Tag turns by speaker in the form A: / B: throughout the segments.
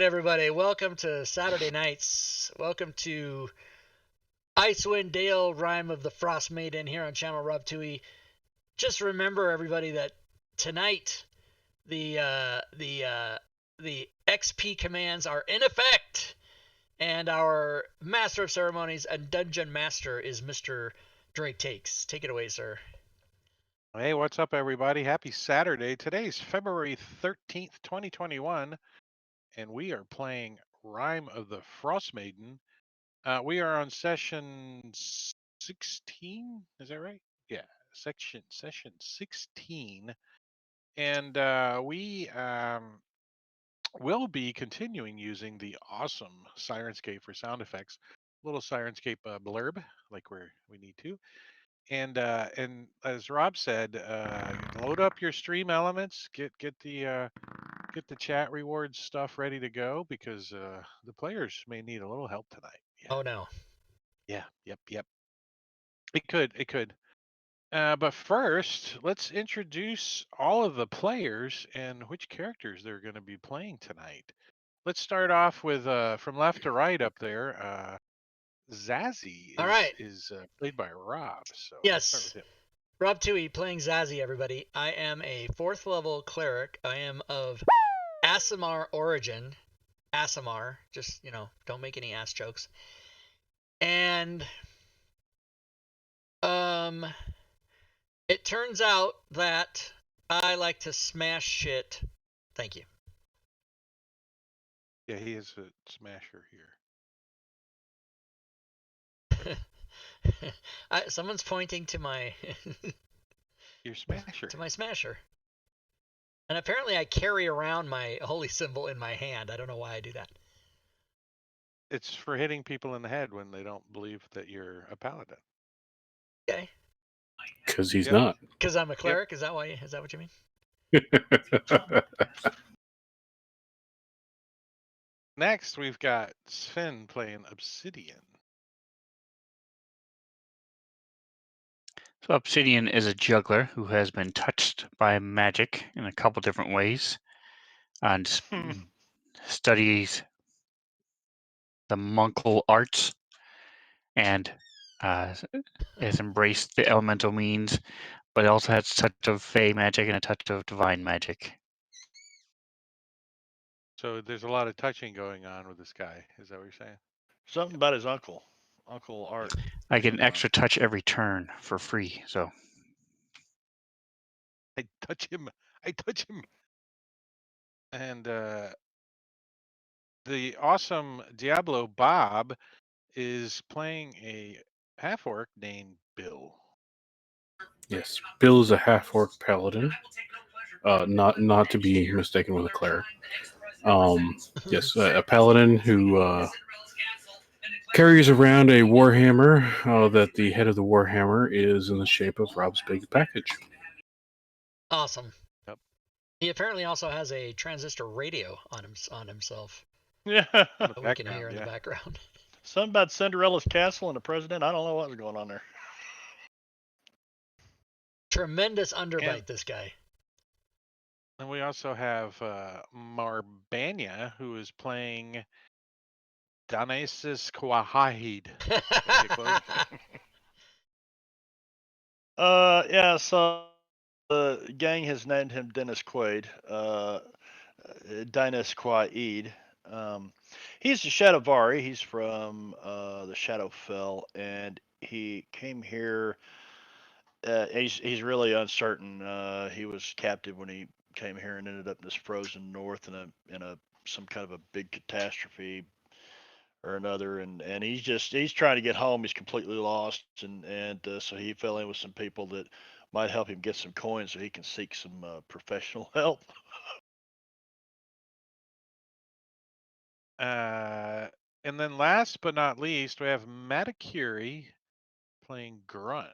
A: Everybody, welcome to Saturday Nights. Welcome to Icewind Dale, Rime of the Frostmaiden here on Channel Rob Tui. Just remember, everybody, that tonight the XP commands are in effect, and our Master of Ceremonies and Dungeon Master is Mr. Drake Takes. Take it away, sir.
B: Hey, what's up, everybody? Happy Saturday. Today's February 13th, 2021. And we are playing Rime of the Frostmaiden. We are on session 16. Is that right? Yeah, session 16. And we will be continuing using the awesome Sirenscape for sound effects. Little Sirenscape blurb, like we need to. And as Rob said, load up your stream elements. Get the chat rewards stuff ready to go because the players may need a little help tonight. Yeah.
A: Oh no.
B: Yeah. Yep. It could. But first, let's introduce all of the players and which characters they're going to be playing tonight. Let's start off with from left to right up there. Zazzy is played by Rob. So
A: yes.
B: Let's start with him.
A: Rob Tui playing Zazzy, everybody. I am a 4th level cleric. I am of Aasimar origin. Aasimar. Just, don't make any ass jokes. And it turns out that I like to smash shit. Thank you.
B: Yeah, he is a smasher here.
A: Someone's pointing to my
B: your smasher.
A: To my smasher. And apparently I carry around my holy symbol in my hand. I don't know why I do that.
B: It's for hitting people in the head when they don't believe that you're a paladin.
A: Okay.
C: Because he's not.
A: Because I'm a cleric? Yep. Is that what you mean?
B: Next, we've got Sven playing Obsidian.
D: So Obsidian is a juggler who has been touched by magic in a couple different ways and studies the monkial arts and has embraced the elemental means, but it also has a touch of fey magic and a touch of divine magic.
B: So there's a lot of touching going on with this guy. Is that what you're saying?
E: Something about his uncle art.
D: I get an extra touch every turn for free, so.
B: I touch him. And the awesome Diablo Bob is playing a half-orc named Bill.
C: Yes, Bill is a half-orc paladin, not to be mistaken with a cleric. Yes, a paladin who carries around a warhammer that the head of the warhammer is in the shape of Rob's big package.
A: Awesome.
B: Yep.
A: He apparently also has a transistor radio on himself.
E: Yeah.
A: that we can hear in the
B: yeah.
A: background.
E: Something about Cinderella's castle and the president. I don't know what was going on there.
A: Tremendous
B: And
A: underbite, this guy.
B: and we also have Marbanya, who is playing Dionysus Quahid. Did I get close?
E: Yeah. So the gang has named him Dennis Quaid. Dinas Quaid. Um, he's a Shadowvari. He's from the Shadowfell, and he came here. He's really uncertain. He was captive when he came here and ended up in this frozen north in a some kind of a big catastrophe or another, and he's trying to get home. He's completely lost, and so he fell in with some people that might help him get some coins so he can seek some professional help.
B: And then last but not least, we have Matakiri playing Grun.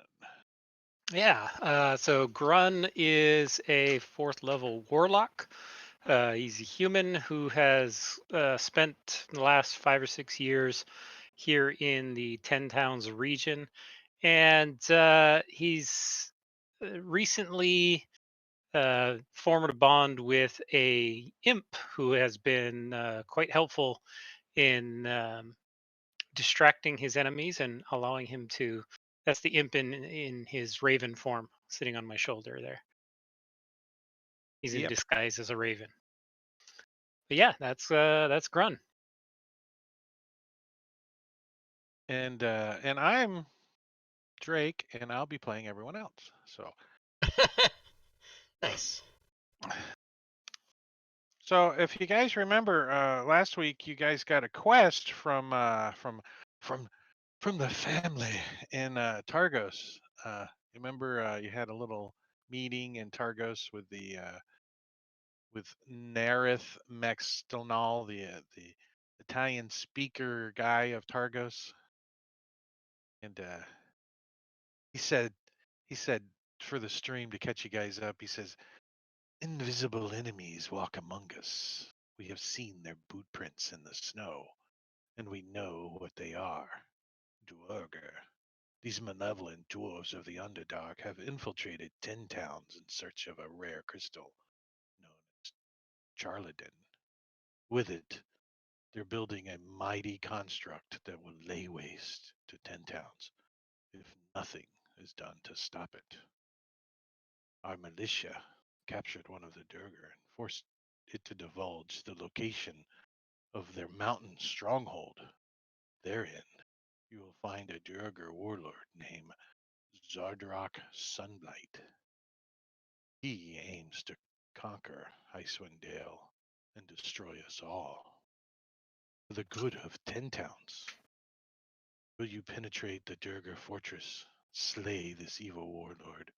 F: Yeah, so Grun is a 4th level warlock. He's a human who has spent the last 5 or 6 years here in the 10 Towns region. And he's recently formed a bond with a imp who has been quite helpful in distracting his enemies and allowing him to. That's the imp in his raven form, sitting on my shoulder there. He's in
B: Yep.
F: disguise as a raven. But yeah, that's Grun.
B: And I'm Drake, and I'll be playing everyone else. So
A: Nice.
B: So if you guys remember, last week you guys got a quest from the family in Targos. You remember you had a little meeting in Targos with the with Nareth Mextonal, the Italian speaker guy of Targos, and he said he said for the stream to catch you guys up. He says, "Invisible enemies walk among us. We have seen their boot prints in the snow, and we know what they are. Duergar. These malevolent dwarves of the Underdark have infiltrated 10 towns in search of a rare crystal known as Charlatan. With it, they're building a mighty construct that will lay waste to 10 towns if nothing is done to stop it. Our militia captured one of the Durgar and forced it to divulge the location of their mountain stronghold. Therein, you will find a Durgar warlord named Zardrock Sunblight. He aims to conquer Icewind Dale and destroy us all. For the good of 10 towns, will you penetrate the Durgar fortress, slay this evil warlord,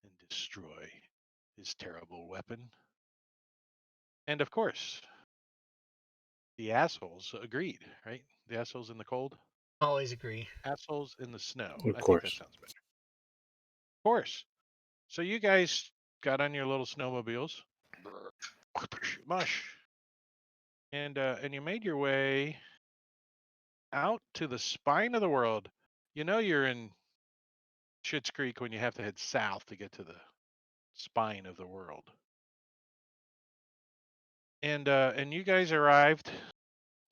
B: and destroy his terrible weapon? And of course, the assholes agreed, right? The assholes in the cold,
A: Always agree.
B: assholes in the snow.
C: Of
B: I think that
C: course.
B: sounds better. Of course. So you guys got on your little snowmobiles, mush, and you made your way out to the spine of the world. You know you're in Schitt's Creek when you have to head south to get to the spine of the world. And you guys arrived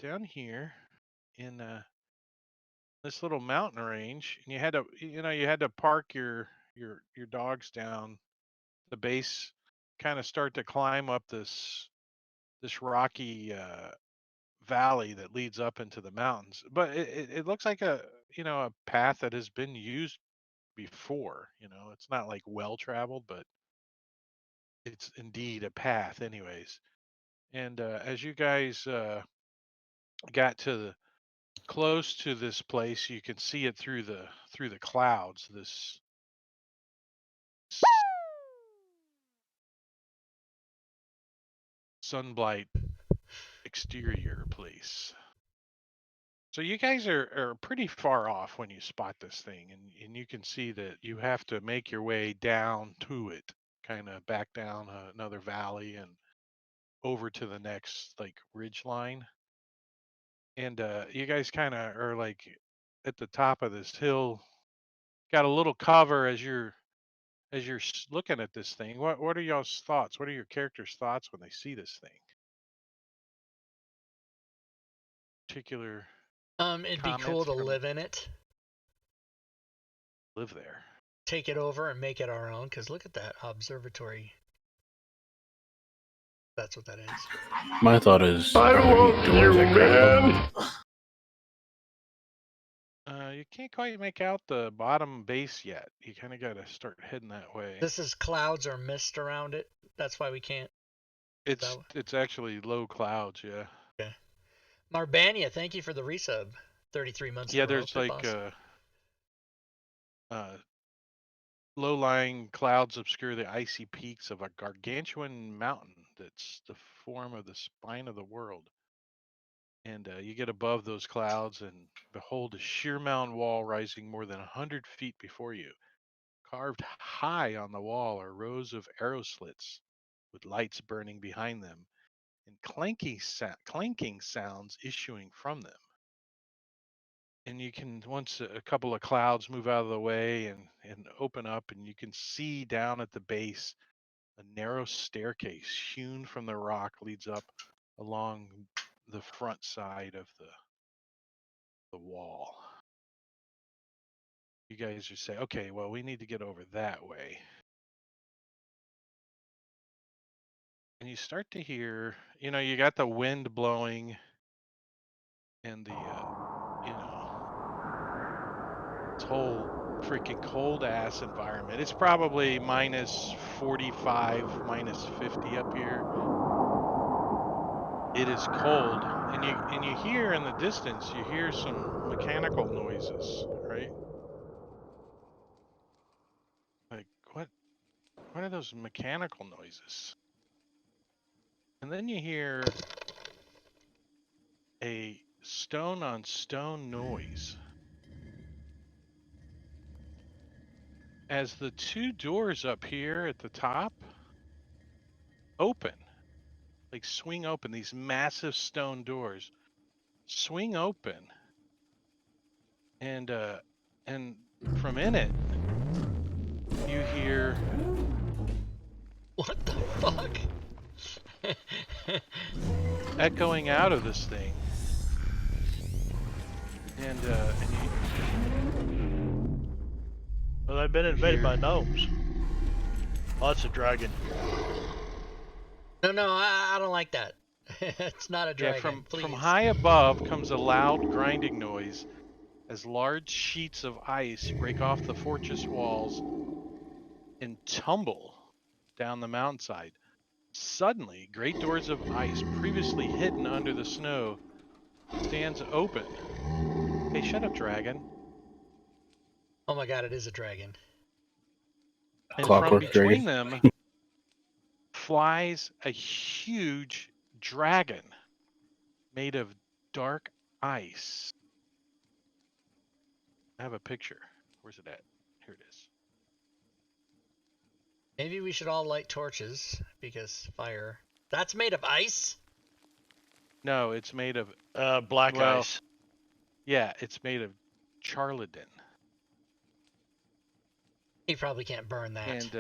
B: down here in this little mountain range, and you had to park your dogs down the base, kind of start to climb up this rocky valley that leads up into the mountains. But it looks like a path that has been used before. It's not like well traveled, but it's indeed a path, anyways. And as you guys got to close to this place, you can see it through the clouds. This sunblight exterior place. So you guys are pretty far off when you spot this thing, and you can see that you have to make your way down to it, kind of back down another valley and over to the next like ridge line. And you guys kind of are like at the top of this hill, got a little cover as you're looking at this thing. What are y'all's thoughts? What are your characters' thoughts when they see this thing? Particular
A: It'd be cool
B: comments
A: to
B: from
A: live in it,
B: live there.
A: take it over, and make it our own. Because look at that observatory. That's what that is.
C: My thought is, are there any doors that grab them?
B: You can't quite make out the bottom base yet. You kind of got to start heading that way.
A: This is clouds or mist around it. That's why we can't.
B: It's actually low clouds, yeah.
A: Okay. Marbania, thank you for the resub. 33 months in a row.
B: There's
A: Pit
B: like
A: Boss.
B: low-lying clouds obscure the icy peaks of a gargantuan mountain that's the form of the spine of the world. And you get above those clouds and behold a sheer mountain wall rising more than 100 feet before you. Carved high on the wall are rows of arrow slits with lights burning behind them and clanking sounds issuing from them. And you can, once a couple of clouds move out of the way and open up, and you can see down at the base a narrow staircase hewn from the rock leads up along the front side of the wall. You guys just say, okay, well, we need to get over that way. And you start to hear, you got the wind blowing and the, this whole freaking cold ass environment. It's probably minus 45, minus 50 up here. It is cold. And you hear in the distance, you hear some mechanical noises, right? Like, what are those mechanical noises? And then you hear a stone on stone noise as the two doors up here at the top open, like swing open. These massive stone doors swing open, and from in it you hear,
A: What the fuck?
B: echoing out of this thing, and
E: Well, they've been invaded by gnomes. Oh, that's a dragon.
A: No, I don't like that. It's not a dragon.
B: from high above comes a loud grinding noise as large sheets of ice break off the fortress walls and tumble down the mountainside. Suddenly, great doors of ice previously hidden under the snow stands open. Hey, shut up, dragon.
A: Oh my god, it is a dragon.
B: And
C: Clockwork
B: from between
C: dragon.
B: them flies a huge dragon made of dark ice. I have a picture. Where's it at? Here it is.
A: Maybe we should all light torches because fire. That's made of ice?
B: No, it's made of
E: Black
B: well,
E: ice.
B: yeah, it's made of charlatan.
A: You probably can't burn that.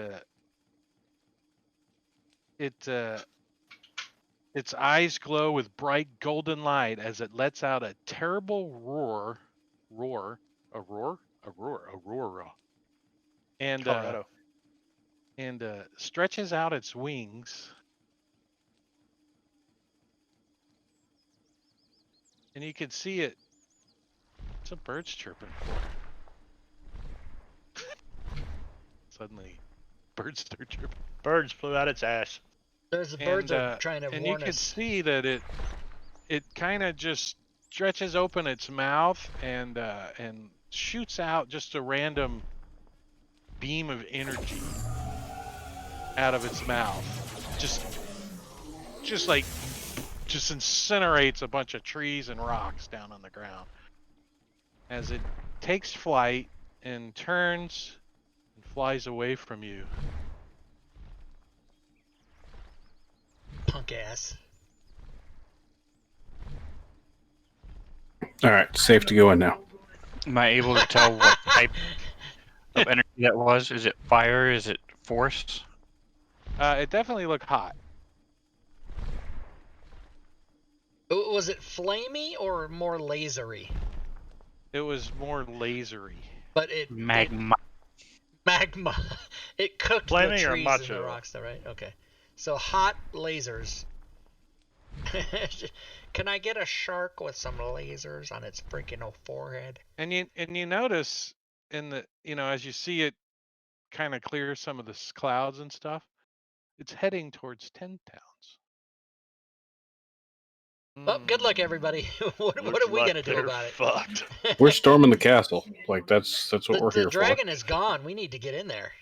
B: And its eyes glow with bright golden light as it lets out a terrible roar, and
E: Colorado.
B: Stretches out its wings, and you can see it. It's a bird's chirping. Suddenly, birds start chirping.
E: Birds flew out its ass.
A: There's the birds are trying to
B: and
A: warn
B: you can
A: us.
B: see that it kind of just stretches open its mouth and shoots out just a random beam of energy out of its mouth. Just incinerates a bunch of trees and rocks down on the ground as it takes flight and turns and flies away from you.
A: Punk ass.
C: All right, safe to go in now.
D: Am I able to tell what type of energy that was? Is it fire? Is it force?
B: It definitely looked hot.
A: Was it flamey or more lasery?
B: It was more lasery.
A: But it
D: Magma.
A: magma. It cooked
E: Flaming
A: the
E: or
A: trees and the
E: macho?
A: rocks, though, right? Okay. So hot lasers. Can I get a shark with some lasers on its freaking old forehead?
B: And you notice in the as you see it kind of clear some of the clouds and stuff, it's heading towards 10 towns.
A: Well, good luck, everybody. what
E: Looks
A: are we
E: like
A: gonna do
E: they're
A: about it?
E: fucked.
C: We're storming the castle. Like that's what we're
A: The
C: here
A: dragon is gone. We need to get in there.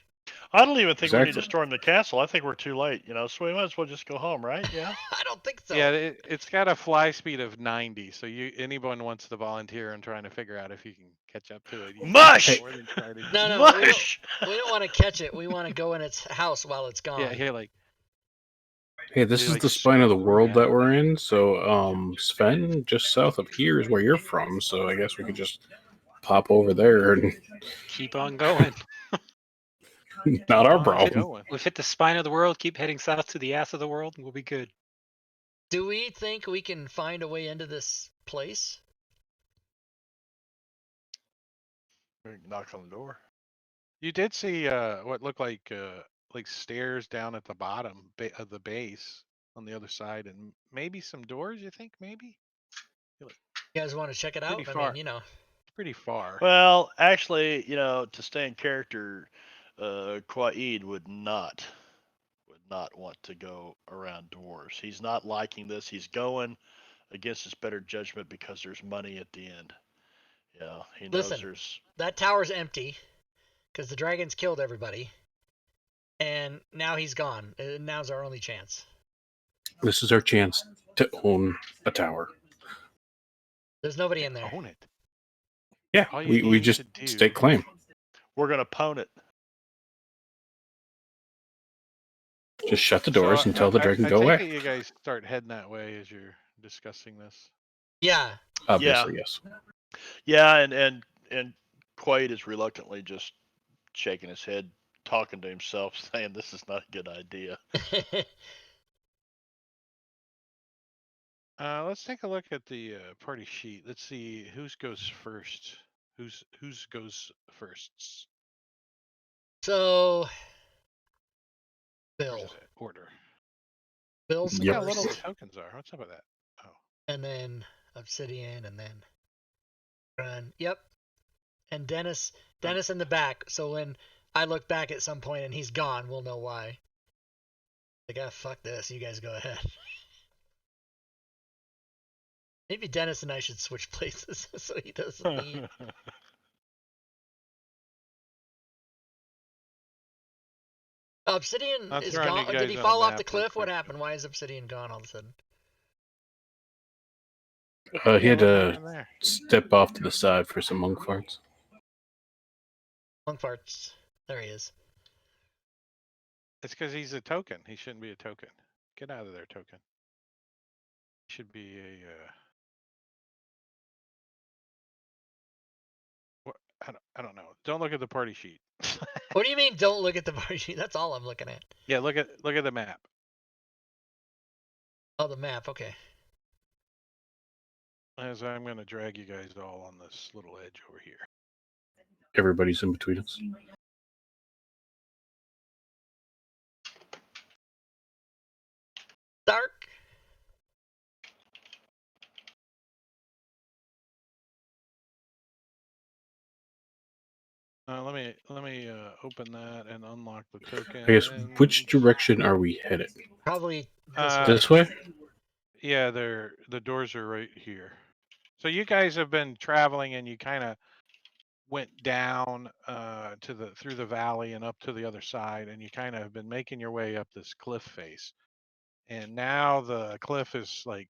E: I don't even think we need to
C: Exactly.
E: storm the castle. I think we're too late. So we might as well just go home, right? Yeah.
A: I don't think so.
B: Yeah, it's got a fly speed of 90, so anyone wants to volunteer and trying to figure out if you can catch up to it.
E: Mush!
B: More than try to
A: No,
E: Mush!
A: we don't want to catch it. We want to go in its house while it's gone.
B: Yeah, here like
C: Hey, this
B: They,
C: is
B: like,
C: the spine of the
B: screw
C: world
B: at
C: that
B: it.
C: we're in. So, Sven, just south of here is where you're from. So I guess we could just pop over there and
F: Keep on going.
C: not our
B: on
C: problem.
B: going.
F: We've hit the spine of the world. Keep heading south to the ass of the world, and we'll be good.
A: Do we think we can find a way into this place?
E: Knock on the door.
B: You did see what looked like stairs down at the bottom of the base on the other side, and maybe some doors. You think maybe?
A: You guys want to check it out?
B: Pretty
A: I
B: far.
A: mean,
B: It's pretty far.
E: Well, actually, to stay in character, Quaid would not want to go around doors. He's not liking this. He's going against his better judgment because there's money at the end. He knows
A: Listen.
E: there's.
A: that tower's empty because the dragons killed everybody, and now he's gone. Now's our only chance.
C: This is our chance to own a tower.
A: There's nobody in there.
B: Own it.
C: Yeah,
B: All you
C: we
B: need
C: just
B: to do-
C: stake claim.
E: We're gonna pwn it.
C: Just shut the doors
B: So
C: and tell the dragon
B: I
C: go
B: take
C: away.
B: it you guys start heading that way as you're discussing this.
A: Yeah.
C: Obviously, yes.
E: Yeah, and Quaid is reluctantly just shaking his head, talking to himself, saying this is not a good idea.
B: Let's take a look at the party sheet. Let's see whose goes first. Whose goes first?
A: So,
B: Where's
A: Bill.
B: it at? Order.
A: Bill's
B: Look how little the
A: first,
B: tokens are. What's up with that? Oh,
A: and then Obsidian, and then Run. Yep. And Dennis in the back. So when I look back at some point and he's gone, we'll know why. Like, ah, fuck this. You guys go ahead. Maybe Dennis and I should switch places so he doesn't leave. Obsidian
B: That's
A: is
B: right,
A: gone.
B: you
A: Did
B: guys
A: he
B: on a
A: fall off
B: map
A: the
B: real
A: cliff? What
B: quick.
A: happened? Why is Obsidian gone all of a sudden?
C: He had
B: What
C: to
B: happened there?
C: step off to the side for some monk farts.
A: Monk farts. There he is.
B: It's because he's a token. He shouldn't be a token. Get out of there, token. He should be a. What? I don't know. Don't look at the party sheet.
A: What do you mean? Don't look at the party sheet. That's all I'm looking at.
B: Yeah, look at the map.
A: Oh, the map. Okay.
B: As I'm going to drag you guys all on this little edge over here.
C: Everybody's in between us.
A: Dark.
B: Let me open that and unlock the token.
C: I guess, which direction are we headed?
A: Probably this way.
C: This way?
B: Yeah, the doors are right here. So you guys have been traveling and you kind of went down through the valley and up to the other side, and you kind of have been making your way up this cliff face. And now the cliff is like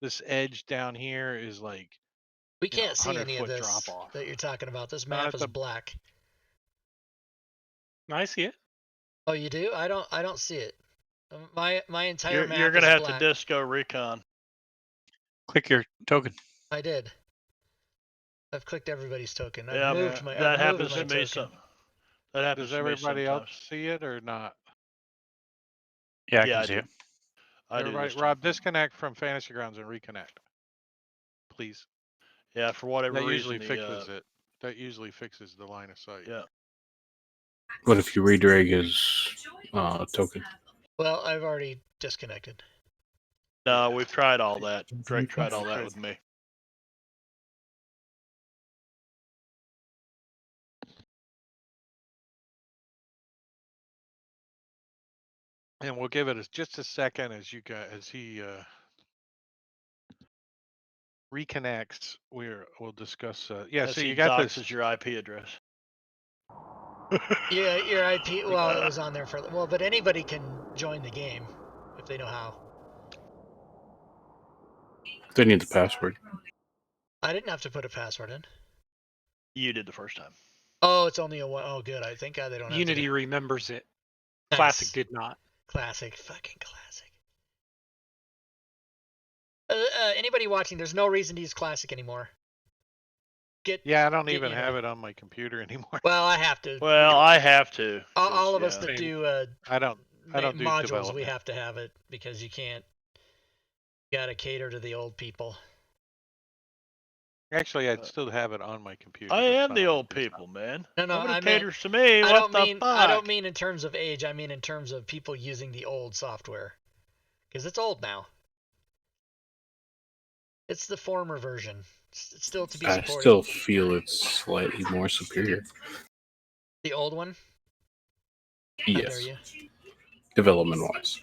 B: this edge down here is like
A: We can't see any of
B: 100-foot
A: this
B: drop off.
A: that you're talking about. This
B: Not
A: map
B: at
A: is
B: the-
A: black.
F: I see it.
A: Oh, you do? I don't see it. My entire map
E: You're gonna
A: is
E: have
A: black.
E: to disco recon.
D: Click your token.
A: I did. I've clicked everybody's token.
E: Yeah,
A: I've moved
E: that happens
A: my
E: to me.
A: token.
E: That happens
B: Does
E: to me
B: everybody else
E: sometimes.
B: see it or not?
D: Yeah, I
E: Yeah,
D: can
E: I
D: see
E: do.
D: it.
E: I do
B: Everybody,
E: this
B: Rob,
E: time.
B: disconnect from Fantasy Grounds and reconnect, please.
E: Yeah, for whatever
B: That
E: reason.
B: usually fixes it. That usually fixes the line of sight.
E: Yeah.
C: What if you redrag his token?
A: Well, I've already disconnected.
E: No, we've tried all that. Drake tried all that with me.
B: And we'll give it just a second as he reconnects. We'll discuss. Yeah,
E: As
B: so
E: he
B: you got
E: doxes
B: this.
E: your IP address.
A: Yeah, your IP. Well, it was on there for. Well, but anybody can join the game if they know how.
C: They need the password.
A: I didn't have to put a password in.
E: You did the first time.
A: Oh, it's only a one. Oh, good. I thank God they don't have
F: Unity
A: to.
F: remembers it.
A: Nice.
F: Classic did not.
A: Classic. Fucking classic. Anybody watching, there's no reason to use classic anymore.
B: Yeah, I don't
A: get
B: even
A: Unity.
B: have it on my computer anymore.
A: Well, I have to.
E: Well, I have to.
A: All of us
E: yeah.
A: that do
B: I don't do
A: modules, we
B: development.
A: have to have it because you can't. You gotta cater to the old people.
B: Actually, I'd still have it on my computer.
E: I
B: but it's
E: am
B: not
E: the
B: on my
E: old
B: desktop.
E: people, man.
A: No,
E: Nobody
A: I
E: caters to me.
A: I
E: What
A: don't
E: the
A: mean
E: fuck?
A: I don't mean in terms of age. I mean in terms of people using the old software, because it's old now. It's the former version. It's still to be
C: I
A: supported.
C: still feel it's slightly more superior.
A: The old one.
C: Yes.
A: How dare you?
C: Development wise.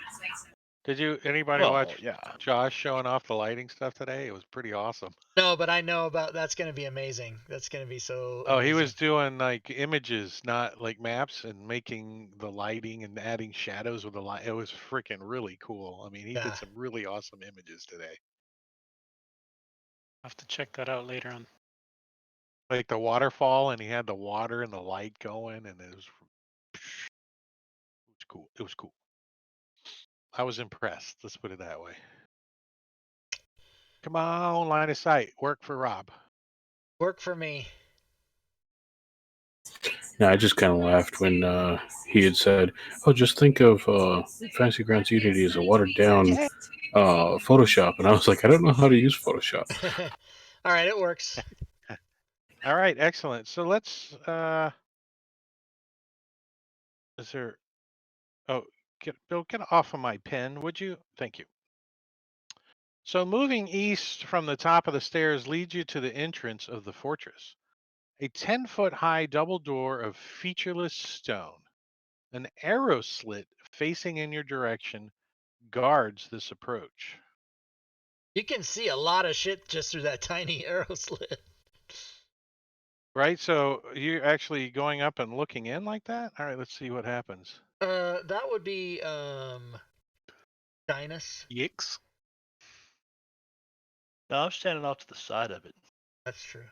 B: Did anybody
E: Well,
B: watch
E: yeah.
B: Josh showing off the lighting stuff today? It was pretty awesome.
A: No, but I know about that's going to be amazing. That's going to be so.
B: Oh,
A: amazing.
B: he was doing like images, not like maps, and making the lighting and adding shadows with the light. It was freaking really cool. I mean, he did some really awesome images today.
F: I'll have to check that out later on.
B: Like the waterfall, and he had the water and the light going, and it was cool. It was cool. I was impressed. Let's put it that way. Come on, line of sight. Work for Rob.
A: Work for me.
C: Yeah, I just kind of laughed when he had said, "Oh, just think of Fantasy Grounds Unity as a watered down Photoshop," and I was like, "I don't know how to use Photoshop."
A: All right, it works.
B: All right, excellent. So let's. Is there? Oh, Bill, get off of my pen, would you? Thank you. So moving east from the top of the stairs leads you to the entrance of the fortress. A 10-foot high double door of featureless stone. An arrow slit facing in your direction guards this approach.
A: You can see a lot of shit just through that tiny arrow slit.
B: Right, so you're actually going up and looking in like that? All right, let's see what happens.
A: That would be Dinus.
F: Yix.
E: No, I'm standing off to the side of it.
A: That's true.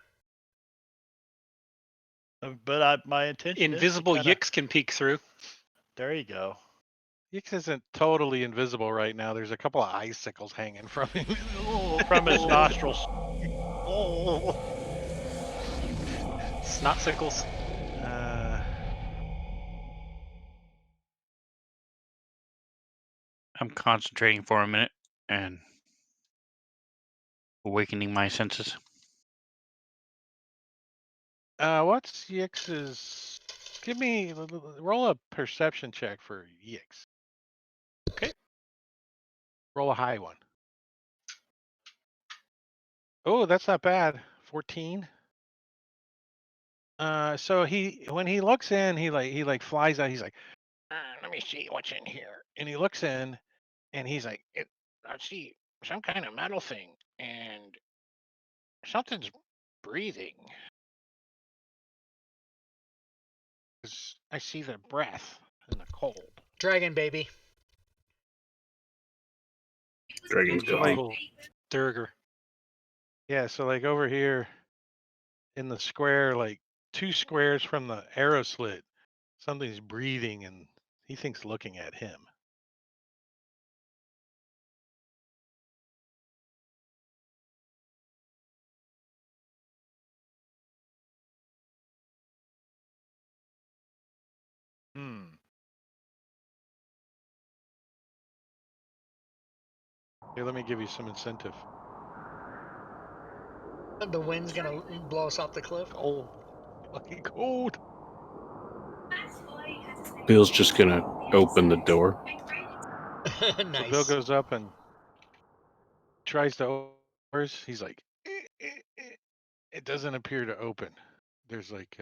E: But my intention
F: Invisible
E: is to
F: Yix can peek through.
E: There you go.
B: Yix isn't totally invisible right now. There's a couple of icicles hanging from him.
E: From his nostrils.
F: Snotsickles.
D: I'm concentrating for a minute and awakening my senses.
B: What's Yix's? Give me roll a perception check for Yix.
F: Okay.
B: Roll a high one. Oh, that's not bad. 14. So when he looks in, he flies out. He's like, let me see what's in here. And he looks in, and he's like, I see some kind of metal thing, and something's breathing. I see the breath and the cold.
A: Dragon baby.
C: Dragon's gone.
F: Invisible Durger.
B: Yeah, so like over here in the square, like 2 squares from the arrow slit, something's breathing, and he thinks looking at him. Here, let me give you some incentive.
A: The wind's gonna blow us off the cliff.
B: Cold. Fucking cold.
C: Bill's just gonna open the door.
A: Nice.
B: So Bill goes up and tries to open doors. He's like, it doesn't appear to open. There's like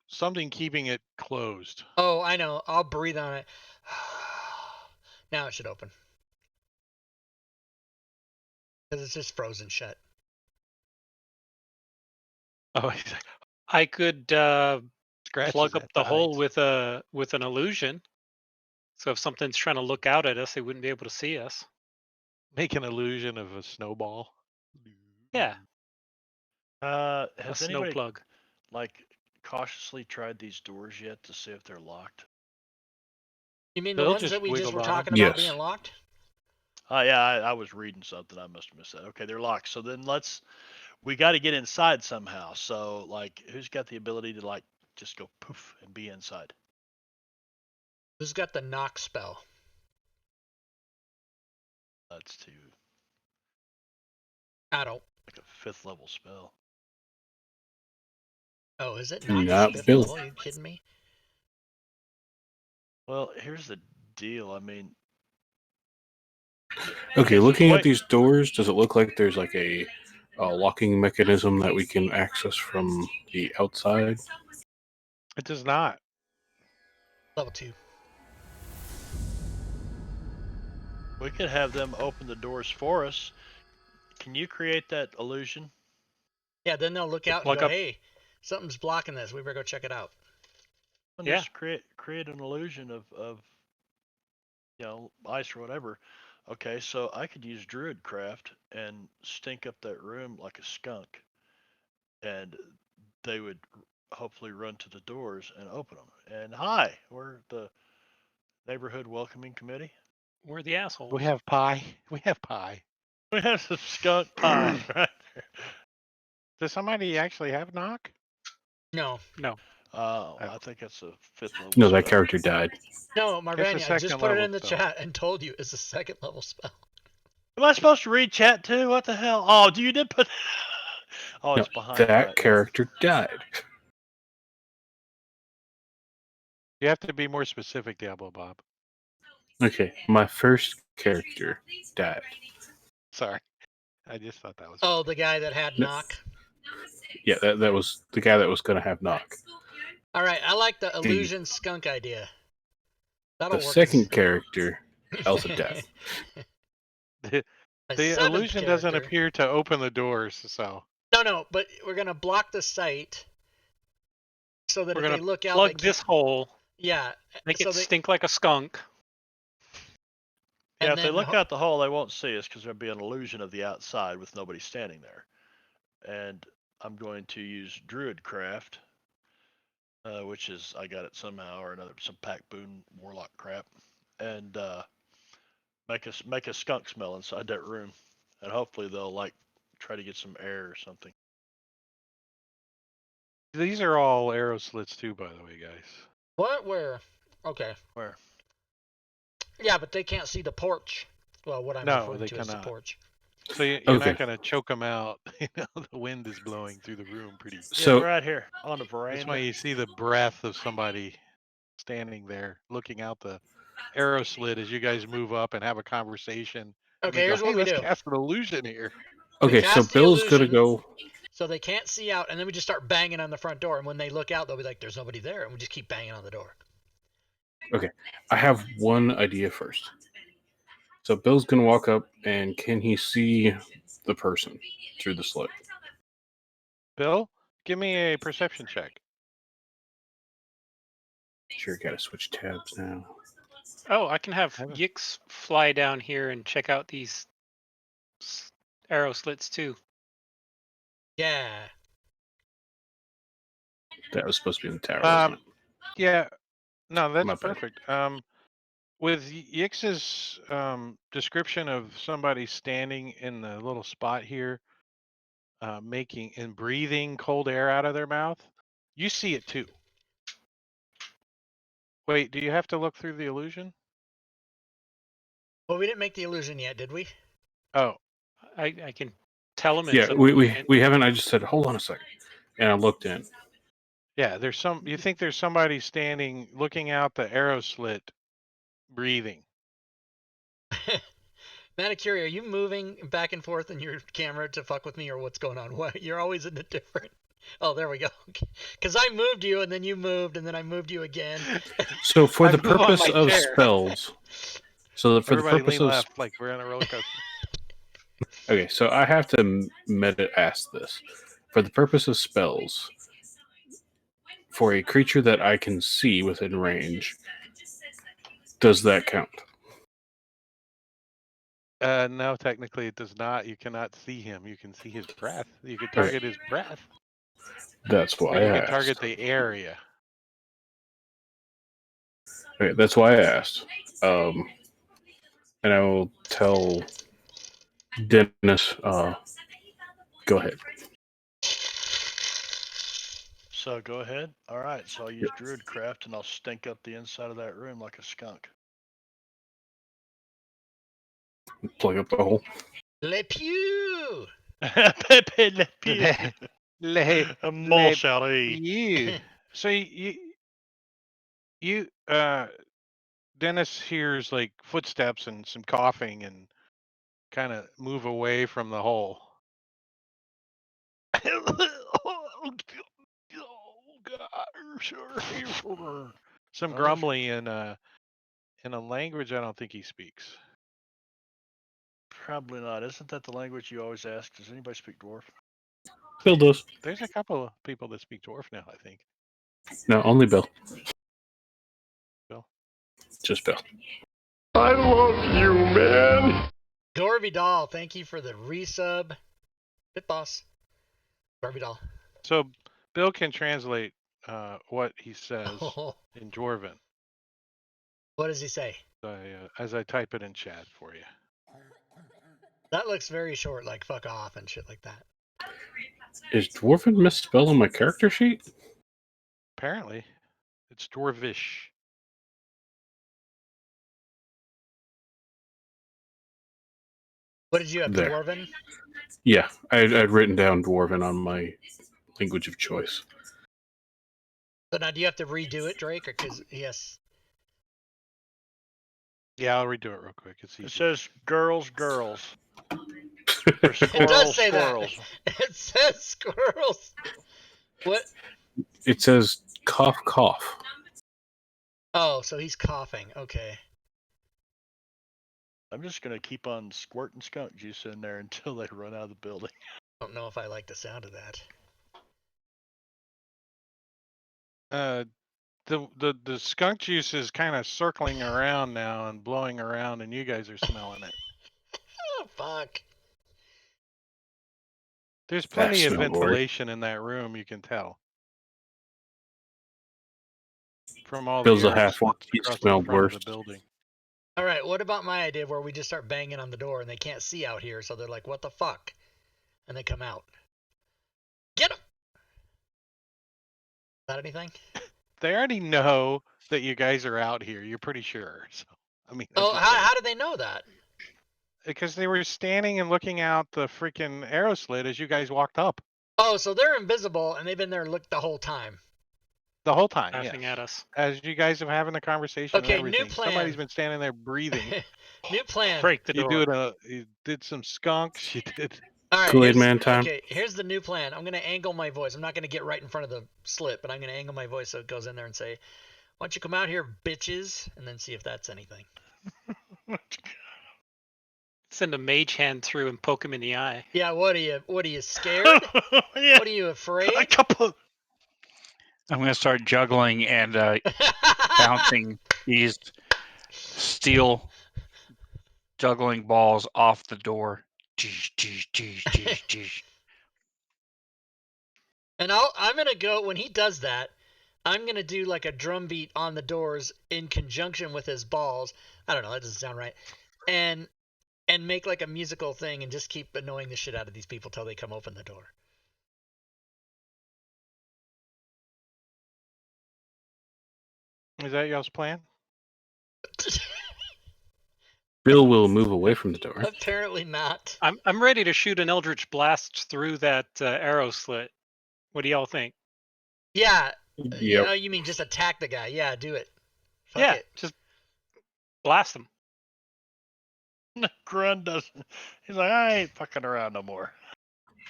B: something keeping it closed.
A: Oh, I know. I'll breathe on it. Now it should open. Because it's just frozen shut.
B: Oh, he's like,
F: I could
B: scratches
F: plug up
B: at
F: the hole
B: heights.
F: with an illusion. So if something's trying to look out at us, they wouldn't be able to see us.
B: Make an illusion of a snowball.
F: Yeah, a
E: Has
F: snow
E: anybody
F: plug.
E: like cautiously tried these doors yet to see if they're locked?
A: You mean the
B: Bill
A: ones
B: just
A: that we just
B: wiggled
A: were
B: on 'em.
A: talking about
C: Yes.
A: being locked?
E: Yeah, I was reading something. I must have missed that. Okay, they're locked. So then we got to get inside somehow. So like, who's got the ability to like just go poof and be inside?
A: Who's got the knock spell?
E: That's too
A: I don't.
E: like a 5th level spell.
A: Oh, is it knock
C: Not
A: is 5th
C: Bill.
A: level? Are you kidding me?
E: Well, here's the deal. I mean,
C: Okay,
E: Is it
C: looking at
E: quite-
C: these doors, does it look like there's like a locking mechanism that we can access from the outside?
B: It does not.
A: Level 2.
E: we could have them open the doors for us. Can you create that illusion?
A: Yeah, then they'll look out and
F: Plug
A: go,
F: up.
A: hey, something's blocking this. We better go check it out.
E: And
F: Yeah.
E: just create an illusion of ice or whatever. Okay, so I could use Druidcraft and stink up that room like a skunk, and they would hopefully run to the doors and open them. And hi, we're the neighborhood welcoming committee.
F: We're the assholes.
B: We have pie. We have pie.
E: We have some skunk pie right there.
B: Does somebody actually have knock?
A: No.
F: No.
E: I think that's a 5th level.
C: No, that
E: spell.
C: character died.
A: No,
B: It's a
A: Marvania, I just
B: second
A: put it
B: level
A: in the
B: spell.
A: chat and told you it's a 2nd level spell.
E: Am I supposed to read chat too? What the hell? Oh, you did put. Oh,
C: No,
E: it's behind.
C: that
E: Right.
C: character died.
B: You have to be more specific, Diablo Bob.
C: Okay, my first character died.
B: Sorry. I just thought that was
A: Oh,
B: funny.
A: the guy that had
C: No.
A: knock.
C: Yeah, that was the guy that was going to have knock.
A: All right, I like the illusion skunk idea. That'll
C: The
A: work.
C: second character, Elsa Death.
B: The
A: A
B: the
A: 7th
B: illusion doesn't
A: character.
B: appear to open the doors, so
A: No, but we're gonna block the site so that
F: We're
A: if they
F: gonna
A: look out,
F: plug this hole,
A: yeah,
F: make
A: so
F: it stink like a skunk.
E: Yeah,
A: and
E: if they
A: then
E: look out the hole, they won't see us because there'll be an illusion of the outside with nobody standing there. And I'm going to use Druidcraft, which is I got it somehow or another, some Pack Boon Warlock crap, and make a skunk smell inside that room, and hopefully they'll like try to get some air or something.
B: these are all arrow slits too, by the way, guys.
A: what? Where? Okay.
E: Where?
A: Yeah, but they can't see the porch. Well, what I'm
B: No,
A: referring
B: they
A: to as the
B: cannot.
A: porch.
B: So you're
C: Okay.
B: not gonna choke them out. You know, the wind is blowing through the room pretty.
E: Yeah,
C: So
E: right here on the
B: That's why
E: veranda.
B: you see the breath of somebody standing there looking out the arrow slit as you guys move up and have a conversation. And
A: Okay,
B: they go,
A: here's
B: hey,
A: what we
B: let's
A: do.
B: cast an illusion here.
C: okay, so
A: cast the
C: Bill's gonna
A: illusion.
C: go.
A: So they can't see out, and then we just start banging on the front door. And when they look out, they'll be like, "There's nobody there," and we just keep banging on the door.
C: I have one idea first. So Bill's gonna walk up, and can he see the person through the slit?
B: Bill, give me a perception check.
C: Sure, gotta switch tabs now.
F: Oh, I can have
B: Have a-
F: Yix fly down here and check out these arrow slits too.
A: Yeah.
C: That was supposed to be in the tower. Wasn't it?
B: Yeah, no, that's
C: My bad.
B: perfect. With Yix's description of somebody standing in the little spot here, making and breathing cold air out of their mouth, you see it too. Wait, do you have to look through the illusion?
A: Well, we didn't make the illusion yet, did we?
B: Oh,
F: I can tell him it's
C: Yeah,
F: a
C: we haven't. I just said, hold on a second, and I looked in.
B: yeah. There's some. You think there's somebody standing, looking out the arrow slit, breathing.
A: Manicure, are you moving back and forth in your camera to fuck with me, or what's going on? What? You're always in a different. Oh, there we go. Because I moved you, and then you moved, and then I moved you again.
C: So for
B: I
C: the
B: move on
C: purpose
B: my
C: of
B: chair.
C: spells, so for
B: Everybody
C: the purpose
B: lean
C: of
B: left like we're on a roller coaster.
C: okay, so I have to meta ask this. For the purpose of spells, for a creature that I can see within range, does that count?
B: No, technically it does not. You cannot see him. You can see his breath. You can
C: Okay,
B: target his breath,
C: that's
B: or
C: why I
B: you can
C: asked.
B: target the area.
C: Okay, that's why I asked. And I will tell Dennis. Go ahead.
E: So go ahead. All right. So I'll use Druidcraft and I'll stink up the inside of that room like a skunk.
C: Plug up the hole.
A: Le Pew!
E: Pepe Le Pew.
B: Le,
E: A mole shall
B: you. So you Dennis hears like footsteps and some coughing and kind of move away from the hole. Some grumbling in a language I don't think he speaks.
E: Probably not. Isn't that the language you always ask? Does anybody speak dwarf?
C: Bill does.
B: There's a couple of people that speak dwarf now, I think.
C: No, only Bill.
B: Bill.
C: Just Bill.
G: I love you, man.
A: Gorby Doll, thank you for the resub. Bit boss. Gorby Doll.
B: So Bill can translate what he says
A: Oh,
B: in Dwarven.
A: what does he say?
B: As I type it in chat for you.
A: That looks very short, like fuck off and shit like that.
C: Is Dwarven misspelled on my character sheet?
B: Apparently, it's Dwarvish.
A: What did you have,
C: There.
A: Dwarven?
C: Yeah, I'd written down Dwarven on my language of choice.
A: So now do you have to redo it, Drake? Or because, yes.
B: Yeah, I'll redo it real quick. It's easy.
E: It says girls, girls.
A: It
E: Or
A: does
E: squirrels,
A: say
E: squirrels.
A: that. It says squirrels. What?
C: It says cough, cough.
A: Oh, so he's coughing. Okay.
E: I'm just gonna keep on squirting skunk juice in there until they run out of the building.
A: I don't know if I like the sound of that.
B: The skunk juice is kind of circling around now and blowing around, and you guys are smelling it.
A: Oh, fuck.
B: There's plenty of
C: smell, Lord.
B: ventilation in that room, you can tell. From all
C: Bill's
B: the
C: a
B: arrows
C: half-orc. He
B: across the
C: smelled
B: front of
C: worse.
B: the building.
A: All right, what about my idea where we just start banging on the door and they can't see out here, so they're like, what the fuck? And they come out. Get them! Is that anything?
B: They already know that you guys are out here. You're pretty sure. So, I mean,
A: Oh, how do they know that?
B: because they were standing and looking out the freaking arrow slit as you guys walked up
A: Oh, so they're invisible and they've been there the whole time.
B: the whole time.
F: laughing
B: Yes.
F: at us.
B: As you guys have having a conversation
A: Okay,
B: and
A: new
B: everything.
A: plan.
B: Somebody's been standing there breathing.
A: New plan.
F: Break the door.
B: You did some skunks. You did.
A: All right,
C: Kool-Aid Man time.
A: Okay, here's the new plan. I'm going to angle my voice. I'm not going to get right in front of the slit, but I'm going to angle my voice so it goes in there and say, why don't you come out here, bitches, and then see if that's anything.
F: Send a mage hand through and poke him in the eye.
A: Yeah, what are you scared?
E: Yeah.
A: What are you afraid?
E: A couple.
D: I'm going to start juggling and bouncing these steel juggling balls off the door.
A: And I'm going to go, when he does that, I'm going to do like a drum beat on the doors in conjunction with his balls. I don't know, that doesn't sound right. And make like a musical thing and just keep annoying the shit out of these people till they come open the door.
B: Is that y'all's plan?
C: Bill will move away from the door.
A: Apparently not.
F: I'm ready to shoot an Eldritch Blast through that arrow slit. What do y'all think?
A: Yeah.
C: Yep.
A: You mean just attack the guy? Yeah, do it. Fuck
F: yeah,
A: it.
F: just blast him.
E: Grun doesn't. He's like, I ain't fucking around no more.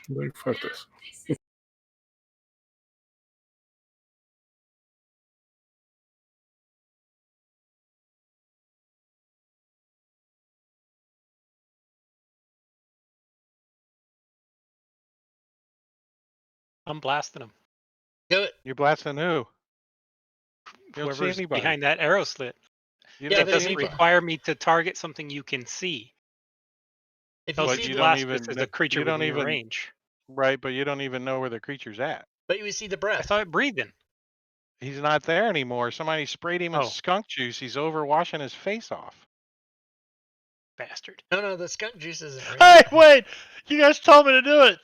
C: Like, fuck this.
F: I'm blasting him.
A: Do it.
B: You're blasting who? You don't see
F: Whoever's
B: anybody.
F: behind that arrow slit.
B: You
A: Yeah,
B: don't
A: but
F: It
B: see
F: doesn't
B: anybody.
F: require me to target something you can see.
A: If you
F: Tells
B: But
A: see
F: you
B: you
A: the,
B: don't
F: blast
B: even
F: this as
B: kn-
F: a creature
B: you don't
F: within your
B: even-
F: range.
B: Right, but you don't even know where the creature's at.
A: but you see the
F: I
A: breath.
F: saw it breathing.
B: He's not there anymore. Somebody sprayed him in
F: Oh.
B: skunk juice. He's over washing his face off.
F: Bastard.
A: No, the skunk juice isn't real.
E: Hey, wait! You guys told me to do it.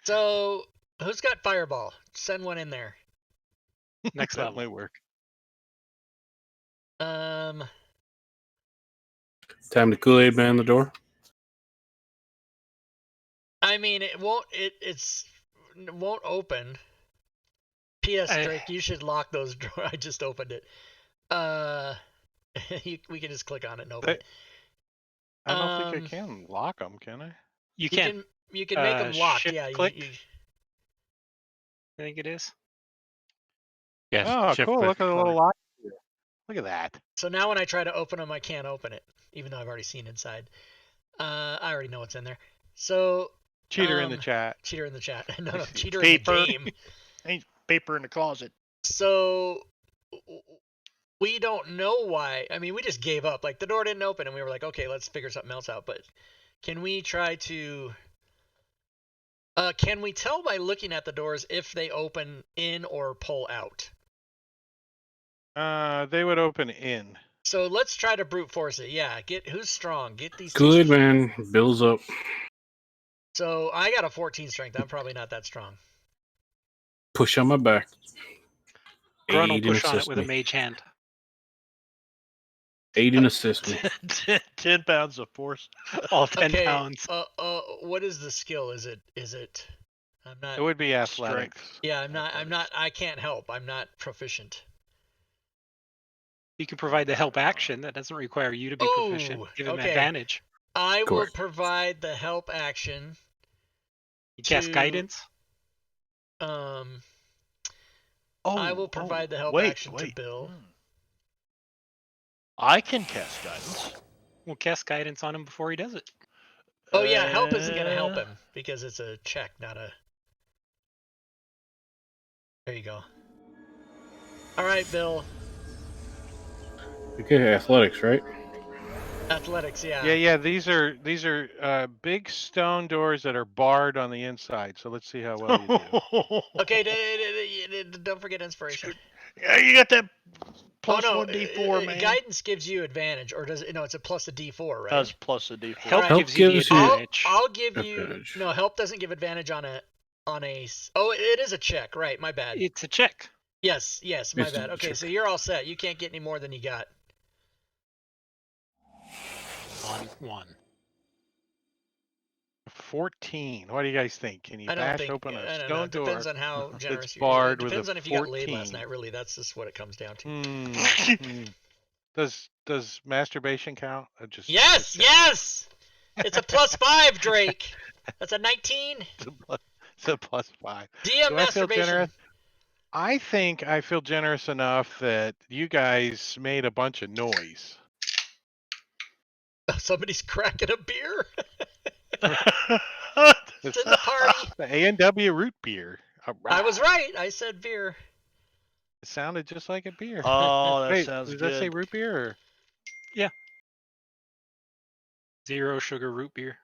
A: So, who's got fireball? Send one in there.
F: Next
B: That
F: level.
B: might work.
C: Time to Kool-Aid man the door.
A: I mean, it won't. It won't open. P.S. Drake, you should lock those drawers. I just opened it. We can just click on it and open it.
B: I don't think I can lock them, can I?
F: You can.
A: You can make them locked.
F: Shift
A: Yeah.
F: click. I think it is.
D: Yes.
B: Oh,
D: shift
B: cool.
D: click.
B: Look at the little lock here. Look at that.
A: So now when I try to open them, I can't open it, even though I've already seen inside. I already know what's in there. So
B: Cheater in the chat.
A: cheater in the chat. No, cheater
E: Paper.
A: in the game.
E: Ain't paper in the closet.
A: So we don't know why. I mean, we just gave up. Like the door didn't open, and we were like, okay, let's figure something else out. But can we try to? Can we tell by looking at the doors if they open in or pull out?
B: They would open in.
A: So let's try to brute force it. Yeah, get who's strong. Get these.
C: Good man. Bill's up.
A: So I got a 14 strength. I'm probably not that strong.
C: Push on my back.
F: Grun will
C: Aid and
F: push on it
C: assist
F: with a
C: me.
F: mage hand.
C: Aid and assist me.
E: 10 pounds of force.
F: All 10
A: Okay.
F: pounds.
A: What is the skill? Is it? I'm not.
B: It would be athletics.
A: Yeah, I'm not. I can't help. I'm not proficient.
F: You can provide the help action. That doesn't require you to be proficient.
A: Ooh,
F: Give him
A: okay.
F: advantage.
A: I will
C: Correct.
A: provide the help action.
F: You cast guidance.
A: I
E: Oh,
A: will provide the help
E: wait,
A: action to
E: wait.
A: Bill.
E: I can cast guidance.
F: We'll cast guidance on him before he does it.
A: Oh yeah, help isn't gonna help him because it's a check, not a. There you go. All right, Bill.
C: Okay, athletics, right?
A: Athletics, yeah.
B: Yeah. These are big stone doors that are barred on the inside. So let's see how well you do.
A: Okay, don't forget inspiration.
E: Yeah, you got that plus
A: oh no,
E: 1d4, man.
A: Guidance gives you advantage, or does it? No, it's a plus a d4, right?
E: Does plus a d4.
F: Help
A: Right.
F: gives you the
C: gives you-
F: advantage.
A: I'll give you.
C: Advantage.
A: No, help doesn't give advantage on a. Oh, it is a check, right? My bad.
F: It's a check.
A: Yes, my
C: It's a
A: bad. Okay,
C: check.
A: so you're all set. You can't get any more than you got.
F: On 1.
B: 14. What do you guys think? Can you
A: I don't
B: bash
A: think.
B: open
A: I
B: a
A: don't know.
B: stone
A: It depends
B: door?
A: on how generous
B: It's
A: you are. It
B: barred with
A: depends
B: a
A: on if you got laid
B: 14.
A: last night. Really, that's just what it comes down to.
B: Does masturbation count?
A: Yes. It's a plus 5, Drake. That's a 19.
B: It's a plus 5.
A: DM
B: Do I feel
A: masturbation.
B: generous? I think I feel generous enough that you guys made a bunch of noise.
A: Somebody's cracking a beer.
B: It's
A: It's in the party.
B: the A&W root beer.
A: I was right. I said beer.
B: It sounded just like a beer.
E: Oh, that
B: Wait,
E: sounds
B: does
E: good.
B: that say root beer? Or?
F: 0 sugar root beer.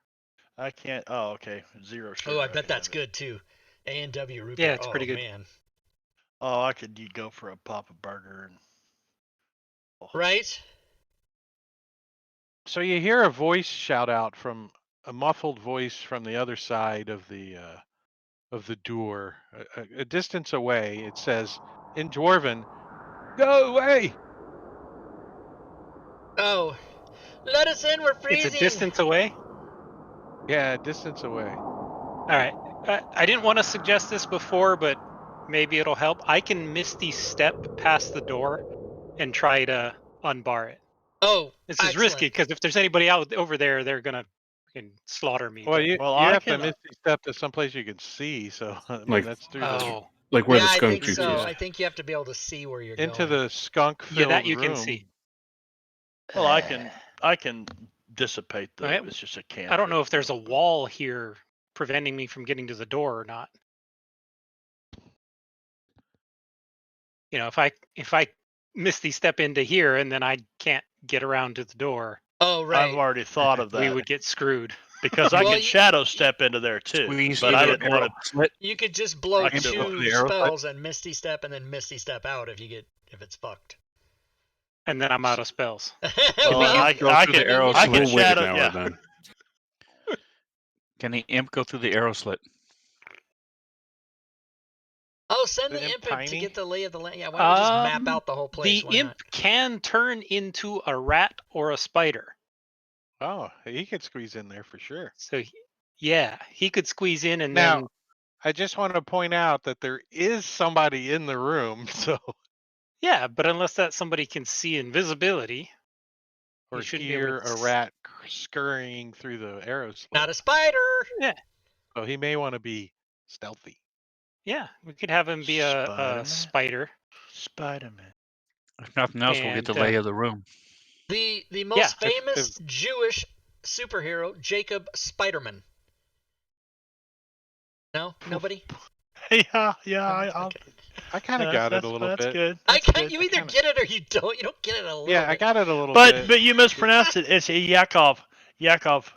E: I can't. Oh, okay. 0 sugar.
A: Oh, I bet
E: can
A: that's
E: have it.
A: good too. A&W root
F: Yeah,
A: beer.
F: it's pretty good.
A: Man.
E: Oh, I could go for a Papa Burger and. Oh.
A: Right?
B: So you hear a voice shout out from a muffled voice from the other side of the door, a distance away. It says in Dwarven, "Go away."
A: Oh, let us in. We're
F: It's
A: freezing.
F: a distance away.
B: Yeah, distance away.
F: All right. I didn't want to suggest this before, but maybe it'll help. I can misty step past the door and try to unbar it.
A: Oh,
F: This is
A: excellent.
F: risky because if there's anybody out over there, they're gonna fucking slaughter me.
B: Well,
F: but-
B: you
E: Well,
B: you
E: I
B: have to
E: can-
B: misty step to someplace you can see. So I mean,
C: Like-
B: that's through the
F: oh,
C: Like where
A: yeah,
C: the
A: I
C: skunk
A: think
C: shoots
A: so.
C: is.
A: I think you have to be able to see where you're
B: into
A: going.
B: the skunk-filled
F: yeah, that you
B: room.
F: can see.
E: Well, I can dissipate the.
F: Right.
E: It's just a cantrip.
F: I don't know if there's a wall here preventing me from getting to the door or not. You know, if I misty step into here and then I can't get around to the door,
A: Oh, right.
E: I've already thought of that.
F: we would get screwed.
E: because I
A: Well,
E: can shadow step into there too.
D: Squeeze
E: but
D: through
E: I
D: the
E: didn't want
D: arrow slit.
A: You could just blow
E: I can do it
A: two
C: with the arrow
A: spells and misty step and then misty step out if it's fucked.
F: And then I'm out of spells.
E: Well, I
C: Go
E: I
C: through
E: can-
C: the arrow
E: I
C: slit.
E: can
C: We'll wait
E: shadow-
C: an hour
E: yeah.
C: then.
D: Can the imp go through the arrow slit?
A: Oh, send
B: The
A: the
B: imp
A: imp to
B: tiny?
A: get the lay of the land. Yeah, why don't we just map
F: Um,
A: out the whole place?
F: The
A: Why
F: imp
A: not?
F: can turn into a rat or a spider.
B: Oh, he could squeeze in there for sure.
F: So, yeah, he could squeeze in and
B: Now,
F: then.
B: I just want to point out that there is somebody in the room, so
F: Yeah, but unless that somebody can see invisibility,
B: or
F: you shouldn't be able
B: hear
F: to
B: a rat scurrying through the arrow slit.
A: Not a spider.
B: So he may want to be stealthy.
F: Yeah, we could have him be a
E: Spider-Man.
F: spider.
E: Spider-Man.
D: If nothing else, we'll get the
F: And,
D: lay of the room.
A: The most
F: Yeah,
A: famous Jewish superhero, Jacob Spiderman. No, nobody.
E: Yeah,
A: Okay.
B: I kind of got it a little
E: that's
B: bit.
E: Good.
A: I
E: That's
A: can't.
E: good.
A: You either get it or you don't. You don't get it a little.
B: Yeah, I
A: bit.
B: got it a little
E: But
B: bit.
E: but you mispronounced it. It's a Yakov. Yakov.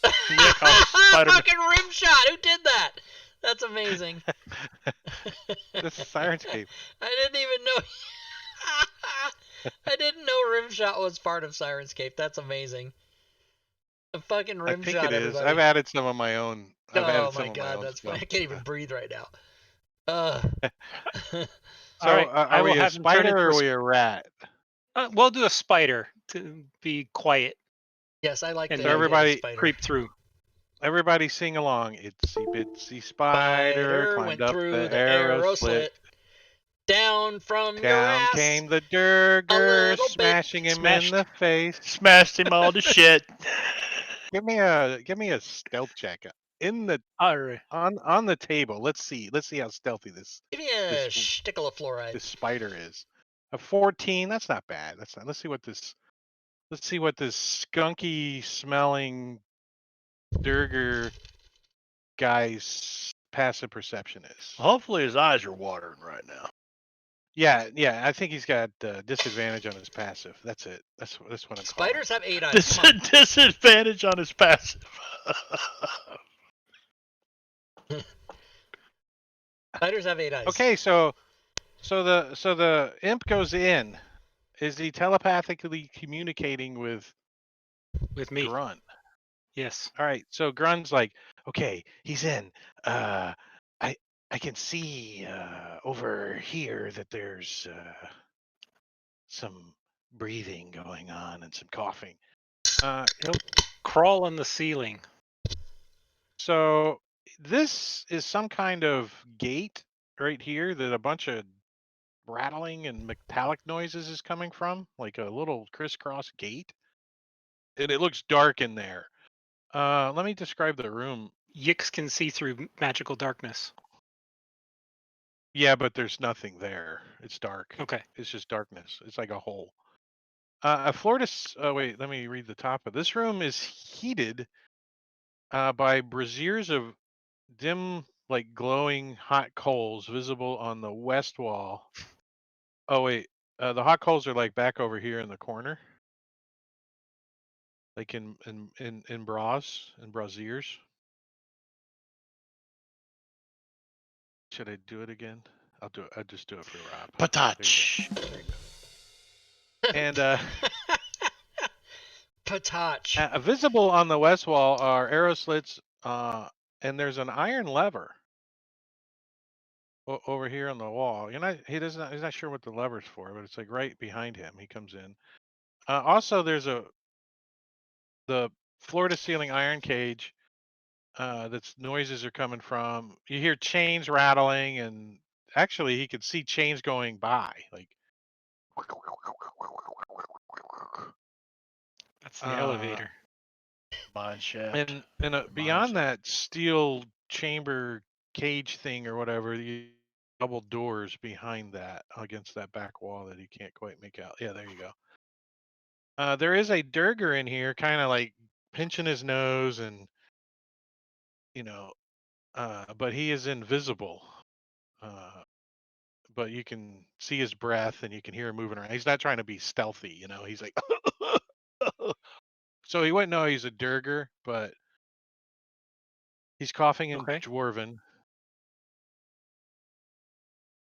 E: Spider-Man.
A: Fucking rim shot. Who did that? That's amazing.
B: This is Sirenscape.
A: I didn't even know. I didn't know Rimshot was part of Sirenscape. That's amazing. A fucking
B: I
A: Rimshot,
B: think it is.
A: everybody.
B: I've added some of my own. I've
A: Oh
B: added some
A: my
B: of
A: god,
B: own
A: that's
B: stuff.
A: funny. I can't even breathe right now.
B: So,
F: All right, I
B: are
F: will
B: we a
F: have him turn
B: spider
F: into
B: or
F: a
B: are we a rat?
F: we'll do a spider to be quiet
A: Yes, I like
F: and
A: the
F: then
A: idea of
B: everybody
A: spider.
F: creep through.
B: Everybody sing along. Itsy bitsy spider climbed
A: went
B: up
A: through
B: the arrow slit.
A: Down from your
B: Down
A: ass.
B: came the Durger,
A: little bit
B: smashing him
F: smashed.
B: in the face.
E: Smashed him all to shit.
B: Give me a stealth check in the
F: All right.
B: on the table. Let's see how stealthy this
A: Give me a
B: this-
A: shtickle of fluoride.
B: this spider is. A 14. That's not bad. That's not. Let's see what this skunky smelling Durger guy's passive perception is.
E: Hopefully his eyes are watering right now.
B: Yeah. I think he's got disadvantage on his passive. That's it. That's what I'm calling.
A: Spiders have 8 eyes. Come on.
E: Disadvantage on his passive.
A: Spiders have 8 eyes.
B: Okay, so the imp goes in. Is he telepathically communicating with
F: Me.
B: Grunt?
F: Yes.
B: All right, so Grunt's like, okay, he's in. I can see over here that there's some breathing going on and some coughing.
F: He'll crawl on the ceiling.
B: So this is some kind of gate right here that a bunch of rattling and metallic noises is coming from, like a little crisscross gate. And it looks dark in there. Let me describe the room.
F: Yix can see through magical darkness.
B: Yeah, but there's nothing there. It's dark.
F: Okay.
B: It's just darkness. It's like a hole. A floor to wait, let me read the top of this room is heated by braziers of dim, like glowing hot coals visible on the west wall. Oh wait, the hot coals are like back over here in the corner, like in braziers. Should I do it again? I'll do it. I'll just do it for Rob.
E: Patach.
B: And
A: Patach.
B: visible on the west wall are arrow slits, and there's an iron lever over here on the wall. He's not sure what the lever's for, but it's like right behind him. He comes in. Also, there's the floor to ceiling iron cage. That's noises are coming from. You hear chains rattling, and actually, he could see chains going by. Like,
F: That's the elevator.
E: Mine shaft.
B: and
E: Mine
B: beyond
E: shaft.
B: that steel chamber cage thing or whatever, you double doors behind that against that back wall that you can't quite make out. Yeah, there you go. There is a Durger in here, kind of like pinching his nose, and you know, but he is invisible. But you can see his breath and you can hear him moving around. He's not trying to be stealthy, He's like, so he wouldn't know he's a Durger, but he's coughing in
F: Okay.
B: Dwarven.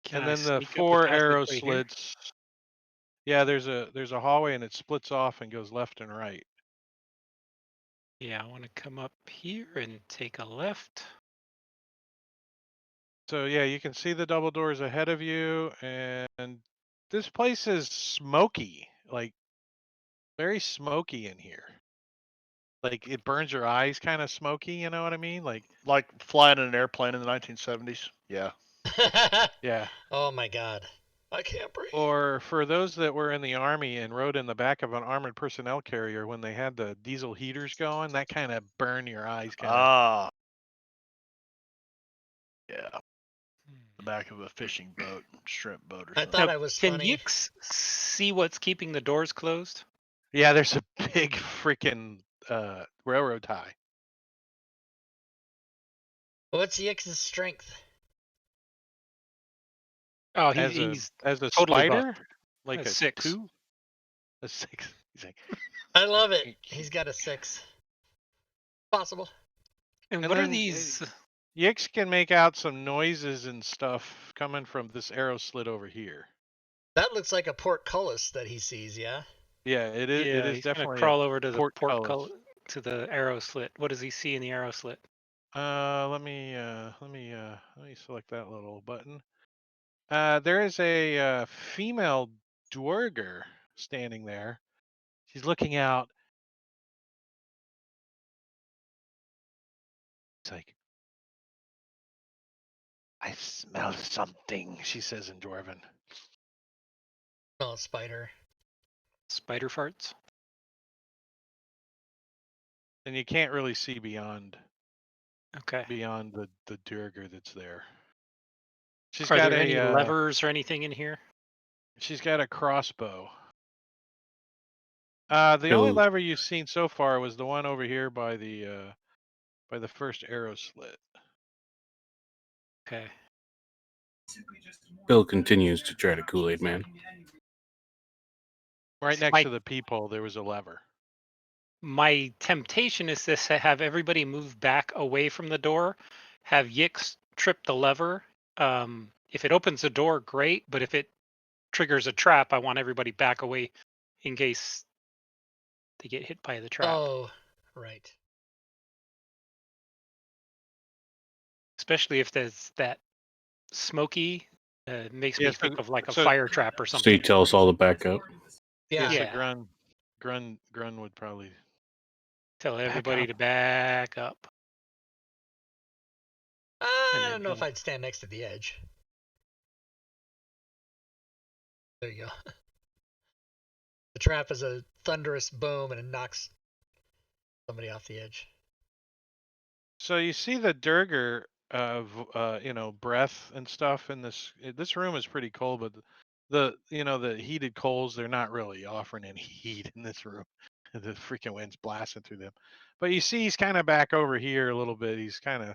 F: Can
B: And
F: I
B: then the
F: sneak up the
B: 4 arrow
F: passageway here?
B: slits. Yeah, there's a hallway and it splits off and goes left and right.
F: Yeah, I want to come up here and take a left.
B: So yeah, you can see the double doors ahead of you, and this place is smoky, like very smoky in here. Like it burns your eyes, kind of smoky. You know what I mean? Like
E: flying in an airplane in the 1970s. Yeah.
B: yeah.
A: Oh my God, I can't breathe.
B: Or for those that were in the army and rode in the back of an armored personnel carrier when they had the diesel heaters going, that kind of burn your eyes, kind of.
E: Ah. Yeah. The back of a fishing boat, shrimp boat or
A: I
E: something.
A: thought I was
F: Can
A: funny.
F: Yix see what's keeping the doors closed?
B: Yeah, there's a big freaking railroad tie.
A: What's Yix's strength?
F: Oh,
B: As
F: he's
B: a
F: totally
B: spider,
F: buffed.
B: like a
F: 6.
B: 2, a 6. He's like,
A: I love it. He's got a 6. Possible.
F: And
B: and
F: what are
B: then
F: these?
B: Yix can make out some noises and stuff coming from this arrow slit over here.
A: That looks like a portcullis that he sees. Yeah.
B: Yeah, it is. It
F: Yeah,
B: is
F: he's gonna
B: definitely a
F: crawl over to the
B: portcullis.
F: to the arrow slit. What does he see in the arrow slit?
B: Let me select that little button. There is a female Dwarger standing there. She's looking out. It's like, I smell something, she says in Dwarven.
A: Oh, spider.
F: Spider farts.
B: And you can't really see beyond
F: Okay.
B: the Dwarger that's there. She's
F: Are
B: got
F: there any
B: a
F: levers or anything in here?
B: she's got a crossbow. The only
C: Bill,
B: lever you've seen so far was the one over here by the first arrow slit.
F: Okay.
C: Bill continues to try to Kool-Aid Man.
B: Right next
F: My
B: to the peephole, there was a lever.
F: my temptation is to have everybody move back away from the door, have Yix trip the lever. If it opens the door, great. But if it triggers a trap, I want everybody back away in case they get hit by the trap.
A: Oh, right.
F: Especially if there's that smoky, makes
B: Yeah,
F: me think of like a
B: so
F: fire trap or
C: So
F: something.
C: you tell us all to back up.
A: Yeah.
B: so
F: Yeah.
B: Grun would probably
F: Tell everybody
B: up.
F: to back up.
A: I don't know if I'd stand next to the edge. There you go. The trap is a thunderous boom and it knocks somebody off the edge.
B: So you see the Durger breath and stuff in this room is pretty cold, but the heated coals, they're not really offering any heat in this room. The freaking wind's blasting through them. But you see he's kind of back over here a little bit. He's kind of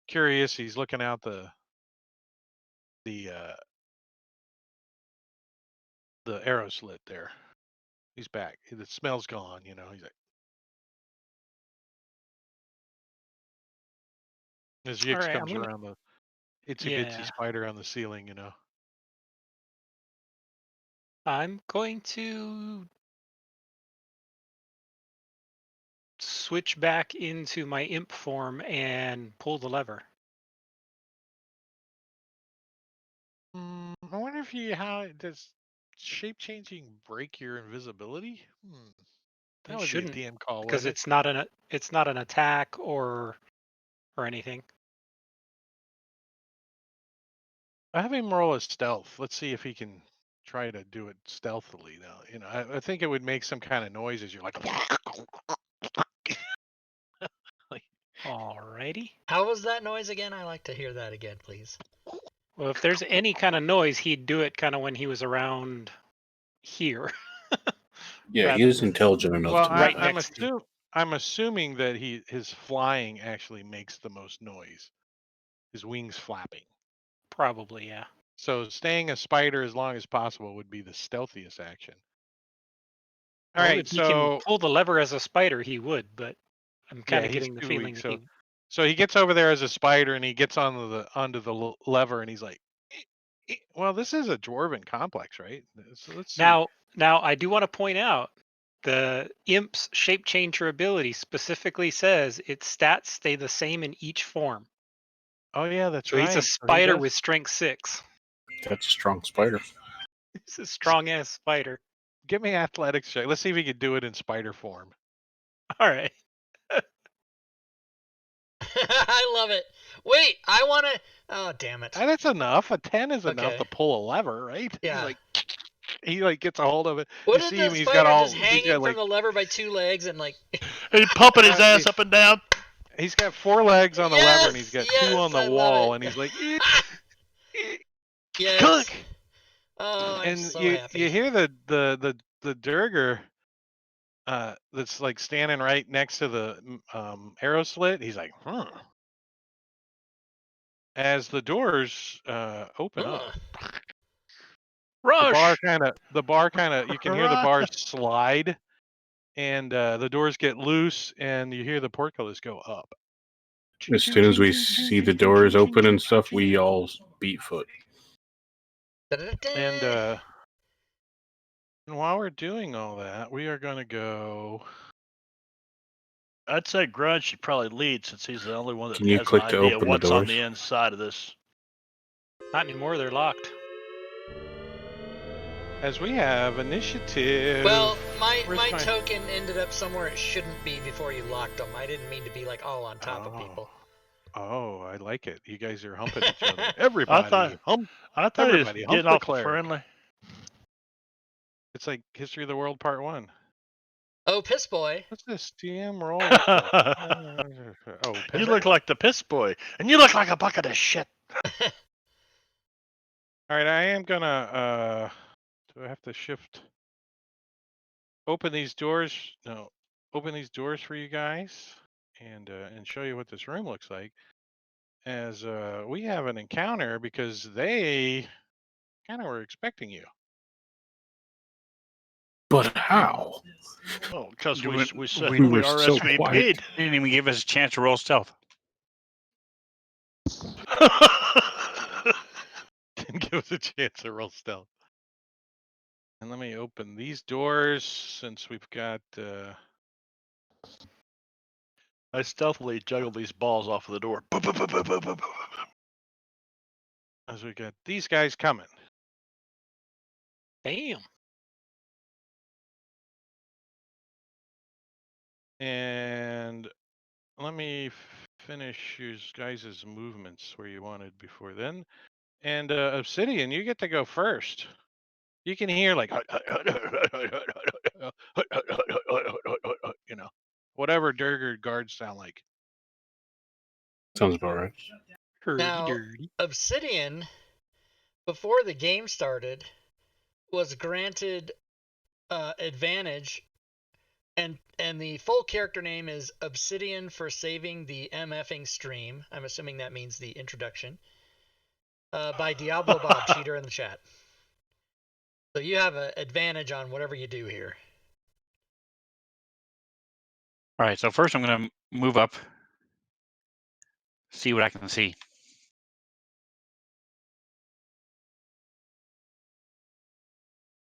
B: curious. He's looking out the arrow slit there. He's back. The smell's gone, He's like, as
F: All
B: Yix
F: right,
B: comes around the itsy bitsy spider on the ceiling,
F: I'm going to switch back into my imp form and pull the lever.
B: I wonder if how does shape changing break your invisibility? That
F: It
B: would
F: shouldn't,
B: be a DM call,
F: because
B: wouldn't
F: it's not an attack or anything.
B: I have him roll a stealth. Let's see if he can try to do it stealthily now. I think it would make some kind of noise as you're like.
F: Alrighty.
A: How was that noise again? I like to hear that again, please.
F: Well, if there's any kind of noise, he'd do it kind of when he was around here.
C: Yeah, he
F: Rather
C: is
F: than
C: intelligent enough
B: Well,
C: to know
F: right
C: that.
F: next to.
B: I'm assuming that his flying actually makes the most noise. His wings flapping.
F: Probably, yeah.
B: So staying a spider as long as possible would be the stealthiest action. All
F: Well,
B: right,
F: if he can
B: so
F: pull the lever as a spider, he would, but I'm kind
B: yeah,
F: of
B: he's
F: getting the
B: too
F: feeling
B: weak.
F: that he.
B: So he gets over there as a spider and he gets onto the lever and he's like, well, this is a dwarven complex, right? So let's see.
F: Now, I do want to point out the imp's shape changer ability specifically says its stats stay the same in each form.
B: Oh yeah, that's
F: So
B: right.
F: he's a
B: So he
F: spider
B: does-
F: with strength 6.
C: That's a strong spider.
F: He's a strong ass spider.
B: Give me athletics check. Let's see if he can do it in spider form.
F: All right.
A: I love it. Wait, I want to. Oh, damn it.
B: That's enough. A 10 is enough
A: Okay.
B: to pull a lever, right?
A: Yeah.
B: He gets a hold of it.
A: What
B: You
A: if
B: see
A: the
B: him, he's
A: spider
B: got
A: just hanging
B: like
A: from the lever by 2 legs and like?
E: He's pumping his
B: Uh,
E: ass up and down.
B: he's got 4 legs on the lever and he's got 2
A: yes,
B: on the
A: I love
B: wall
A: it.
B: and he's like
A: Yes.
B: cook.
A: Oh, I'm
B: And
A: so
B: you
A: happy.
B: hear the Durger that's like standing right next to the arrow slit. He's like, as the doors open up.
E: Rush.
B: The bar kind of you can hear the bars slide and the doors get loose and you hear the portcullis go up.
C: As soon as we see the doors open and stuff, we all beat foot.
B: And while we're doing all that, we are going to go.
E: I'd say Grudge should probably lead since he's the only one that
C: Can you
E: has
C: click
E: an
C: to
E: idea
C: open the
E: what's on
C: doors?
E: the inside of this.
F: Not anymore. They're locked.
B: As we have initiative.
A: Well, my
B: Where's my
A: token ended up somewhere it shouldn't be before you locked them. I didn't mean to be like all on top of people.
B: Oh, I like it. You guys are humping each other. Everybody,
E: I thought
B: everybody,
E: he was
B: hump
E: getting
B: the
E: off
B: cleric.
E: friendly.
B: It's like History of the World Part 1.
A: Oh, piss boy.
B: What's this? DM roll.
E: You look like the piss boy, and you look like a bucket of shit.
B: All right, I am gonna. Do I have to shift? Open these doors. No, open these doors for you guys, and show you what this room looks like. As we have an encounter because they kind of were expecting you.
C: But how?
E: Oh, because
D: You
E: we
D: went-
E: said
C: we
E: we
C: were so
E: RSVP'd.
C: quiet.
D: Didn't even give us a chance to roll stealth.
B: Didn't give us a chance to roll stealth. And let me open these doors since we've got.
E: I stealthily juggled these balls off of the door.
B: As we got these guys coming.
F: Damn.
B: And let me finish you guys' movements where you wanted before then. And Obsidian, you get to go first. You can hear like, whatever Durger guards sound like.
C: Sounds about right.
A: Now,
F: Dirty.
A: Obsidian, before the game started, was granted advantage, and the full character name is Obsidian for saving the MFing stream. I'm assuming that means the introduction. By Diablo Bob, cheater in the chat. So you have an advantage on whatever you do here.
D: All right, so first I'm going to move up, see what I can see.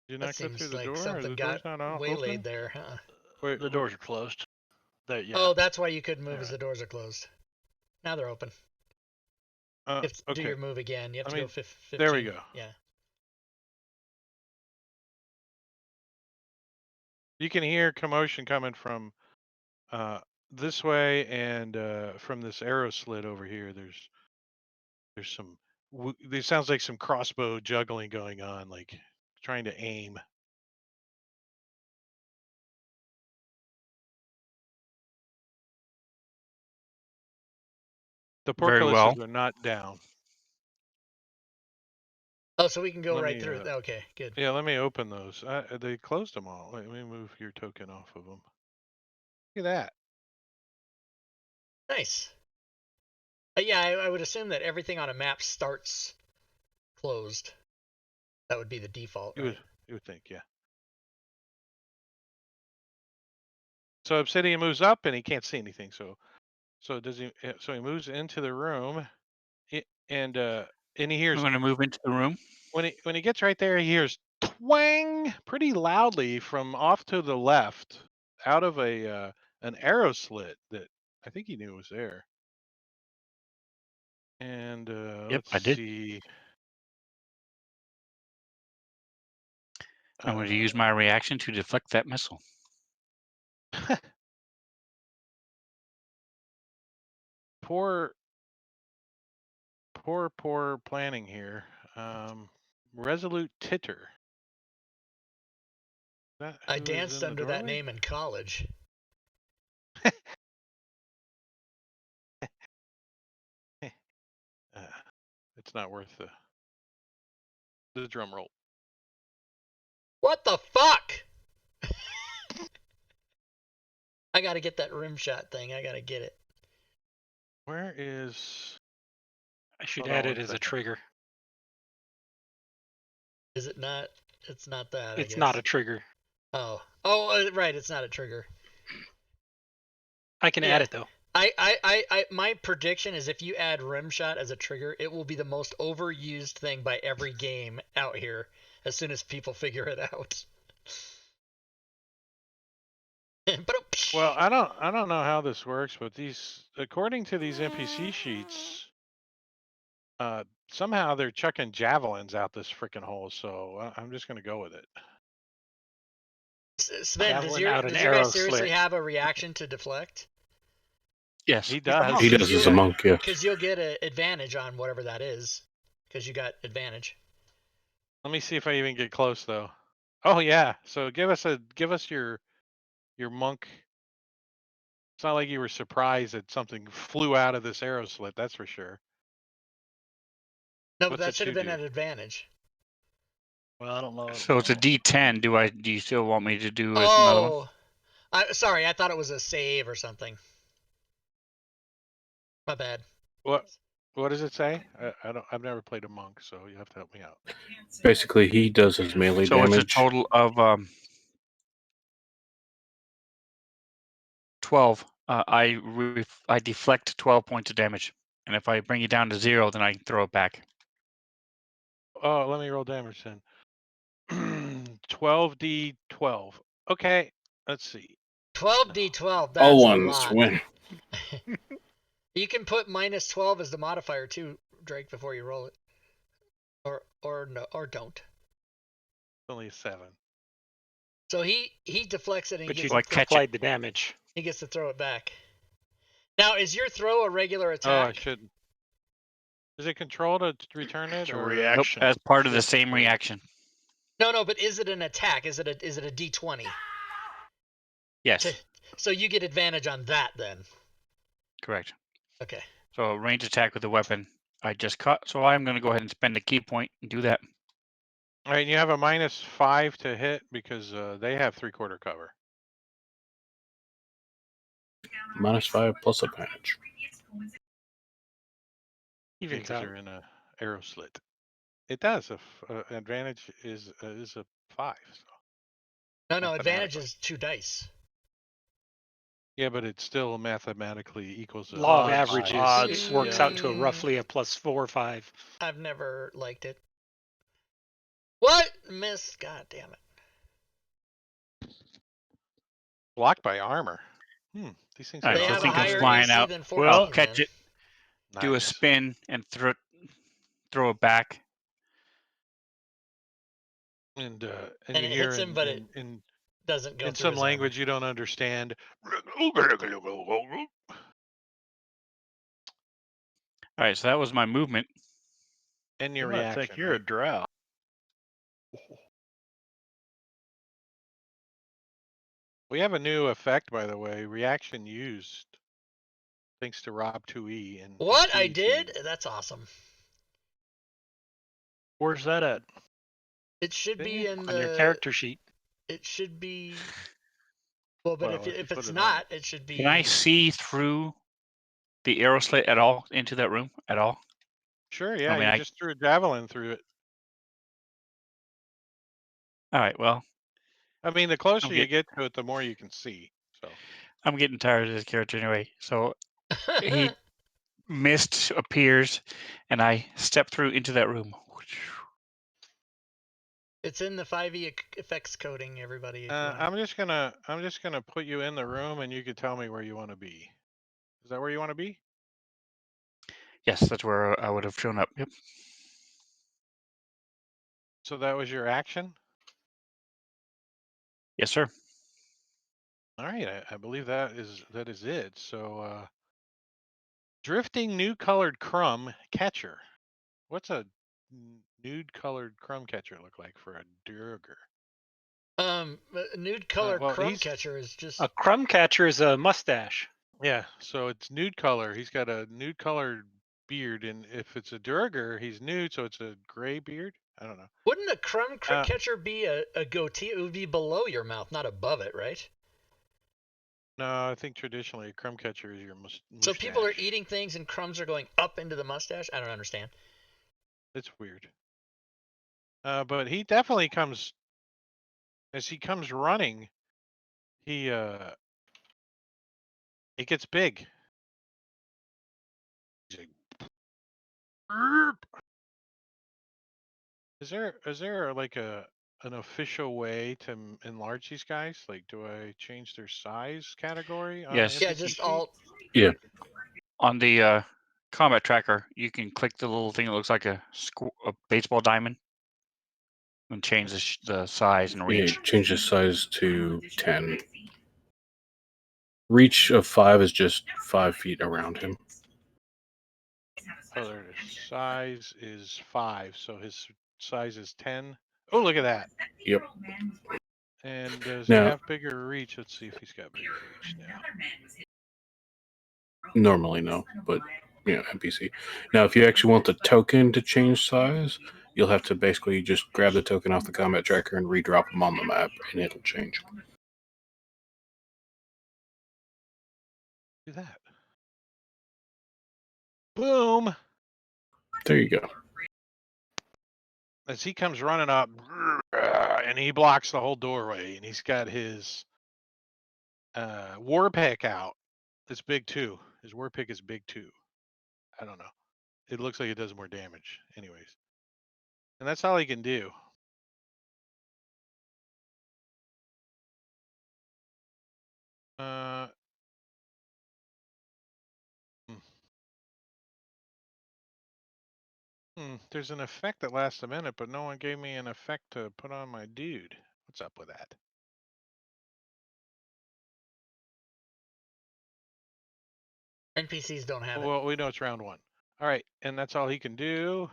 B: Did you
A: That
B: not go
A: seems
B: through the
A: like
B: door? Are
A: something
B: the
A: got
B: doors not
A: waylaid
B: open?
A: there, huh?
B: Wait,
E: The doors are closed. Yeah.
A: Oh, that's why you couldn't move
E: All
A: as the doors are closed. Now they're open. You have to do
B: okay.
A: your move again. You have to go 15.
B: There we go.
A: Yeah.
B: You can hear commotion coming from this way and from this arrow slit over here. There's some. There sounds like some crossbow juggling going on, like trying to aim. The
D: Very
B: portcullises
D: well.
B: are not down.
A: Oh, so we can go
B: Let
A: right
B: me,
A: through. Okay, good.
B: Yeah, let me open those. They closed them all. Let me move your token off of them. Look at that.
A: Nice. Yeah, I would assume that everything on a map starts closed. That would be the default, right?
B: You would think, yeah. So Obsidian moves up and he can't see anything. So does he? So he moves into the room, and he hears.
D: I'm going to move into the room.
B: When he gets right there, he hears twang pretty loudly from off to the left, out of a an arrow slit that I think he knew was there. And
D: Yep,
B: let's
D: I did.
B: see.
D: I'm going to use my reaction to deflect that missile.
B: Poor planning here. Resolute Titter.
A: I danced under that name in college.
B: It's not worth the drum roll.
A: What the fuck? I gotta get that rim shot thing. I gotta get it.
B: Where is?
F: I should add it as a trigger.
A: Is it not? It's not that.
F: It's not a trigger.
A: Oh, right. It's not a trigger.
F: I can add it though.
A: My prediction is if you add rim shot as a trigger, it will be the most overused thing by every game out here as soon as people figure it out.
B: Well, I don't know how this works, but according to these NPC sheets, somehow they're chucking javelins out this freaking hole. So I'm just gonna go with it.
A: Sven, does your guy seriously have a reaction to deflect?
D: Yes,
B: he does.
C: He does as a monk, yeah.
A: Because you'll get an advantage on whatever that is, because you got advantage.
B: Let me see if I even get close though. Oh yeah. So give us your monk. It's not like you were surprised that something flew out of this arrow slit. That's for sure.
A: No, but that should have been an advantage.
E: Well, I don't know.
D: So it's a D10. Do you still want me to do another one?
A: Sorry, I thought it was a save or something. My bad.
B: What does it say? I've never played a monk, so you have to help me out.
C: Basically, he does his melee damage.
D: So it's a total of 12. I deflect 12 points of damage, and if I bring it down to 0, then I can throw it back.
B: Oh, let me roll damage then. 12d12. Okay, let's see.
A: 12d12. That's
C: all
A: a
C: ones
A: lot.
C: win.
A: You can put minus 12 as the modifier too, Drake, before you roll it. Or no, or don't.
B: Only a 7.
A: So he deflects it and
F: but
A: he gets
F: you applied the damage.
A: He gets to throw it back. Now, is your throw a regular attack?
B: Oh, I shouldn't. Is it control to return it, or
E: reaction?
D: Nope, as part of the same reaction.
A: No, but is it an attack? Is it a D20?
D: Yes.
A: So you get advantage on that then.
D: Correct.
A: Okay.
D: So a range attack with a weapon I just cut. So I'm going to go ahead and spend a key point and do that.
B: All right, you have a -5 to hit because they have 3/4 cover.
C: -5 plus advantage.
F: Even
B: because they're in a arrow slit. It does. Advantage is a 5. So.
A: No, advantage is 2 dice.
B: Yeah, but it still mathematically equals a
F: law of averages.
E: Odds,
F: works out to roughly a +4 or 5.
A: I've never liked it. What? Miss? God damn it.
B: Blocked by armor. These things.
D: All right,
A: They
D: so
A: have
D: think
A: a
D: I'm
A: higher
D: flying
A: AC
D: out.
A: than 14,
D: Well, catch it.
B: Nice.
D: Do a spin and throw it back.
B: And
A: And
B: you
A: it
B: hear
A: hits him, but it doesn't go
B: in
A: through
B: some
A: his armor.
B: language you don't understand.
D: All right, so that was my movement.
B: And your
E: You might
B: reaction.
E: think you're a
B: right?
E: drow.
B: We have a new effect, by the way. Reaction used, thanks to Rob 2E. And
A: What? I
B: key
A: did?
B: to-
A: That's awesome.
E: Where's that at?
A: It should
B: Didn't
A: be
B: you?
A: in
F: On your
A: the.
F: character sheet.
A: It should be. Well, but
B: Well,
A: if
B: you
A: if
B: put
A: it's
B: it on.
A: not, it should be.
D: Can I see through the arrow slit at all into that room at all?
B: Sure, yeah.
D: mean,
B: You
D: I-
B: just threw a javelin through it.
D: All right, well,
B: I mean, the closer
D: I'm
B: you get to it, the more you can see. So
D: I'm getting tired of this character anyway. So he mist appears, and I step through into that room.
A: It's in the 5e effects coding, everybody. If you want.
B: I'm just gonna put you in the room, and you can tell me where you want to be. Is that where you want to be?
D: Yes, that's where I would have shown up. Yep.
B: So that was your action.
D: Yes, sir.
B: All right, I believe that is it. So, drifting nude colored crumb catcher. What's a nude colored crumb catcher look like for a Durger?
A: Nude colored
B: well,
A: crumb
B: he's-
A: catcher is just.
F: A crumb catcher is a mustache.
B: Yeah, so it's nude color. He's got a nude colored beard, and if it's a Durger, he's nude, so it's a gray beard. I don't know.
A: Wouldn't a crumb catcher be a goatee? It would be below your mouth, not above it, right?
B: No, I think traditionally a crumb catcher is your mustache.
A: So people are eating things and crumbs are going up into the mustache? I don't understand.
B: It's weird. But he definitely comes, as he comes running, he it gets big. He's like, "Burp." Is there like an official way to enlarge these guys? Like, do I change their size category on
D: Yes.
B: the
A: Yeah,
B: NPC
A: just
B: sheet?
A: alt.
D: On the combat tracker, you can click the little thing that looks like a baseball diamond and change the size and
C: Yeah,
D: reach.
C: change the size to 10. Reach of 5 is just 5 feet around him.
B: Oh, there it is. Size is 5, so his size is 10. Oh, look at that.
C: Yep.
B: And does
C: Now-
B: he have bigger reach? Let's see if he's got bigger reach now.
C: Normally, no, but NPC. Now, if you actually want the token to change size, you'll have to basically just grab the token off the combat tracker and redrop them on the map, and it'll change.
B: Do that. Boom.
C: There you go.
B: As he comes running up, and he blocks the whole doorway, and he's got his war pick out. It's big too. His war pick is big too. I don't know. It looks like it does more damage, anyways. And that's all he can do. There's an effect that lasts a minute, but no one gave me an effect to put on my dude. What's up with that?
A: NPCs don't have it.
B: Well, we know it's round 1. All right, and that's all he can do.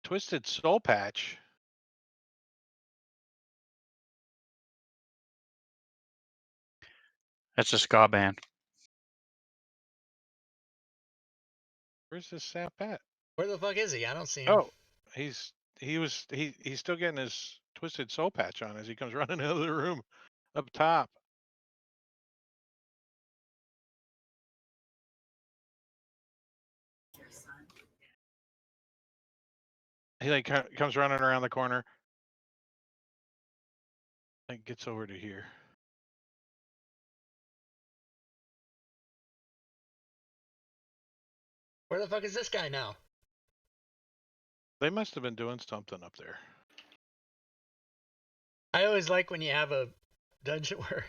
B: Twisted Soul Patch.
D: That's a ska band.
B: Where's this sap at?
A: Where the fuck is he? I don't see him.
B: Oh, he's still getting his Twisted Soul Patch on as he comes running out of the room up top. He like comes running around the corner. Like gets over to here.
A: Where the fuck is this guy now?
B: They must have been doing something up there.
A: I always like when you have a dungeon where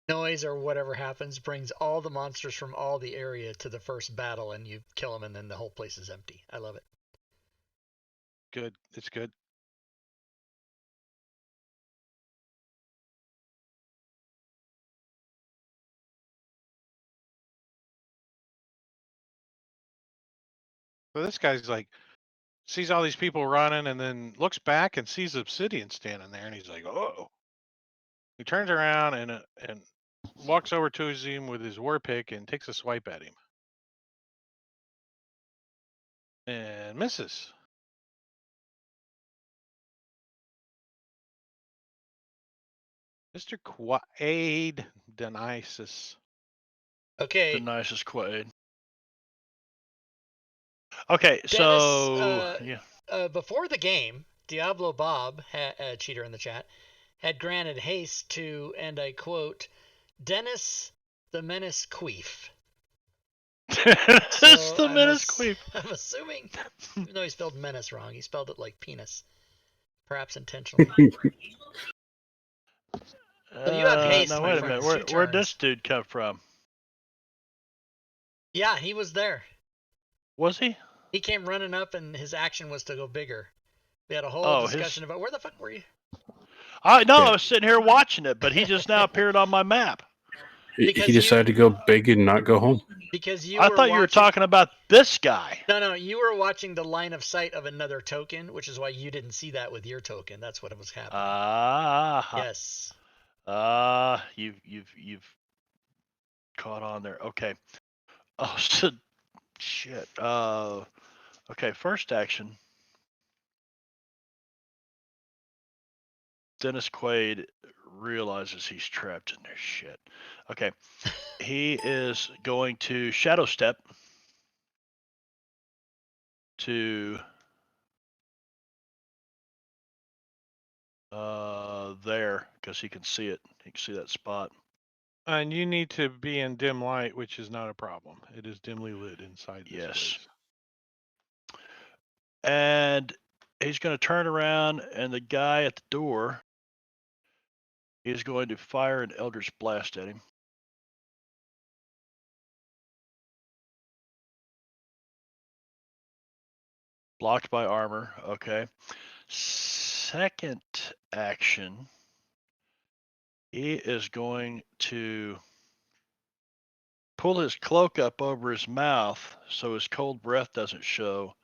A: noise or whatever happens brings all the monsters from all the area to the first battle and you kill them and then the whole place is empty. I love it.
B: Good. It's good. So this guy's like, sees all these people running and then looks back and sees Obsidian standing there, and he's like, oh. He turns around and walks over to him with his war pick and takes a swipe at him. And misses. Mr. Quaid Dionysus.
A: Okay,
E: The nicest Quaid. Okay,
A: Dennis,
E: so yeah.
A: before the game, Diablo Bob, cheater in the chat, had granted haste to, and I quote, Dennis the Menace Queef.
E: It's the Menace Queef.
A: I'm assuming, even though he spelled menace wrong, he spelled it like penis. Perhaps intentionally. So you have haste,
E: now
A: my
E: wait a
A: friend.
E: minute.
A: It's
E: Where'd
A: turns.
E: this dude come from?
A: Yeah, he was there.
E: Was he?
A: He came running up, and his action was to go bigger. We had a whole discussion about where the fuck were you?
E: I was sitting here watching it, but he just now appeared on my map.
C: He decided to go big and not go home.
A: Because
E: I thought you were talking about this guy.
A: No, you were watching the line of sight of another token, which is why you didn't see that with your token. That's what was happening. Yes.
E: You've caught on there. Okay. Oh shit. Okay. First action. Dennis Quaid realizes he's trapped in this shit. Okay. He is going to shadow step to there because he can see it. He can see that spot.
B: And you need to be in dim light, which is not a problem. It is dimly lit inside this place.
E: And he's going to turn around, and the guy at the door is going to fire an Eldritch Blast at him. Blocked by armor. Okay. Second action, he is going to pull his cloak up over his mouth so his cold breath doesn't show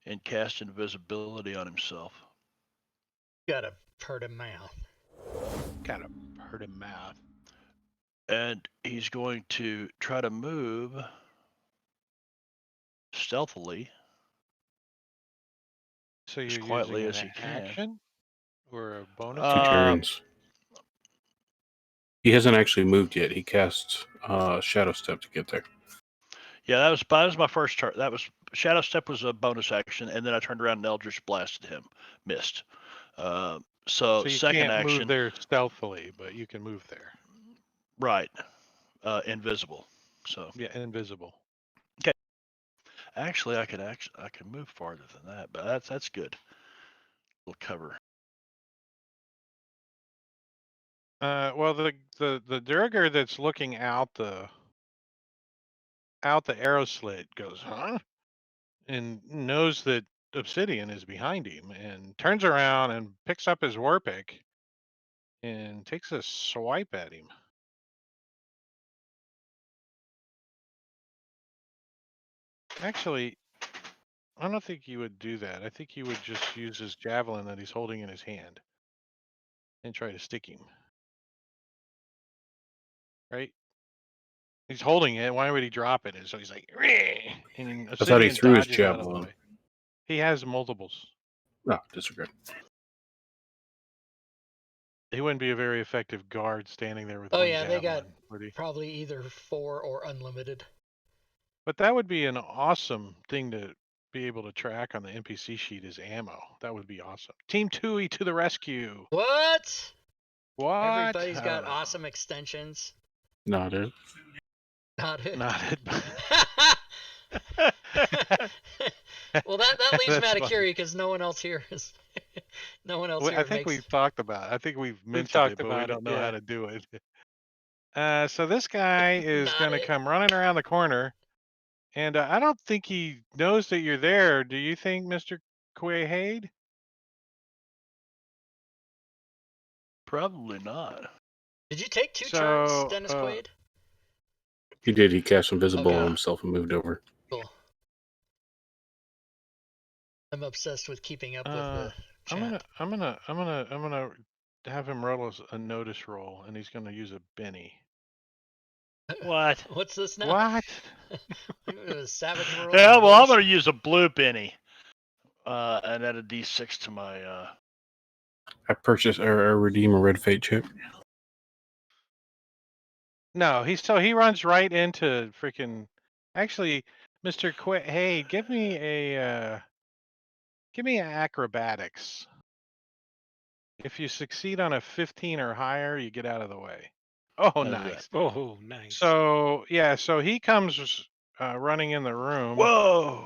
E: and cast invisibility on himself.
A: Got a purty mouth.
B: Got a purty mouth.
E: And he's going to try to move stealthily.
B: So you're
E: as quietly
B: using
E: as
B: an
E: he can.
B: action or a bonus?
C: 2 turns. He hasn't actually moved yet. He cast Shadow Step to get there.
E: Yeah, that was my first turn. That was Shadow Step was a bonus action, and then I turned around and Eldritch blasted him. Missed. So
B: you
E: second
B: can't
E: action.
B: Move there stealthily, but you can move there.
E: Right. Invisible. So
B: yeah, invisible.
E: Okay. Actually, I can move farther than that, but that's good. We'll cover.
B: Well, the Durger that's looking out the arrow slit goes, huh? And knows that Obsidian is behind him and turns around and picks up his war pick and takes a swipe at him. Actually, I don't think he would do that. I think he would just use his javelin that he's holding in his hand and try to stick him. Right? He's holding it. Why would he drop it? And so he's like, "Reh!" And
C: I thought he
B: Obsidian
C: threw his
B: dodges out of the
C: javelin.
B: way. He has multiples.
C: No, disregard.
B: He wouldn't be a very effective guard standing there with one javelin.
A: They got probably either 4 or unlimited.
B: But that would be an awesome thing to be able to track on the NPC sheet is ammo. That would be awesome. Team Tui to the rescue.
A: What? Everybody's
B: I
A: got
B: don't know.
A: awesome extensions.
C: Not it.
A: Not it.
B: Not it.
A: Well, that leaves me
B: That's
A: out of
B: funny.
A: Curie because no one else here is. No one else here
B: I think
A: makes.
B: we've talked about it. I think we've mentioned
F: talked
B: it, but we
F: about
B: don't
F: it,
B: know how to do it. So this guy is
A: Not
B: going to
A: it.
B: come running around the corner, and I don't think he knows that you're there. Do you think, Mr. Quaid?
E: Probably not.
A: Did you take 2 turns, Dennis Quaid?
C: He did. He cast Invisible
A: Okay.
C: on himself and moved over.
A: Cool. I'm obsessed with keeping up with the chat.
B: I'm gonna have him roll a notice roll, and he's gonna use a Benny.
E: What?
A: What's this now?
B: What?
A: Savage World.
E: Yeah, well, I'm
A: Ghost?
E: gonna use a blue penny, and add a D6 to my.
C: I purchased or redeem a red fate chip.
B: No, he runs right into freaking. Actually, Mr. Quit. Hey, give me acrobatics. If you succeed on a 15 or higher, you get out of the way. Oh,
E: How's
B: nice.
F: Oh, nice.
B: So yeah, so he comes running in the room.
E: Whoa!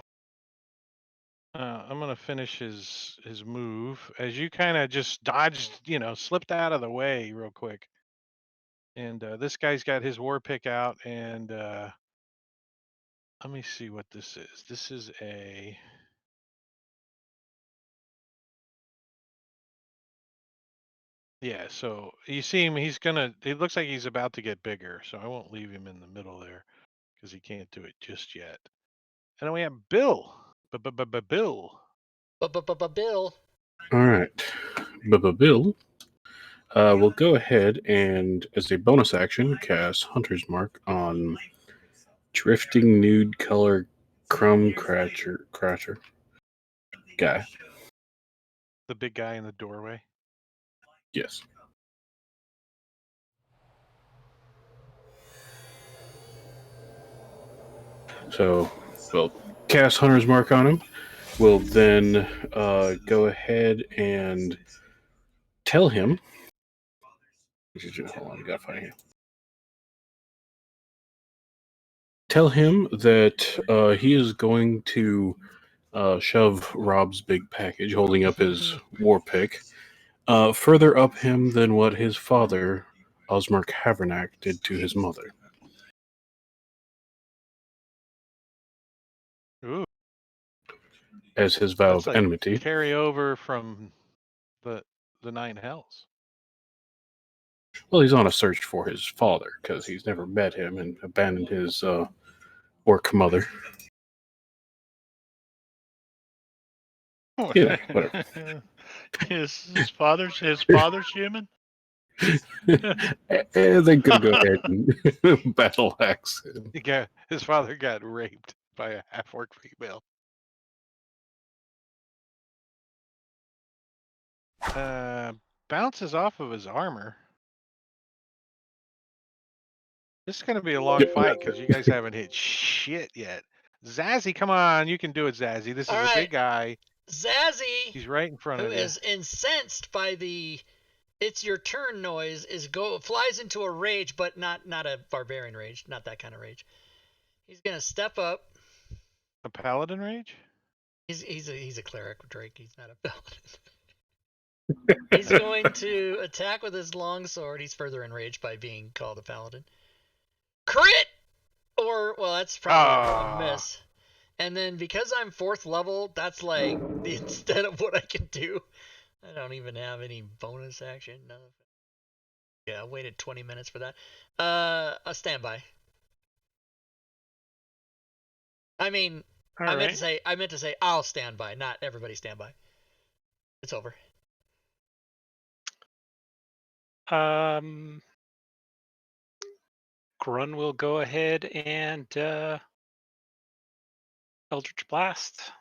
B: I'm gonna finish his move as you kind of just dodged, slipped out of the way real quick. And this guy's got his war pick out, and let me see what this is. This is a. Yeah, so you see him. It looks like he's about to get bigger, so I won't leave him in the middle there because he can't do it just yet. And then we have Bill. Bill.
A: Bill.
C: All right, Bill. We'll go ahead and, as a bonus action, cast Hunter's Mark on Drifting Nude Color Crumb Crasher guy.
B: The big guy in the doorway.
C: Yes. So we'll cast Hunter's Mark on him. We'll then go ahead and tell him. Hold on, I gotta find him. Tell him that he is going to shove Rob's big package, holding up his war pick, further up him than what his father, Osmark Havernack, did to his mother.
B: Ooh,
C: as his vow
B: that's
C: of
B: like
C: enmity.
B: carry over from the Nine Hells.
C: Well, he's on a search for his father because he's never met him and abandoned his orc mother. Yeah, whatever.
E: his father's human.
C: And they could go ahead and battle axe him.
B: His father got raped by a half-orc female. Bounces off of his armor. This is going to be a long fight because you guys haven't hit shit yet. Zazzy, come on. You can do it, Zazzy. This is a big guy.
A: Zazzy,
B: He's right in front
A: who
B: of you.
A: is incensed by the "it's your turn" noise, flies into a rage, but not a barbarian rage, not that kind of rage. He's gonna step up.
B: A paladin rage?
A: He's a cleric, Drake. He's not a paladin. He's going to attack with his longsword. He's further enraged by being called a paladin. Crit! Or, well, that's probably a miss. And then because I'm 4th level, that's like instead of what I can do. I don't even have any bonus action. No. Yeah, I waited 20 minutes for that. A standby. I mean, I meant to say I'll stand by, not everybody stand by. It's over.
F: Grun will go ahead and Eldritch Blast.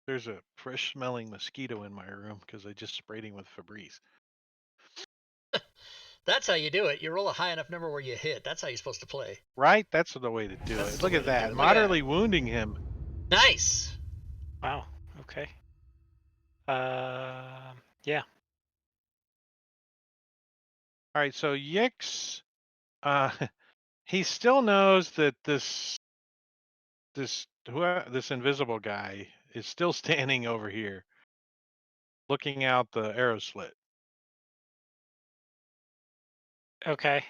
B: There's a fresh smelling mosquito in my room because I just sprayed him with Febreze.
A: That's how you do it. You roll a high enough number where you hit. That's how you're supposed to play.
B: Right? That's the way to do it. Look at that. Moderately wounding him.
A: Nice.
F: Wow. Okay. Yeah.
B: All right, so Yix, he still knows that this invisible guy is still standing over here, looking out the arrow slit.
F: Okay.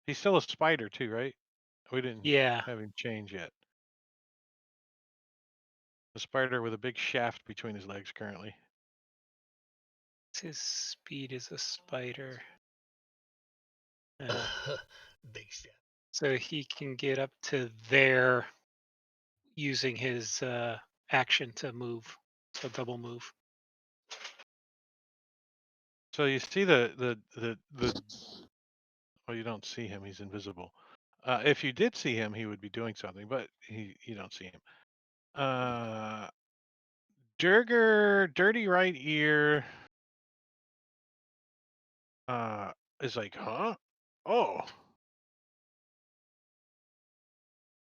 B: He's still a spider too, right? We didn't have him change yet. A spider with a big shaft between his legs currently.
F: His speed is a spider.
A: Big shaft.
F: So he can get up to there using his action to move, so double move.
B: So you see the well, you don't see him. He's invisible. If you did see him, he would be doing something, but you don't see him. Durger, dirty right ear. Is like, huh? Oh.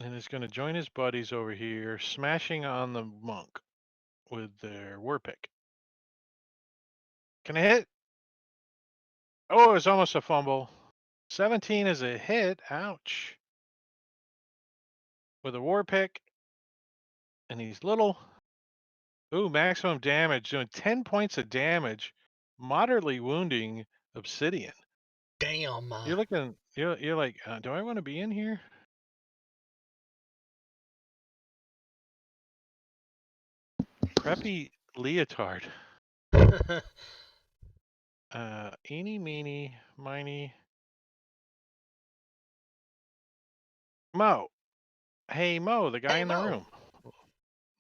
B: And is going to join his buddies over here, smashing on the monk with their war pick. Can I hit? Oh, it's almost a fumble. 17 is a hit. Ouch. With a war pick. And he's little. Ooh, maximum damage. Doing 10 points of damage. Moderately wounding Obsidian.
A: Damn.
B: You're looking, you're like, do I want to be in here? Preppy leotard. Eeny, meeny, miny. Mo. Hey, Mo, the guy
A: Hey,
B: in the
A: Mo.
B: room.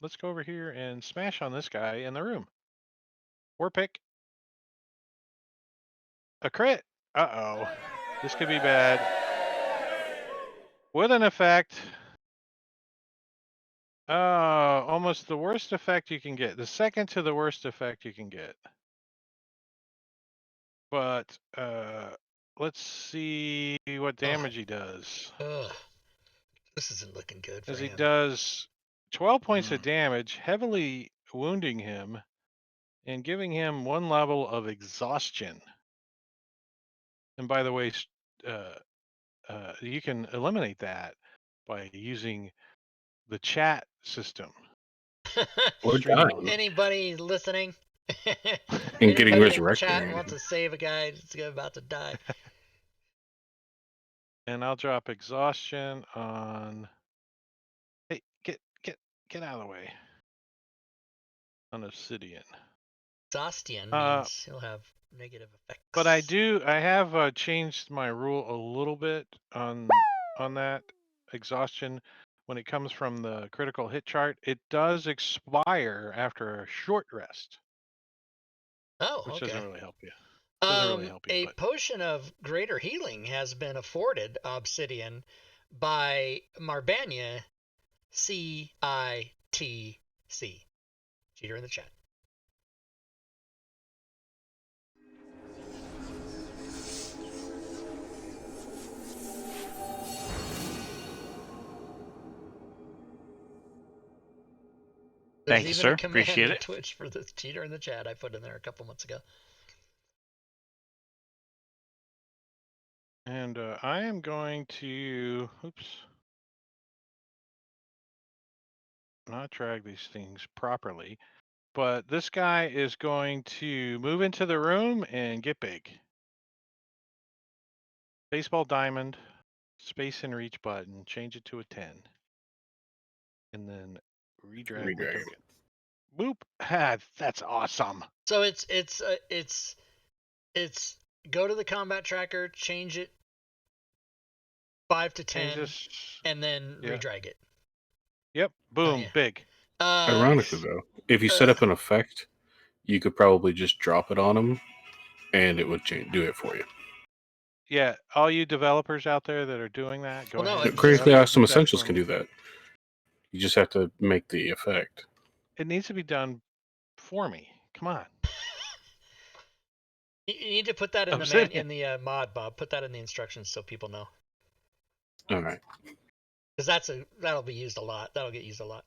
B: Let's go over here and smash on this guy in the room. War pick. A crit. Uh-oh. This could be bad. With an effect. Almost the worst effect you can get. The second to the worst effect you can get. But let's see what damage he does.
A: Ugh. This isn't looking good for
B: As he
A: him.
B: does 12 points of damage, heavily wounding him and giving him 1 level of exhaustion. And by the way, you can eliminate that by using the chat system.
C: Or
B: Stream
C: dying.
A: Anybody listening?
C: And getting
A: Anybody in
C: resurrected.
A: chat wants to save a guy that's about to die?
B: And I'll drop exhaustion on. Hey, get out of the way. On Obsidian.
A: Exhaustion means he'll have negative effects.
B: But I have changed my rule a little bit on that exhaustion. When it comes from the critical hit chart, it does expire after a short rest.
A: Oh,
B: Which
A: okay.
B: doesn't really help you. Doesn't really help you.
A: A
B: But
A: potion of greater healing has been afforded Obsidian by Marbania CITC. Cheater in the chat. There's
D: Thank you,
A: even
D: sir.
A: a command
D: Appreciate
A: in
D: it.
A: Twitch for the cheater in the chat I put in there a couple months ago.
B: And I am going to, not drag these things properly, but this guy is going to move into the room and get big. Baseball diamond, space and reach button, change it to a 10. And then redrag the token. Boop. That's awesome.
A: So it's go to the combat tracker, change it 5 to 10, and then redrag it.
B: Yep. Boom.
A: yeah.
B: Big.
C: Ironically, though, if you set up an effect, you could probably just drop it on them, and it would do it for you.
B: Yeah, all you developers out there that are doing that, go ahead.
C: Critically Awesome Essentials can do that. You just have to make the effect.
B: It needs to be done for me. Come on.
A: You need to put that in the mod, Bob. Put that in the instructions so people know.
C: All right.
A: Because that'll be used a lot. That'll get used a lot.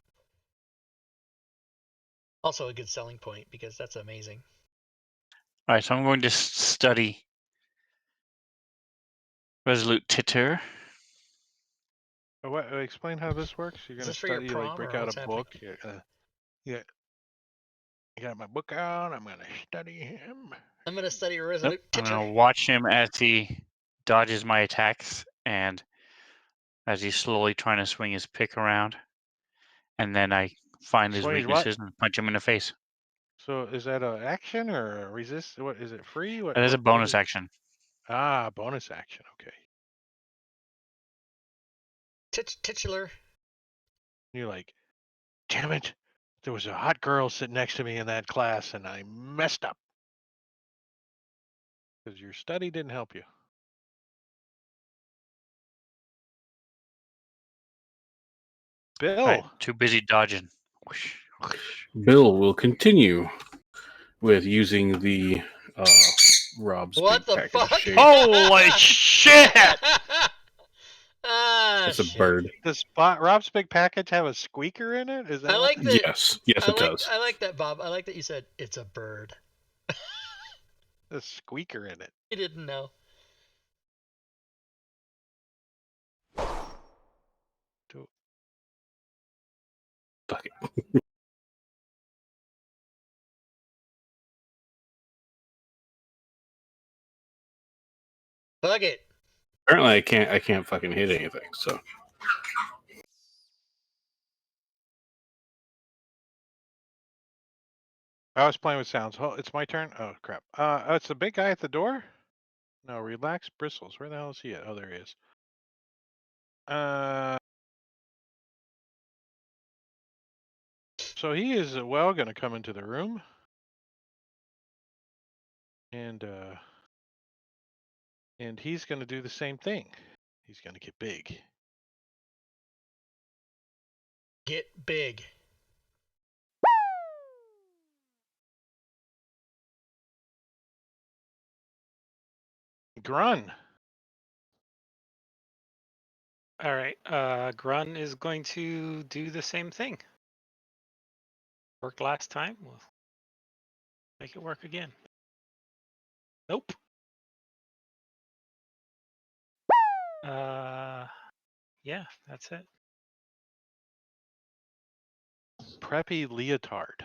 A: Also a good selling point because that's amazing.
D: All right, so I'm going to study Resolute Titter.
B: Explain how this works. You're going to study, like break out a book. Yeah. I got my book out. I'm going to study him.
A: I'm going to study Resolute Titter.
D: I'm going to watch him as he dodges my attacks and as he's slowly trying to swing his pick around. And then I find his weaknesses and punch him in the face.
B: So is that an action or a resist? What is it? Free?
D: That is a bonus action.
B: Ah, bonus action. Okay.
A: Titular.
B: You're like, damn it, there was a hot girl sitting next to me in that class, and I messed up because your study didn't help you. Bill.
D: Right, too busy dodging. Whoosh, whoosh.
C: Bill will continue with using the Rob's
A: What
C: big
A: the
C: package of
A: fuck?
C: shit.
E: Holy shit!
A: Ah,
C: It's a
A: shit.
C: bird.
B: Does Rob's big package have a squeaker in it? Is that
A: I like
B: what
A: that.
C: Yes, yes, it does.
A: I like that, Bob. I like that you said it's a bird.
B: the squeaker in it?
A: You didn't know.
C: Fuck it.
A: Fuck it.
C: Apparently, I can't fucking hit anything. So
B: I was playing with sounds. Oh, it's my turn. Oh crap. Oh, it's the big guy at the door. No, relax bristles. Where the hell is he at? Oh, there he is. So he is well going to come into the room, and he's going to do the same thing. He's going to get big.
A: Get big.
B: Grun.
F: All right. Grun is going to do the same thing. Worked last time. We'll make it work again. Nope. Yeah, that's it.
B: Preppy Leotard.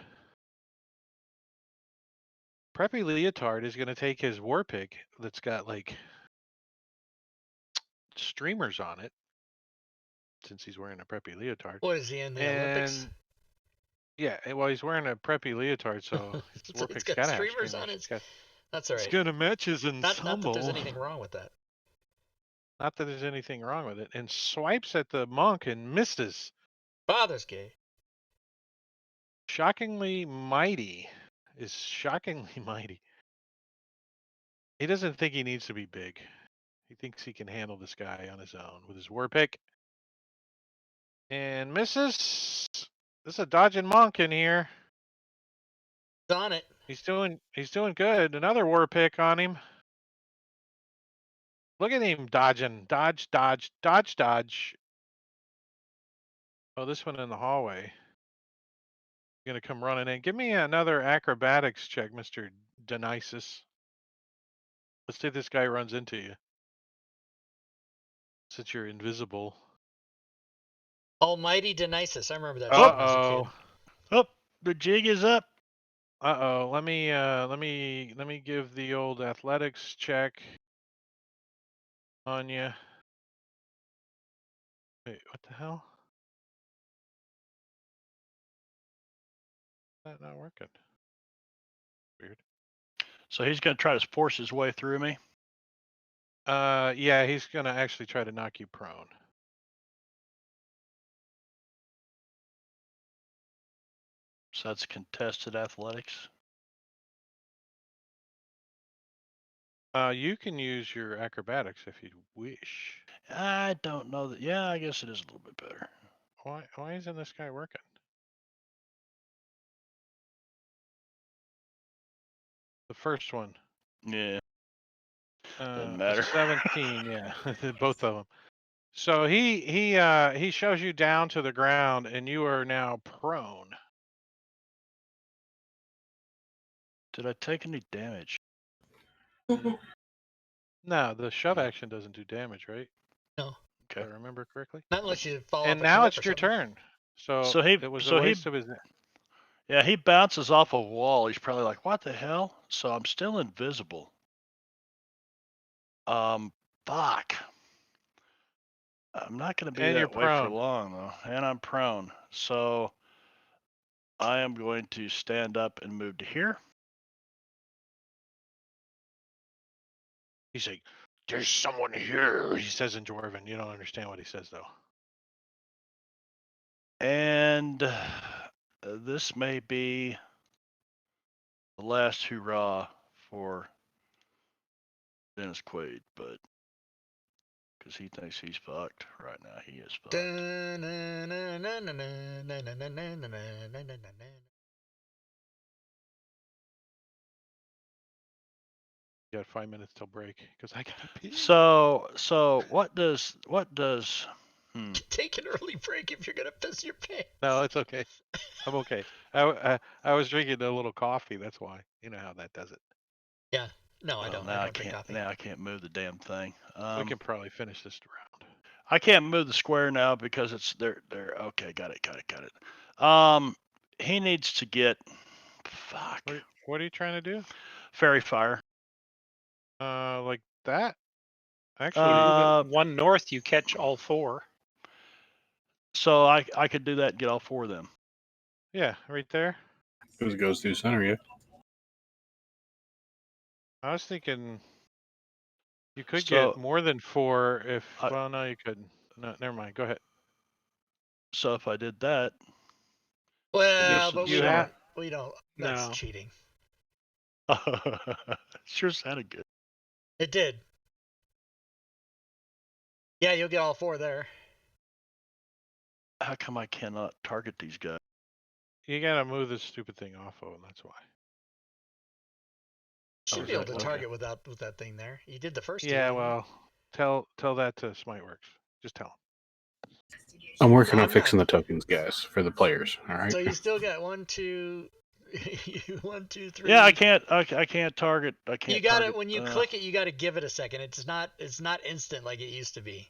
B: Preppy Leotard is going to take his war pig that's got like streamers on it, since he's wearing a preppy leotard.
A: What is he in the Olympics?
B: Yeah, well, he's wearing a preppy leotard, so his war
A: It's
B: pig's
A: got
B: got to have
A: streamers
B: streamers.
A: on it. That's all right.
B: It's going to match his
A: Not
B: ensemble.
A: that there's anything wrong with that.
B: Not that there's anything wrong with it. And swipes at the monk and misses.
A: Father's gay.
B: Shockingly mighty. Is shockingly mighty. He doesn't think he needs to be big. He thinks he can handle this guy on his own with his war pick. And misses. There's a dodging monk in here.
A: He's on it.
B: He's doing good. Another war pick on him. Look at him dodging. Dodge, dodge, dodge, dodge. Oh, this one in the hallway. You're gonna come running in. Give me another acrobatics check, Mr. Dionysus. Let's say this guy runs into you. Since you're invisible.
A: Almighty Dionysus. I remember that song as a kid.
E: Oh, the jig is up.
B: Uh-oh. Let me give the old athletics check on you. Wait, what the hell? That not working. Weird.
E: So he's going to try to force his way through me.
B: Yeah, he's gonna actually try to knock you prone.
E: So that's contested athletics.
B: You can use your acrobatics if you wish.
E: I don't know that. Yeah, I guess it is a little bit better.
B: Why isn't this guy working? The first one.
E: Yeah. Doesn't
B: A
E: matter.
B: 17, yeah, both of them. So he shoves you down to the ground, and you are now prone.
E: Did I take any damage?
B: No, the shove action doesn't do damage, right?
A: No.
B: If I remember correctly.
A: Not unless you fall
B: And
A: off a
B: now
A: cliff
B: it's
A: or
B: your
A: something.
B: turn. So
E: he-
B: it was
E: so
B: a
E: he-
B: waste of his.
E: Yeah, he bounces off a wall. He's probably like, "What the hell?" So I'm still invisible. Fuck. I'm not going to be
B: And you're
E: that way for
B: prone.
E: long though, and I'm prone. So I am going to stand up and move to here.
B: He's like, "There's someone here," he says in Dwarven. You don't understand what he says though.
E: And this may be the last hurrah for Dennis Quaid, but because he thinks he's fucked right now, he is fucked.
B: You got 5 minutes till break because I gotta pee.
E: So what does
A: Take an early break if you're gonna piss your pants.
B: No, it's okay. I'm okay. I was drinking a little coffee. That's why. You know how that does it.
A: Yeah. No, I
E: well,
A: don't.
E: now
A: I
E: I
A: don't drink
E: can't.
A: coffee.
E: Now I can't move the damn thing.
B: We can probably finish this round.
E: I can't move the square now because it's they're okay. Got it. He needs to get fuck
B: What are you trying to do?
E: fairy fire.
B: Like that?
E: Actually,
F: One north, you catch all 4.
E: so I could do that and get all 4 of them.
B: Yeah, right there.
C: It goes through center, yeah.
B: I was thinking you could
E: So-
B: get more than 4 if.
E: I-
B: Well, no, you couldn't. No, never mind. Go ahead.
E: So if I did that,
A: Well,
E: Just
A: but
B: you have-
A: we don't. That's
F: No.
A: cheating.
E: sure sounded good.
A: It did. Yeah, you'll get all 4 there.
E: How come I cannot target these guys?
B: You gotta move this stupid thing off of them. That's why.
A: You should
E: is
A: be able
E: that
A: to
E: okay?
A: target with that thing there. You did the first 2.
B: Yeah,
A: didn't you?
B: well, tell that to Smiteworks. Just tell them.
C: I'm working on
A: I'm
C: fixing
A: not-
C: the tokens, guys, for the players. All right.
A: So you still got 1, 2, 1, 2, 3.
E: Yeah, I can't target. I can't.
A: You got
E: target,
A: it when you click it. You got to give it a second. It's not instant like it used to be.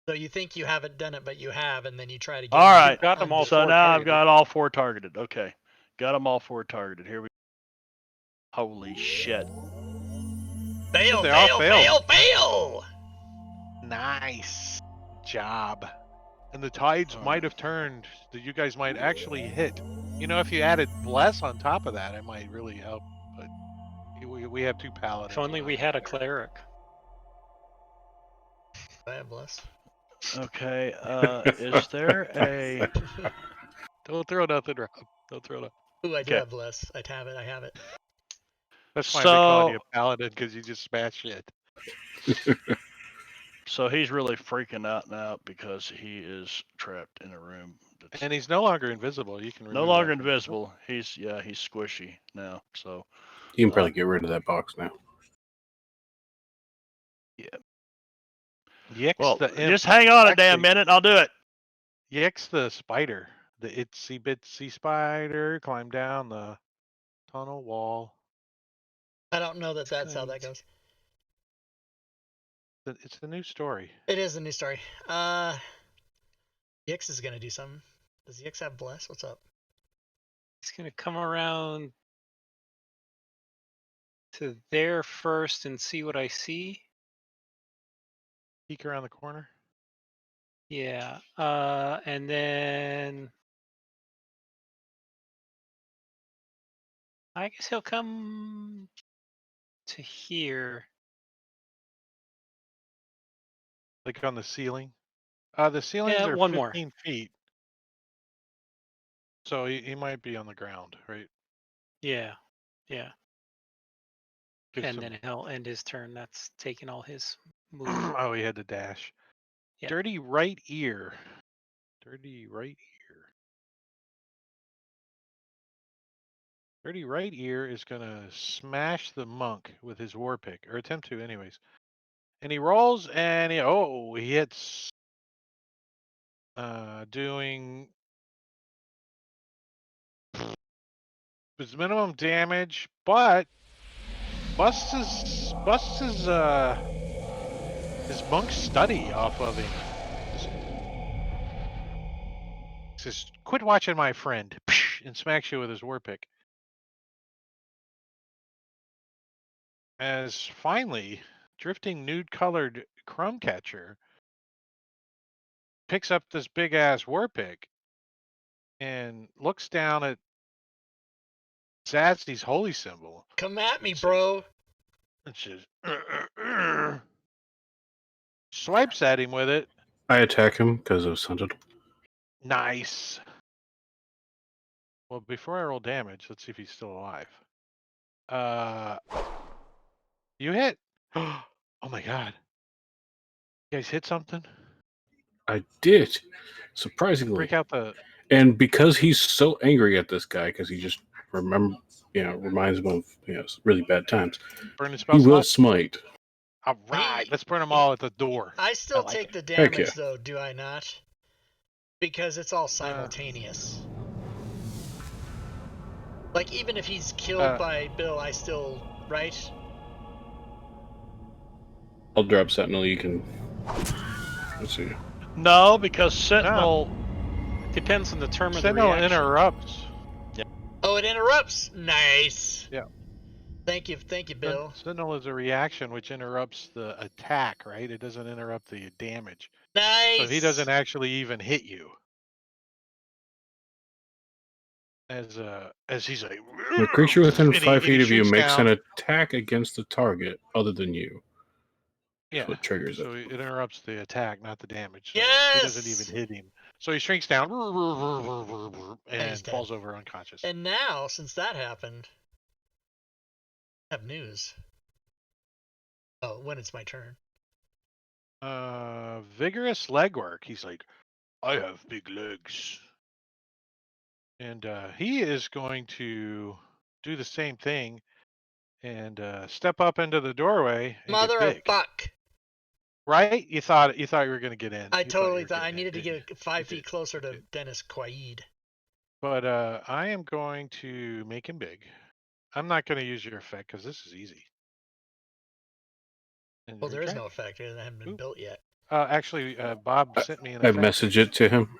A: So you think you haven't done it, but you have, and then you try to get
E: All
A: it.
E: right.
F: Got them all
E: So
F: 4
E: now I've
F: targeted.
E: got all 4 targeted. Okay, got them all 4 targeted. Here we. Holy shit!
A: Fail,
B: They all
A: fail,
B: failed.
A: fail, fail.
B: Nice job. And the tides might have turned. That you guys might actually hit. You know, if you added bless on top of that, it might really help. But we have 2 paladins.
F: If only we had a cleric.
A: I have bless.
E: Okay. Is there a?
B: Don't throw nothing, Rob. Don't throw nothing.
A: Ooh, I do
E: Okay.
A: have bless. I have it. I have it.
B: That's why I've been calling you
E: So
B: a paladin because you just smash shit.
E: so he's really freaking out now because he is trapped in a room. That's
B: And he's no longer invisible. You can
E: no
B: remove
E: longer
B: that from-
E: invisible. He's squishy now. So
C: You can probably get rid of that box now.
B: Yix
E: well,
B: the imp.
E: just hang on a damn
B: Actually-
E: minute. And I'll do it.
B: Yix the spider. The itsy bitsy spider climbed down the tunnel wall.
A: I don't know that that's how that goes.
B: It's the new story.
A: It is a new story. Yix is gonna do something. Does Yix have bless? What's up?
F: He's going to come around to there first and see what I see.
B: Peek around the corner.
F: Yeah. And then I guess he'll come to here.
B: Like on the ceiling. The ceilings
F: Yeah,
B: are
F: one
B: 15
F: more.
B: feet. So he might be on the ground, right?
F: Yeah. Yeah.
B: Give
F: And
B: some-
F: then he'll end his turn. That's taking all his movement.
B: Oh, he had to dash.
F: Yeah.
B: Dirty right ear. Dirty right ear. Dirty right ear is gonna smash the monk with his war pick, or attempt to, anyways. And he rolls, and he hits. Doing his minimum damage, but busts his monk study off of him. Says, "Quit watching, my friend," and smacks you with his war pick. As finally, drifting nude-colored crumb catcher picks up this big-ass war pick and looks down at Zazzy's holy symbol.
A: Come at me, bro.
B: And says, swipes at him with it.
C: I attack him because of Sentinel.
B: Nice. Well, before I roll damage, let's see if he's still alive. You hit. Oh my god. You guys hit something?
C: I did, surprisingly.
B: Break out the.
C: And because he's so angry at this guy, because he just reminds him of really bad times,
B: Burn the
C: he
B: spell
C: will
B: slot.
C: smite.
B: All right, let's burn them all at the door.
A: I still
B: like
A: take
B: it.
A: the
C: Heck
A: damage
C: yeah.
A: though, do I not? Because it's all simultaneous. Like even if he's killed by Bill, I still right?
C: I'll drop Sentinel. You can. Let's see.
E: No, because Sentinel.
F: Depends on the term of the
B: Sentinel
F: reaction.
B: interrupts.
A: Oh, it interrupts. Nice.
B: Yeah.
A: Thank you, Bill.
B: Sentinel is a reaction which interrupts the attack, right? It doesn't interrupt the damage.
A: Nice.
B: So he doesn't actually even hit you. As he's like,
C: The creature within
B: and
C: 5 feet of you
B: shrinks
C: makes
B: down.
C: an attack against the target other than you.
B: Yeah,
C: what triggers
B: so
C: it.
B: it interrupts the attack, not the damage. So
A: Yes.
B: he doesn't even hit him. So he shrinks down and
A: he's dead.
B: falls over unconscious.
A: And now, since that happened, I have news. Oh, when it's my turn.
B: Vigorous legwork. He's like, I have big legs. And he is going to do the same thing and step up into the doorway and
A: Mother
B: get
A: of
B: big.
A: fuck.
B: Right? You thought you were going to get in.
A: I
B: You
A: totally thought
B: you
A: I needed to
B: didn't
A: get 5
B: You
A: feet
B: did.
A: closer to
B: did.
A: Dennis Quaid.
B: But I am going to make him big. I'm not going to use your effect because this is easy. And
A: Well, there is
B: retry.
A: no effect. It hasn't been built yet.
B: Actually, Bob sent me an
C: I
B: effect.
C: message it to him,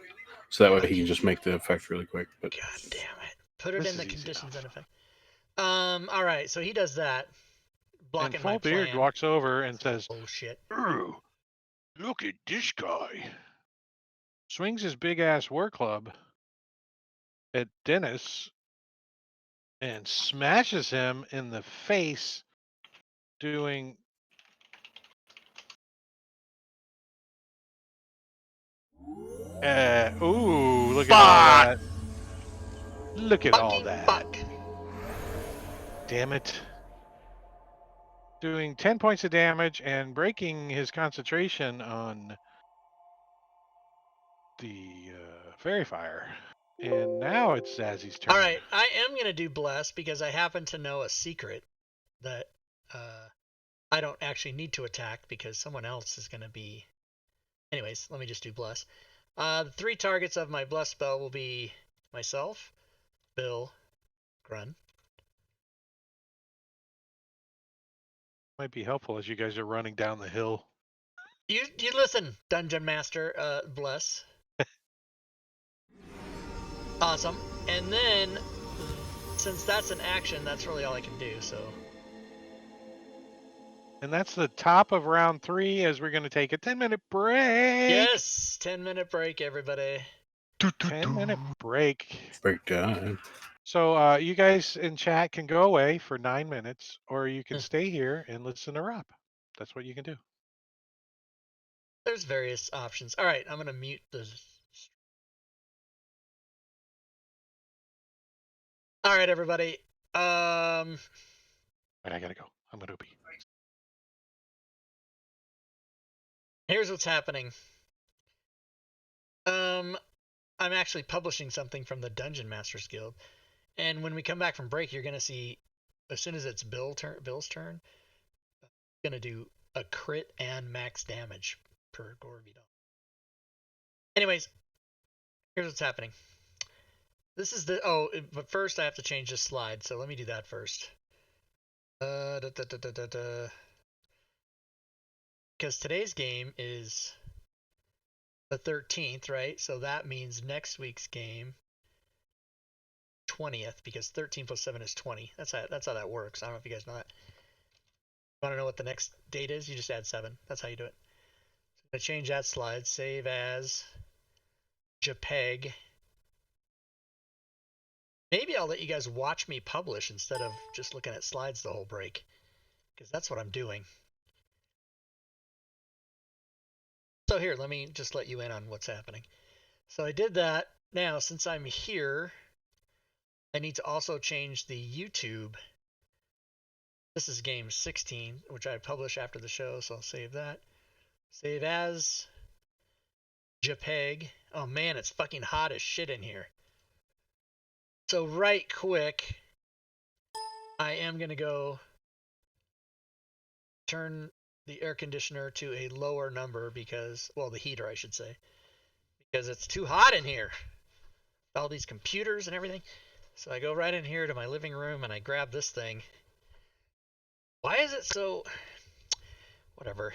C: so that way he can just make the effect really quick. But
A: God damn it! Put it
B: This
A: in the
B: is easy
A: conditions and
B: enough.
A: effect. All right. So he does that, blocking
B: And
A: my
B: Full Beard
A: plan.
B: walks over and says,
A: "Oh shit!
B: "Ooh, look at this guy!" Swings his big ass war club at Dennis and smashes him in the face, doing ooh, look at all that. Look at all
A: Fucking
B: that.
A: fuck!"
B: Damn it. Doing 10 points of damage and breaking his concentration on the fairy fire. And now it's Zazzy's turn.
A: All right, I am gonna do bless because I happen to know a secret that I don't actually need to attack because someone else is gonna be. Anyways, let me just do bless. The 3 targets of my bless spell will be myself, Bill, Grun.
B: Might be helpful as you guys are running down the hill.
A: You listen, Dungeon Master. Bless. Awesome. And then, since that's an action, that's really all I can do. So.
B: And that's the top of round 3 as we're going to take a 10-minute break.
A: Yes, 10-minute break, everybody.
B: 10-minute break.
C: break time.
B: So you guys in chat can go away for 9 minutes, or you can stay here and listen to Rob. That's what you can do.
A: There's various options. All right, I'm gonna mute the. All right, everybody.
B: Right, I gotta go. I'm gonna be.
A: Here's what's happening. I'm actually publishing something from the Dungeon Masters Guild, and when we come back from break, you're gonna see, as soon as it's Bill's turn, I'm gonna do a crit and max damage per Gorvidon. Anyways, here's what's happening. This is the but first I have to change this slide, so let me do that first. Because today's game is the 13th, right? So that means next week's game 20th, because 13 plus 7 is 20. That's how that works. I don't know if you guys know that. Want to know what the next date is? You just add 7. That's how you do it. So I'm going to change that slide. Save as JPEG. Maybe I'll let you guys watch me publish instead of just looking at slides the whole break, because that's what I'm doing. So here, let me just let you in on what's happening. So I did that. Now, since I'm here, I need to also change the YouTube. This is game 16, which I publish after the show, so I'll save that. Save as JPEG. Oh man, it's fucking hot as shit in here. So right quick, I am going to go turn the air conditioner to a lower number because, well, the heater, I should say, because it's too hot in here. All these computers and everything. So I go right in here to my living room and I grab this thing. Why is it so... Whatever.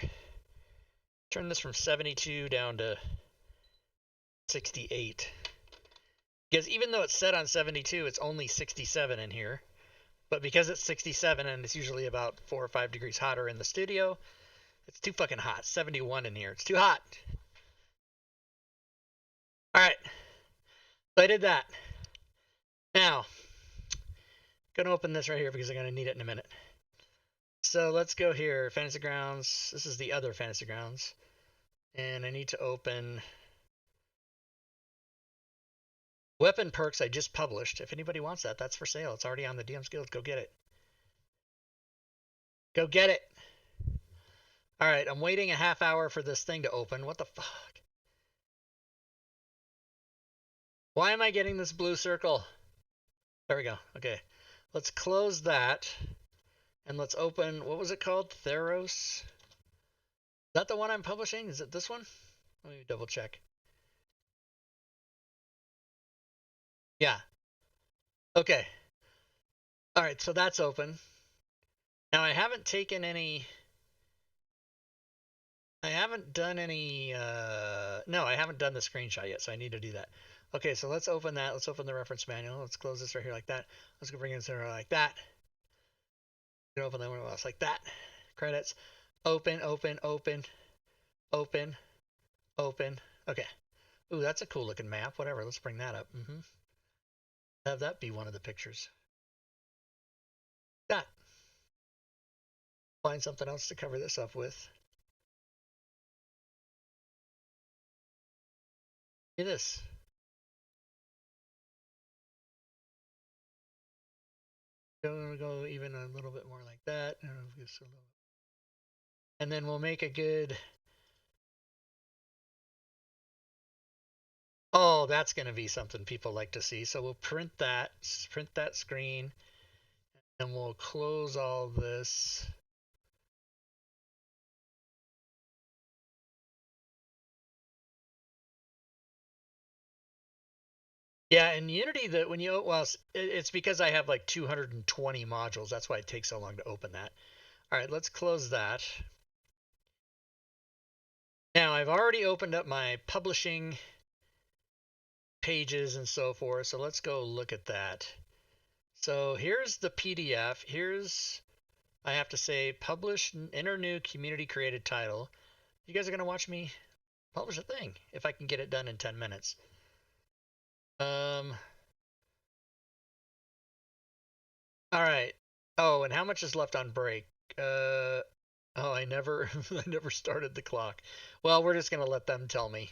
A: Turn this from 72 down to 68. Because even though it's set on 72, it's only 67 in here. But because it's 67 and it's usually about 4 or 5 degrees hotter in the studio, it's too fucking hot. 71 in here. It's too hot. Alright. So I did that. Now, I'm going to open this right here because I'm going to need it in a minute. So let's go here. Fantasy Grounds. This is the other Fantasy Grounds. And I need to open Weapon Perks I just published. If anybody wants that, that's for sale. It's already on the DM's Guild. Go get it. Go get it. Alright, I'm waiting a half hour for this thing to open. What the fuck? Why am I getting this blue circle? There we go. Okay. Let's close that. And let's open, what was it called? Theros? Is that the one I'm publishing? Is it this one? Let me double check. Yeah. Okay. Alright, so that's open. Now I haven't taken any... I haven't done any... No, I haven't done the screenshot yet, so I need to do that. Okay, so let's open that. Let's open the reference manual. Let's close this right here like that. Let's go bring it in like that. Open that one else like that. Credits. Open, open, open, open, open. Okay. Ooh, that's a cool looking map. Whatever. Let's bring that up. Have that be one of the pictures. That. Find something else to cover this up with. Look at this. I'm going to go even a little bit more like that. And then we'll make a good... Oh, that's going to be something people like to see. So we'll print that screen, and we'll close all this. Yeah, in Unity, that when you, well, it's because I have like 220 modules. That's why it takes so long to open that. All right, let's close that. Now, I've already opened up my publishing pages and so forth, so let's go look at that. So here's the PDF. Here's, I have to say, publish, enter new community created title. You guys are going to watch me publish a thing if I can get it done in 10 minutes. All right. Oh, and how much is left on break? Oh, I never I never started the clock. Well, we're just going to let them tell me.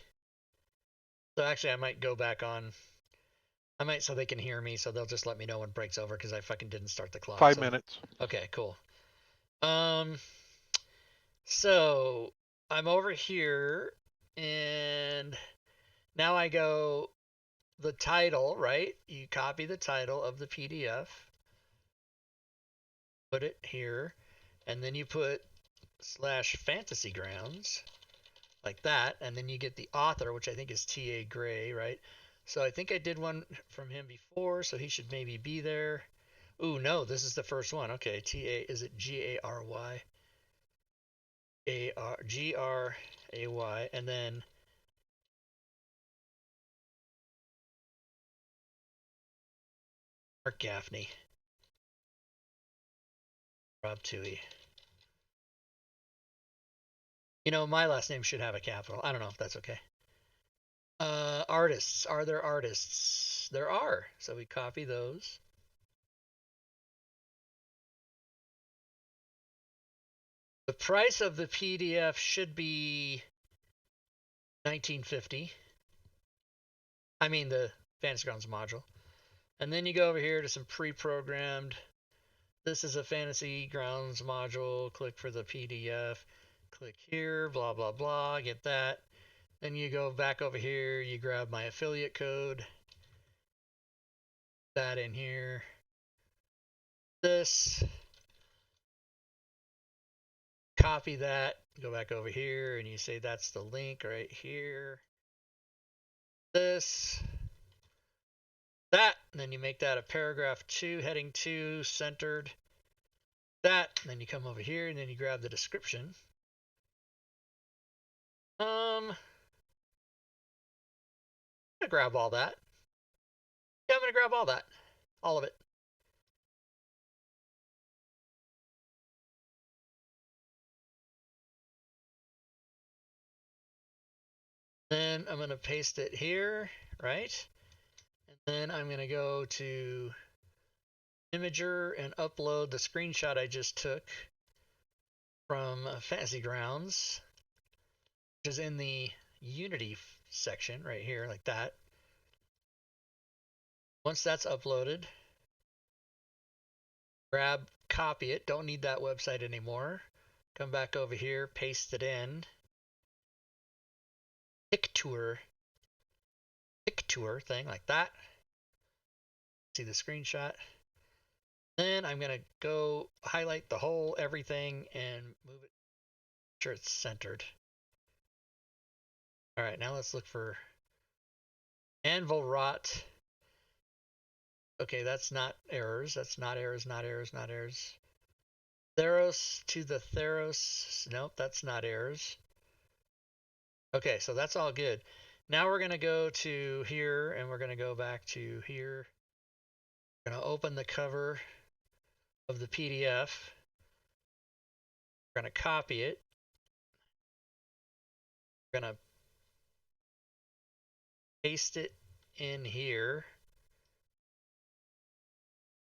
A: So actually, I might go back on. I might so they can hear me, so they'll just let me know when break's over because I fucking didn't start the clock.
B: 5
A: so.
B: minutes.
A: Okay, cool. So I'm over here, and now I go the title, right? You copy the title of the PDF, put it here, and then you put /fantasy grounds like that, and then you get the author, which I think is T.A. Gray, right? So I think I did one from him before, so he should maybe be there. Ooh, no, this is the first one. Okay, T.A. is it G-A-R-Y? G-R-A-Y, and then Mark Gaffney. Rob Toohey. You know, my last name should have a capital. I don't know if that's okay. Artists. Are there artists? There are. So we copy those. The price of the PDF should be $19.50. I mean the Fantasy Grounds module. And then you go over here to some pre-programmed. This is a Fantasy Grounds module. Click for the PDF. Click here, blah, blah, blah. Get that. Then you go back over here. You grab my affiliate code. That in here. This. Copy that. Go back over here and you say that's the link right here. This. That. And then you make that a paragraph 2, heading 2, centered. That. And then you come over here and then you grab the description. I'm gonna grab all that. Yeah, I'm gonna grab all that. All of it. Then I'm gonna paste it here, right? And then I'm gonna go to Imager and upload the screenshot I just took from Fantasy Grounds, which is in the Unity section right here, like that. Once that's uploaded, grab, copy it. Don't need that website anymore. Come back over here, paste it in. Picture thing like that. See the screenshot. Then I'm going to go highlight the whole everything and move it. Make sure it's centered. All right, now let's look for Anvil Rot. Okay, that's not errors. That's not errors, not errors, not errors. Theros to the Theros. Nope, that's not errors. Okay, so that's all good. Now we're going to go to here and we're going to go back to here. We're going to open the cover of the PDF. We're going to copy it. We're going to paste it in here.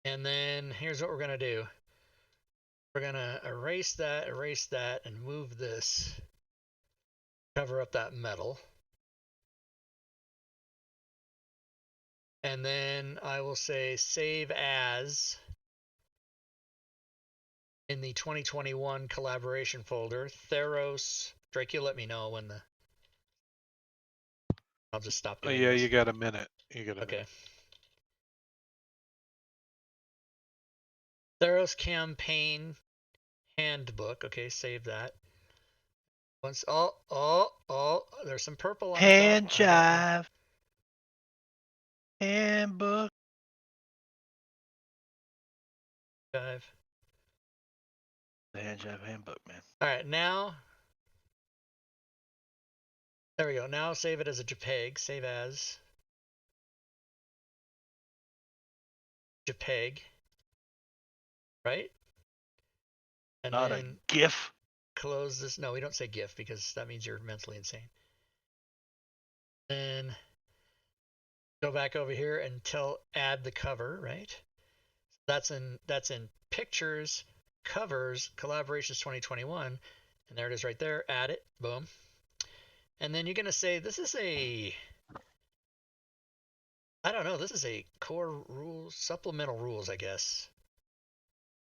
A: And then here's what we're going to do. We're going to erase that, and move this. Cover up that metal. And then I will say save as in the 2021 collaboration folder. Theros. Drake, you let me know when the... I'll just stop doing
B: Yeah,
A: this.
B: you got a minute. You got a
A: Okay.
B: minute.
A: Theros campaign handbook. Okay, save that. Once there's some purple on
E: Hand
A: the top.
E: jive. Handbook.
A: Jive.
E: The hand jive handbook, man.
A: All right, now there we go. Now save it as a JPEG. Save as JPEG. Right? And
E: Not
A: then
E: a GIF.
A: close this. No, we don't say GIF because that means you're mentally insane. Then go back over here and add the cover, right? That's in pictures, covers, collaborations 2021, and there it is right there. Add it, boom. And then you're gonna say this is a, I don't know, this is a core rules, supplemental rules, I guess.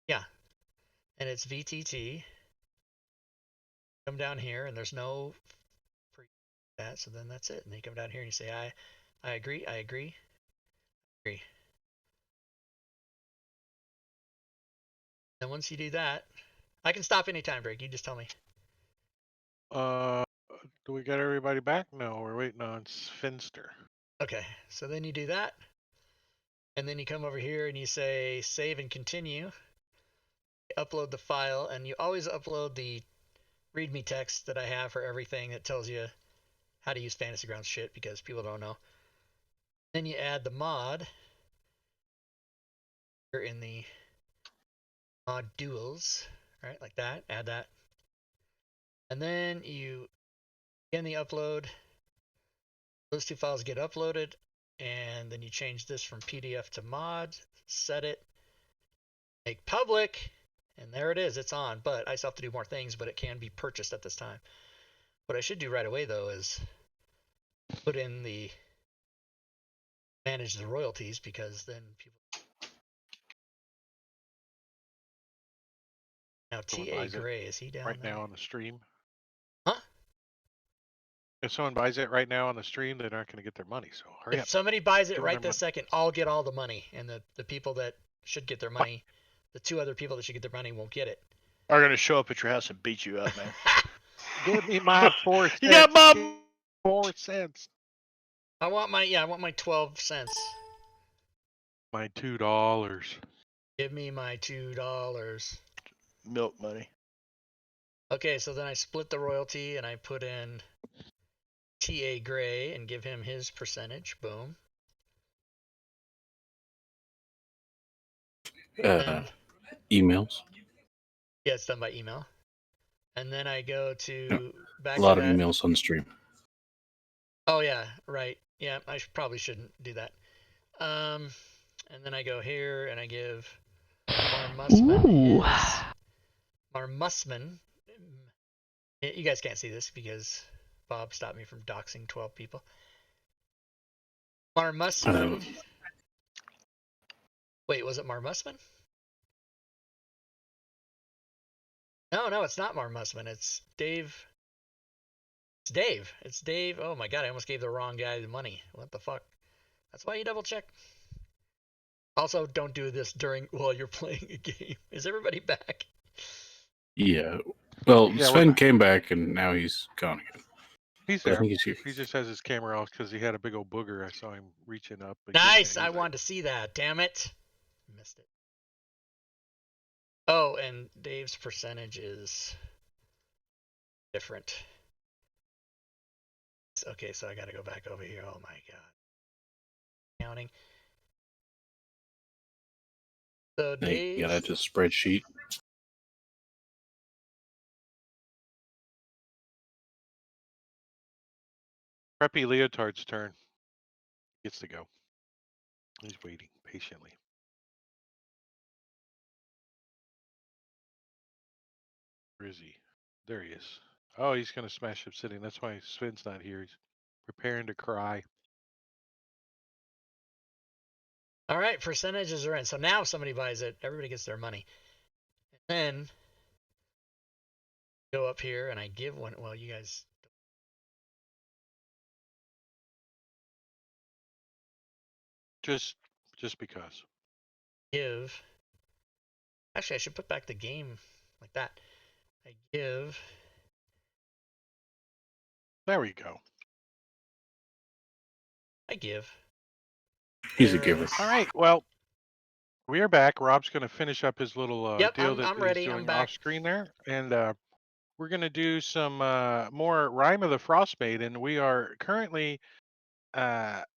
A: Yeah, and it's VTT. Come down here, and there's no that, so then that's it. And then you come down here and you say I agree, I agree, agree. And once you do that, I can stop anytime, Drake. You just tell me.
B: Do we got everybody back? No, we're waiting on Finster.
A: Okay, so then you do that. And then you come over here and you say save and continue. Upload the file, and you always upload the README text that I have for everything that tells you how to use Fantasy Grounds shit because people don't know. Then you add the mod. You're in the modules, right? Like that. Add that. And then you begin the upload. Those two files get uploaded, and then you change this from PDF to mod, set it, make public, and there it is. It's on, but I still have to do more things, but it can be purchased at this time. What I should do right away, though, is put in the manage the royalties, because then people. Now
B: Someone
A: T.A.
B: buys it
A: Gray, is he down
B: right
A: there?
B: now on the stream.
A: Huh?
B: If someone buys it right now on the stream, they're not going to get their money. So hurry
A: If
B: up.
A: somebody buys it
B: Give them
A: right
B: their
A: this
B: money.
A: second, I'll get all the money, and the people that should get their money, the two other people that should get their money won't get it.
E: Are gonna show up at your house and beat you up, man.
B: Give me my 4 cents.
E: You got
B: Give
E: my
B: me 4 cents.
A: I want my 12 cents.
B: My $2.
A: Give me my $2.
E: milk money.
A: Okay, so then I split the royalty and I put in T.A. Gray and give him his percentage. Boom. And
C: Emails.
A: yeah, it's done by email. And then I go to back
C: A lot
A: to
C: of
A: that.
C: emails on the stream.
A: Oh yeah, right. Yeah, I probably shouldn't do that. And then I go here and I give Marmusman. You guys can't see this because Bob stopped me from doxing 12 people. Marmusman. Wait, was it Marmusman? No, it's not Marmusman. It's Dave. It's Dave. Oh my god, I almost gave the wrong guy the money. What the fuck? That's why you double check. Also, don't do this while you're playing a game. Is everybody back?
C: Yeah. Well,
B: Yeah,
C: Sven came back and now he's gone again.
B: He's
C: But I
B: there.
C: think he's here.
B: He just has his camera off because he had a big old booger. I saw him reaching up.
A: Nice! I wanted to see that. Damn it. Missed it. Oh, and Dave's percentage is different. Okay, so I gotta go back over here. Oh my god. Counting. So Dave.
C: You gotta add to the spreadsheet.
B: Preppy Leotard's turn. Gets to go. He's waiting patiently. Where is he? There he is. Oh, he's going to smash Obsidian. That's why Sven's not here. He's preparing to cry.
A: All right, percentages are in. So now if somebody buys it, everybody gets their money. And then go up here and I give one. Well, you guys.
B: Just because.
A: Give. Actually, I should put back the game like that. I give.
B: There we go.
A: I give.
C: He's a giver.
B: All right. Well, we are back. Rob's going to finish up his little
A: Yep,
B: deal that
A: I'm
B: he's
A: ready.
B: doing
A: I'm back.
B: off screen there, and we're going to do some more Rime of the Frostmaiden. We are currently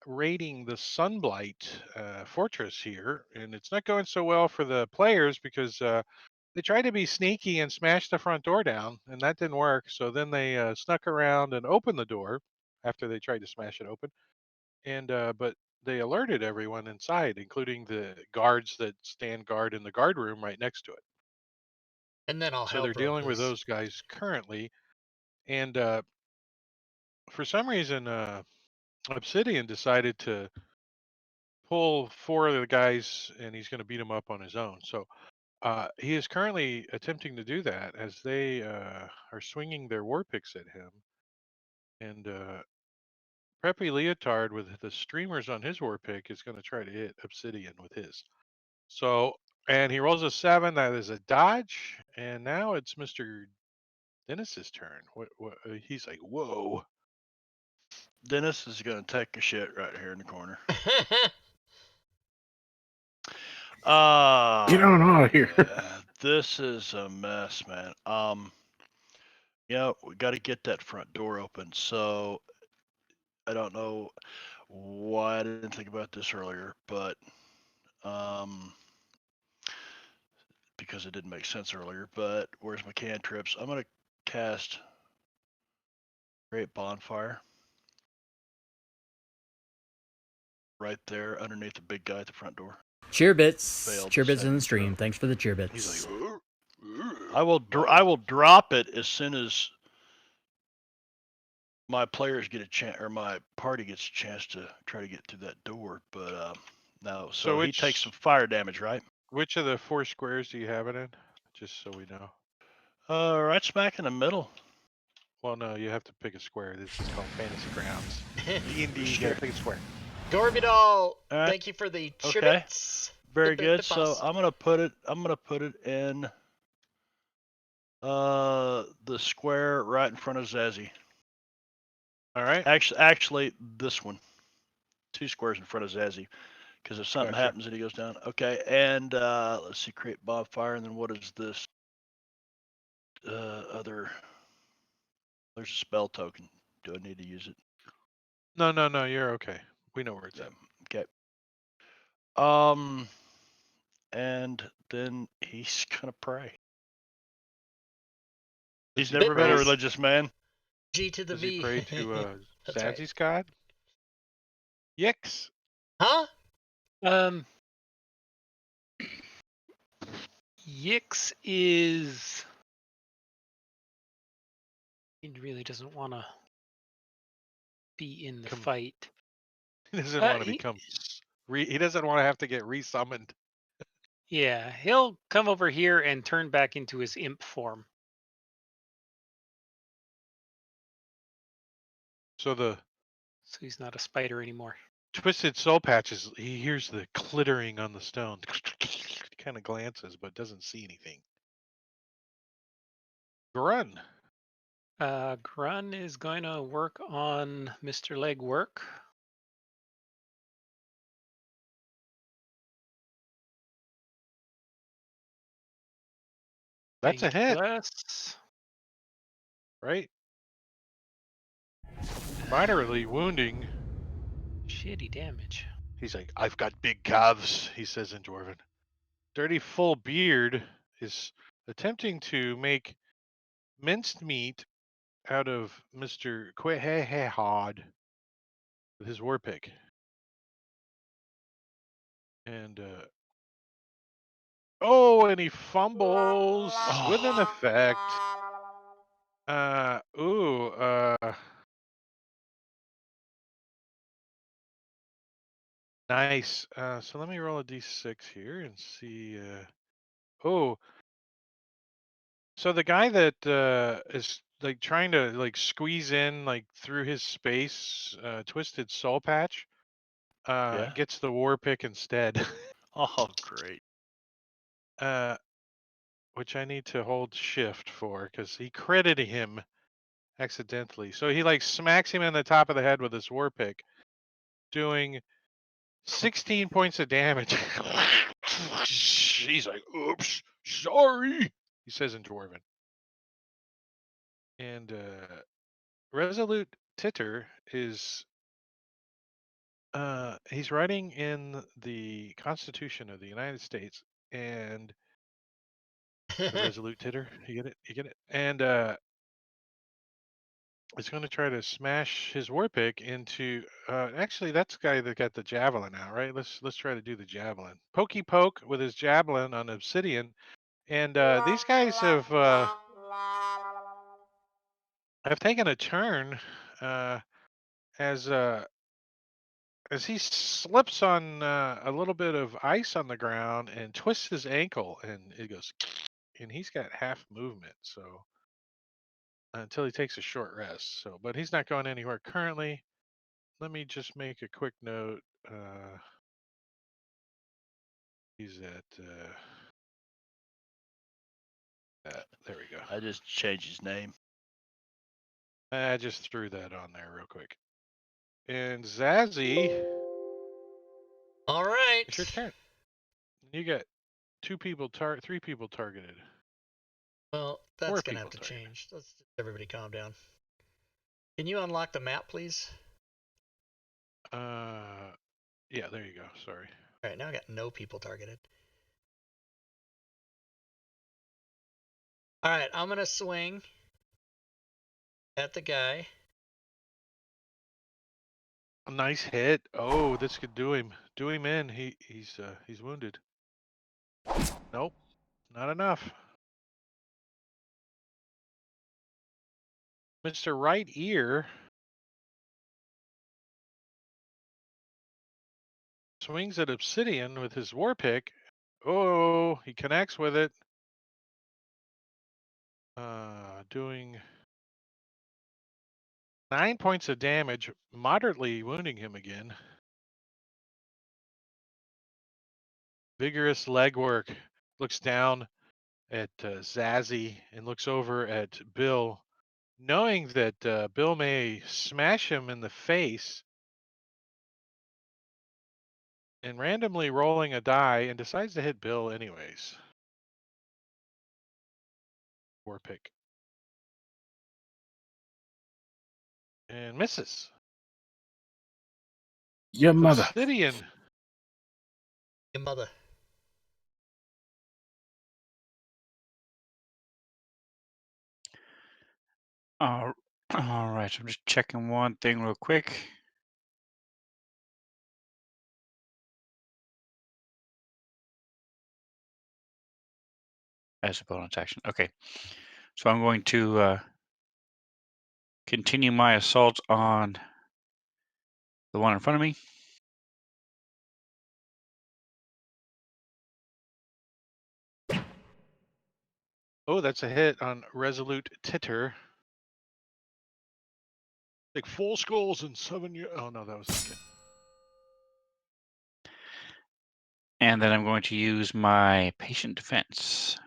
B: raiding the Sunblight fortress here, and it's not going so well for the players because they tried to be sneaky and smash the front door down, and that didn't work. So then they snuck around and opened the door after they tried to smash it open, and but they alerted everyone inside, including the guards that stand guard in the guard room right next to it.
A: And then I'll
B: So
A: help
B: they're dealing with
A: this.
B: those guys currently, and for some reason, Obsidian decided to pull 4 of the guys, and he's going to beat them up on his own. So he is currently attempting to do that as they are swinging their war picks at him. And Preppy Leotard with the streamers on his war pick is going to try to hit Obsidian with his. So, and he rolls a 7. That is a dodge. And now it's Mr. Dennis's turn. He's like, whoa.
E: Dennis is gonna take a shit right here in the corner.
C: Get on out of here.
E: This is a mess, man. We got to get that front door open. So I don't know why I didn't think about this earlier, but because it didn't make sense earlier. But where's my cantrips? I'm gonna cast Great Bonfire right there underneath the big guy at the front door.
H: Cheer bits.
E: Failed
H: Cheer bits in the
E: saving
H: stream.
E: throw.
H: Thanks for the cheer bits.
B: He's like,
E: I will drop it as soon as my players get a chance, or my party gets a chance to try to get through that door. But no. So he takes some fire damage, right?
B: Which of the 4 squares do you have it in? Just so we know.
E: Right smack in the middle.
B: Well, no, you have to pick a square. This is called Fantasy Grounds. D&D, you
E: Sure.
B: gotta pick a square.
A: Gorbidal,
E: All right.
A: thank you for the
E: Okay.
A: tributes.
E: Very
A: The
E: good. So
A: boss.
E: I'm gonna put it in the square right in front of Zazzy.
B: All right.
E: Actually, this one. 2 squares in front of Zazzy. Because if something
B: Gotcha.
E: happens and he goes down. Okay, and let's see, create bonfire, and then what is this? Other. There's a spell token. Do I need to use it?
B: No, you're okay. We know where it's at.
E: Okay. And then he's gonna pray. He's never been a
A: Bitboss.
E: religious man.
A: G to the
B: Does
A: V.
B: he pray to
A: That's right.
B: Zazzy's god? Yix.
A: Huh?
F: Yix is. He really doesn't want to be in the fight.
B: He doesn't want to become. He doesn't want to have to get resummoned.
F: Yeah, he'll come over here and turn back into his imp form.
B: So
F: he's not a spider anymore.
B: Twisted Soul Patches, he hears the clittering on the stone. He kind of glances, but doesn't see anything. Grun.
F: Grun is going to work on Mr. Legwork.
B: That's a hit.
F: Plus.
B: Right? Minorly wounding.
F: Shitty damage.
B: He's like, I've got big calves, he says in Dwarven. Dirty Full Beard is attempting to make minced meat out of Mr. Quehehod with his war pick. And and he fumbles with an effect. Nice. So let me roll a d6 here and see. So the guy that is like trying to like squeeze in like through his space, Twisted Soul Patch, gets the war pick instead.
E: Oh, great.
B: Which I need to hold shift for because he critted him accidentally. So he like smacks him in the top of the head with his war pick, doing 16 points of damage. He's like, oops, sorry, he says in Dwarven. And Resolute Titter is he's writing in the Constitution of the United States, and the Resolute Titter, you get it, and is going to try to smash his war pick into. Actually, that's the guy that got the javelin out, right? Let's try to do the javelin. Pokey poke with his javelin on obsidian, and these guys have taken a turn as he slips on a little bit of ice on the ground and twists his ankle, and it goes, and he's got half movement, so until he takes a short rest. So, but he's not going anywhere currently. Let me just make a quick note. He's at. There we go.
E: I just changed his name.
B: I just threw that on there real quick. And Zazzy.
A: All right.
B: It's your turn. You got 3 people targeted.
A: Well, that's going to have to change. Let's just everybody calm down. Can you unlock the map, please?
B: Yeah, there you go. Sorry.
A: All right, now I got no people targeted. All right, I'm going to swing at the guy.
B: A nice hit. Oh, this could do him. Do him in. He's wounded. Nope, not enough. Mr. Right Ear swings at Obsidian with his war pick. Oh, he connects with it. Doing 9 points of damage, moderately wounding him again. Vigorous legwork. Looks down at Zazzy and looks over at Bill, knowing that Bill may smash him in the face, and randomly rolling a die and decides to hit Bill anyways. War pick. And misses.
C: Your mother.
B: Obsidian.
A: Your mother.
D: All right, I'm just checking one thing real quick. As a bonus action. Okay. So I'm going to continue my assault on the one in front of me.
B: Oh, that's a hit on Resolute Titter. Like 4 skulls in 7 years. Oh, no, that was okay.
D: And then I'm going to use my patient defense.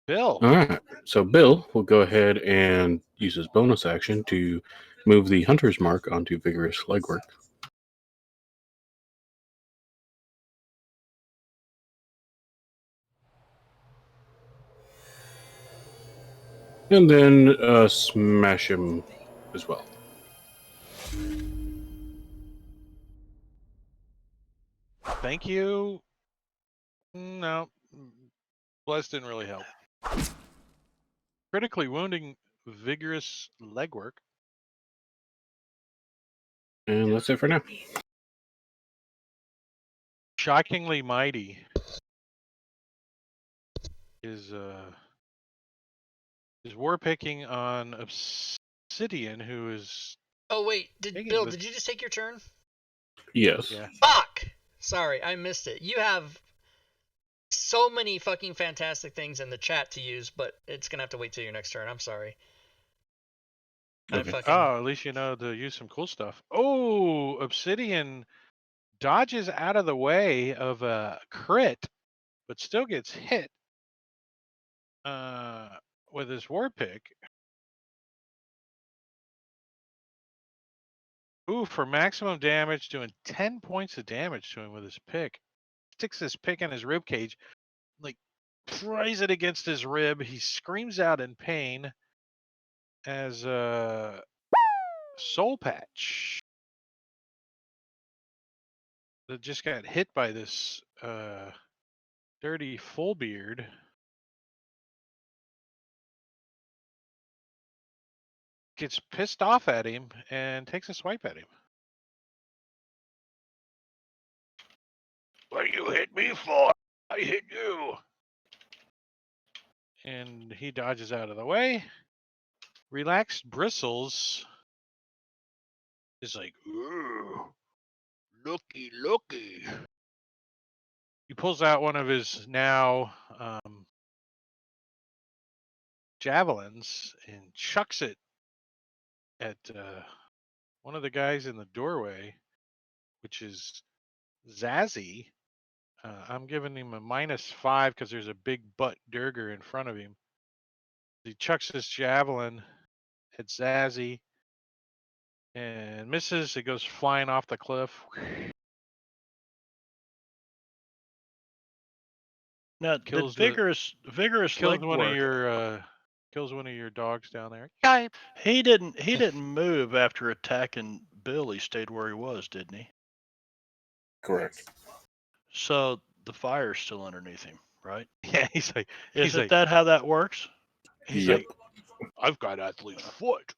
B: Bill.
C: All right. So Bill will go ahead and use his bonus action to move the hunter's mark onto vigorous legwork. And then smash him as well.
B: Thank you. No. Bless didn't really help. Critically wounding vigorous legwork.
C: And that's it for now.
B: Shockingly mighty is war picking on Obsidian, who is.
A: Oh wait, Bill,
B: the...
A: did you just take your turn?
C: Yes.
B: Yeah.
A: Fuck! Sorry, I missed it. You have so many fucking fantastic things in the chat to use, but it's gonna have to wait till your next turn. I'm sorry.
C: Okay.
B: Oh, at least you know to use some cool stuff. Oh, Obsidian dodges out of the way of a crit, but still gets hit with his war pick. Ooh, for maximum damage, doing 10 points of damage to him with his pick. Sticks his pick in his rib cage, like pries it against his rib. He screams out in pain as Soul Patch that just got hit by this dirty full beard. Gets pissed off at him and takes a swipe at him. What you hit me for? I hit you. And he dodges out of the way. Relaxed Bristles is like, ooh, looky, looky. He pulls out one of his now javelins and chucks it at one of the guys in the doorway, which is Zazzy. I'm giving him a -5 because there's a big butt Durger in front of him. He chucks his javelin at Zazzy and misses. It goes flying off the cliff.
E: Now,
B: Kills
E: did vigorous
B: kills one of
E: legwork.
B: your kills one of your dogs down there.
E: He didn't move after attacking Bill. He stayed where he was, didn't he?
C: Correct.
E: So the fire's still underneath him, right?
B: Yeah, he's like,
E: Isn't that how that works?
B: He's
C: Yep.
B: like, I've got athlete's foot.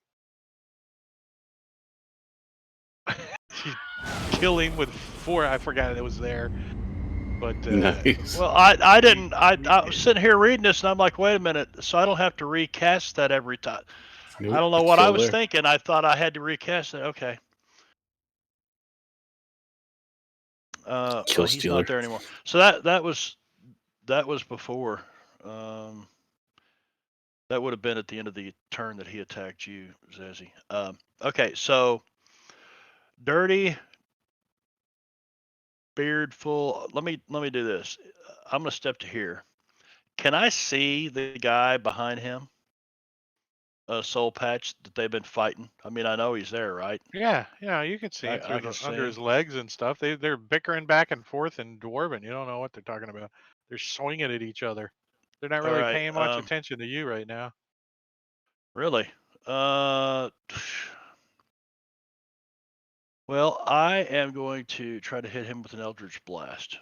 B: Kill him with 4. I forgot it was there. But
C: Nice.
E: Well, I didn't. I was sitting here reading this, and I'm like, wait a minute. So I don't have to recast that every time.
C: Nope,
E: I don't know
C: it's
E: what I
C: still
E: was
C: there.
E: thinking. I thought I had to recast it. Okay.
C: Kill
E: He's
C: stealer.
E: not there anymore. So that was before. That would have been at the end of the turn that he attacked you, Zezzy. Okay, so dirty, beardful. Let me do this. I'm gonna step to here. Can I see the guy behind him? Soul Patch that they've been fighting. I mean, I know he's there, right?
B: yeah, you can see him
E: I
B: through
E: can see
B: under
E: him.
B: his legs and stuff. They're bickering back and forth in Dwarven. You don't know what they're talking about. They're swinging at each other. They're not
E: All
B: really
E: right.
B: paying much attention to you right now.
E: Really? Well, I am going to try to hit him with an Eldritch Blast.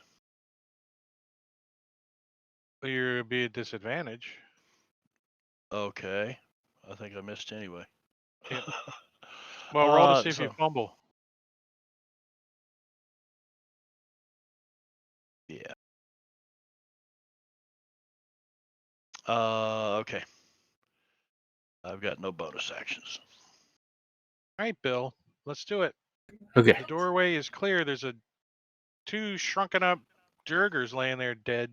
B: But you'll be at disadvantage.
E: Okay. I think I missed anyway.
B: Yep. Well, roll to see if you
E: So
B: fumble.
E: yeah. Okay. I've got no bonus actions.
B: All right, Bill. Let's do it.
C: Okay.
B: The doorway is clear. There's two shrunken up Jurgers laying there dead.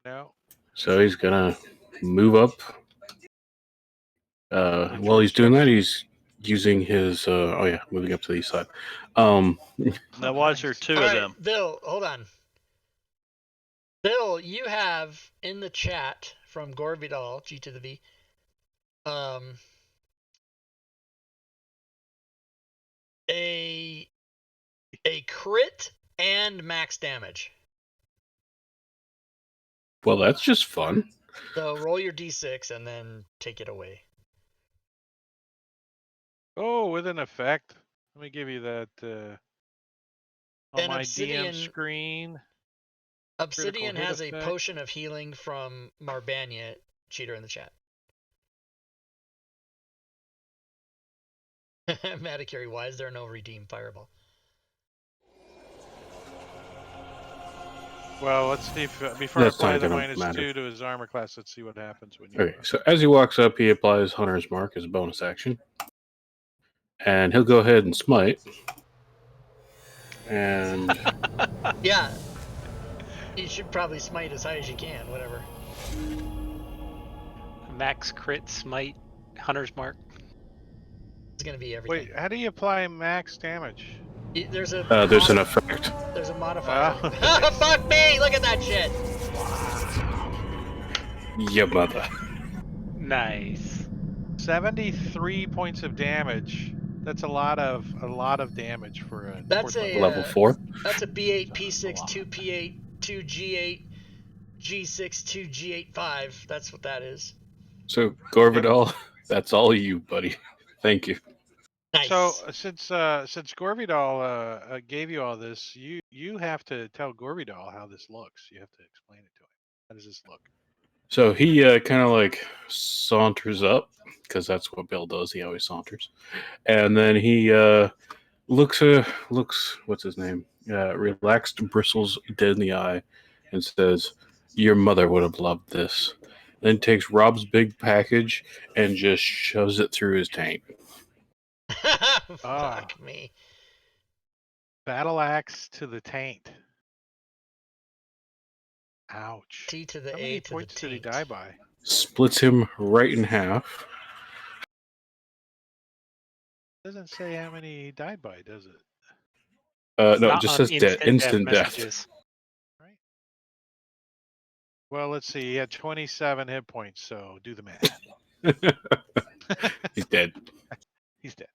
B: No.
C: So he's gonna move up. While he's doing that, he's using his. Moving up to the east side.
E: Now, why is there two
A: All
E: of
A: right,
E: them?
A: Bill, hold on. Bill, you have in the chat from Gore Vidal, G to the V, a crit and max damage.
C: Well, that's just fun.
A: So roll your d6 and then take it away.
B: Oh, with an effect. Let me give you that on
A: And
B: my
A: Obsidian-
B: DM screen.
A: Obsidian
B: hit
A: has a
B: effect.
A: potion of healing from Marbania, cheater in the chat. Matacuri, why is there no redeem fireball?
B: Well, let's see if before
C: That's
B: I apply
C: not
B: the
C: gonna
B: minus
C: matter.
B: 2 to his armor class, let's see what happens when you.
C: Okay, so as he walks up, he applies Hunter's Mark as a bonus action. And he'll go ahead and smite. And
A: Yeah. You should probably smite as high as you can, whatever.
F: Max crit smite, Hunter's Mark.
A: It's going to be everything.
B: Wait, how do you apply max damage?
A: There's a
C: there's an effect.
A: There's a modifier.
B: Oh.
A: Fuck me! Look at that shit!
C: Your mother.
F: Nice.
B: 73 points of damage. That's a lot of damage for a
A: That's
B: fourth
A: a
C: Level 4.
A: That's a B8, P6, 2 P8, 2 G8, G6, 2 G8, 5. That's what that is.
C: So, Gorvidal, that's all you, buddy. Thank you.
A: Nice.
B: So since Gorvidal gave you all this, you have to tell Gorvidal how this looks. You have to explain it to him. How does this look?
C: So he kind of like saunters up, because that's what Bill does. He always saunters. And then he looks, what's his name? Relaxed, bristles dead in the eye, and says, "Your mother would have loved this." Then takes Rob's big package and just shoves it through his tank.
A: Fuck me.
B: Battle axe to the taint. Ouch.
A: T to the
B: How
A: A
B: many
A: to the
B: points did he
A: taint.
B: die by?
C: Splits him right in half.
B: Doesn't say how many he died by, does it?
C: No, it
F: Not
C: just
F: on
C: says death, instant death.
F: messages.
B: Right. Well, let's see. He had 27 hit points, so do the math.
C: He's dead.
B: He's dead.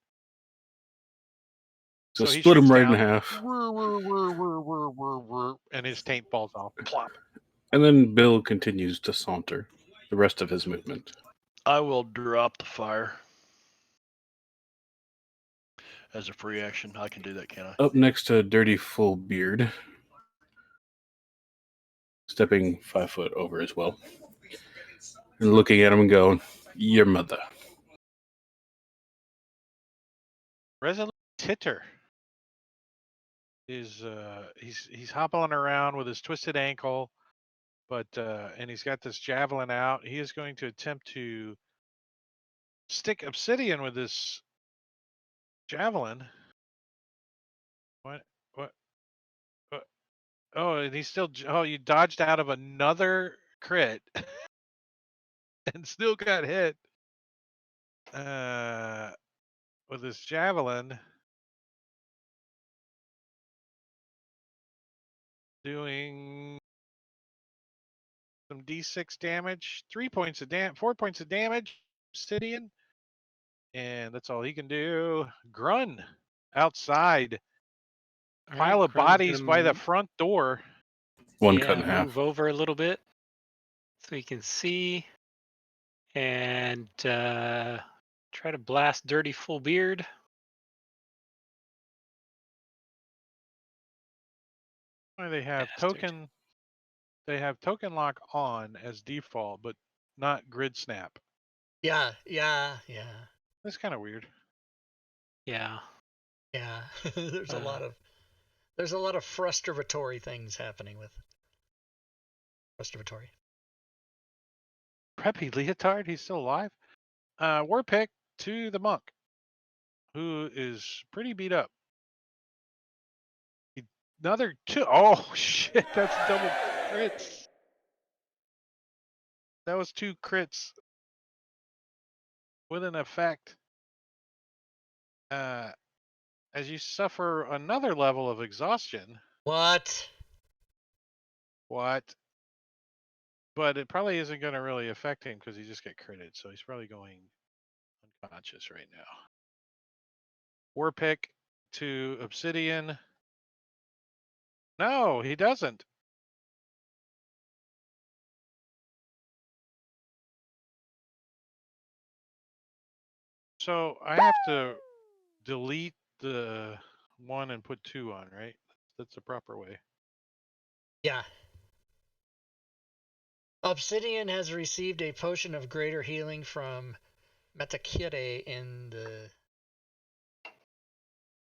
C: So
B: he
C: split him
B: shoots
C: right
B: down,
C: in half.
B: and his taint falls off. Plop.
C: And then Bill continues to saunter the rest of his movement.
E: I will drop the fire as a free action. I can do that, can I?
C: Up next to Dirty Full Beard, stepping 5 foot over as well, and looking at him and going, "Your mother."
B: Resolute Titter. is he's hobbling around with his twisted ankle, but and he's got this javelin out. He is going to attempt to stick obsidian with this javelin. What? What? Oh, and he's still. Oh, you dodged out of another crit and still got hit. With this javelin, doing some D6 damage, 3 points of damage, 4 points of damage, obsidian, and that's all he can do. Grun outside,
F: All
B: pile
F: right,
B: of
F: Grun's
B: bodies by the
F: gonna
B: front door.
C: One cut in half.
F: move over a little bit so you can see, and try to blast Dirty Full Beard.
B: They have
F: Bastard.
B: token lock on as default, but not grid snap.
A: Yeah.
B: That's kind of weird.
F: Yeah.
A: Yeah. There's a lot of frustratory things happening with frustratory.
B: Preppy Leotard, he's still alive. War pick to the monk, who is pretty beat up. Another two. Oh shit, that's double crits. That was 2 crits with an effect. As you suffer another level of exhaustion.
A: What?
B: But it probably isn't going to really affect him because he just got critted, so he's probably going unconscious right now. War pick to obsidian. No, he doesn't. So I have to delete the 1 and put 2 on, right? That's the proper way.
A: Yeah. Obsidian has received a potion of greater healing from Metakire in the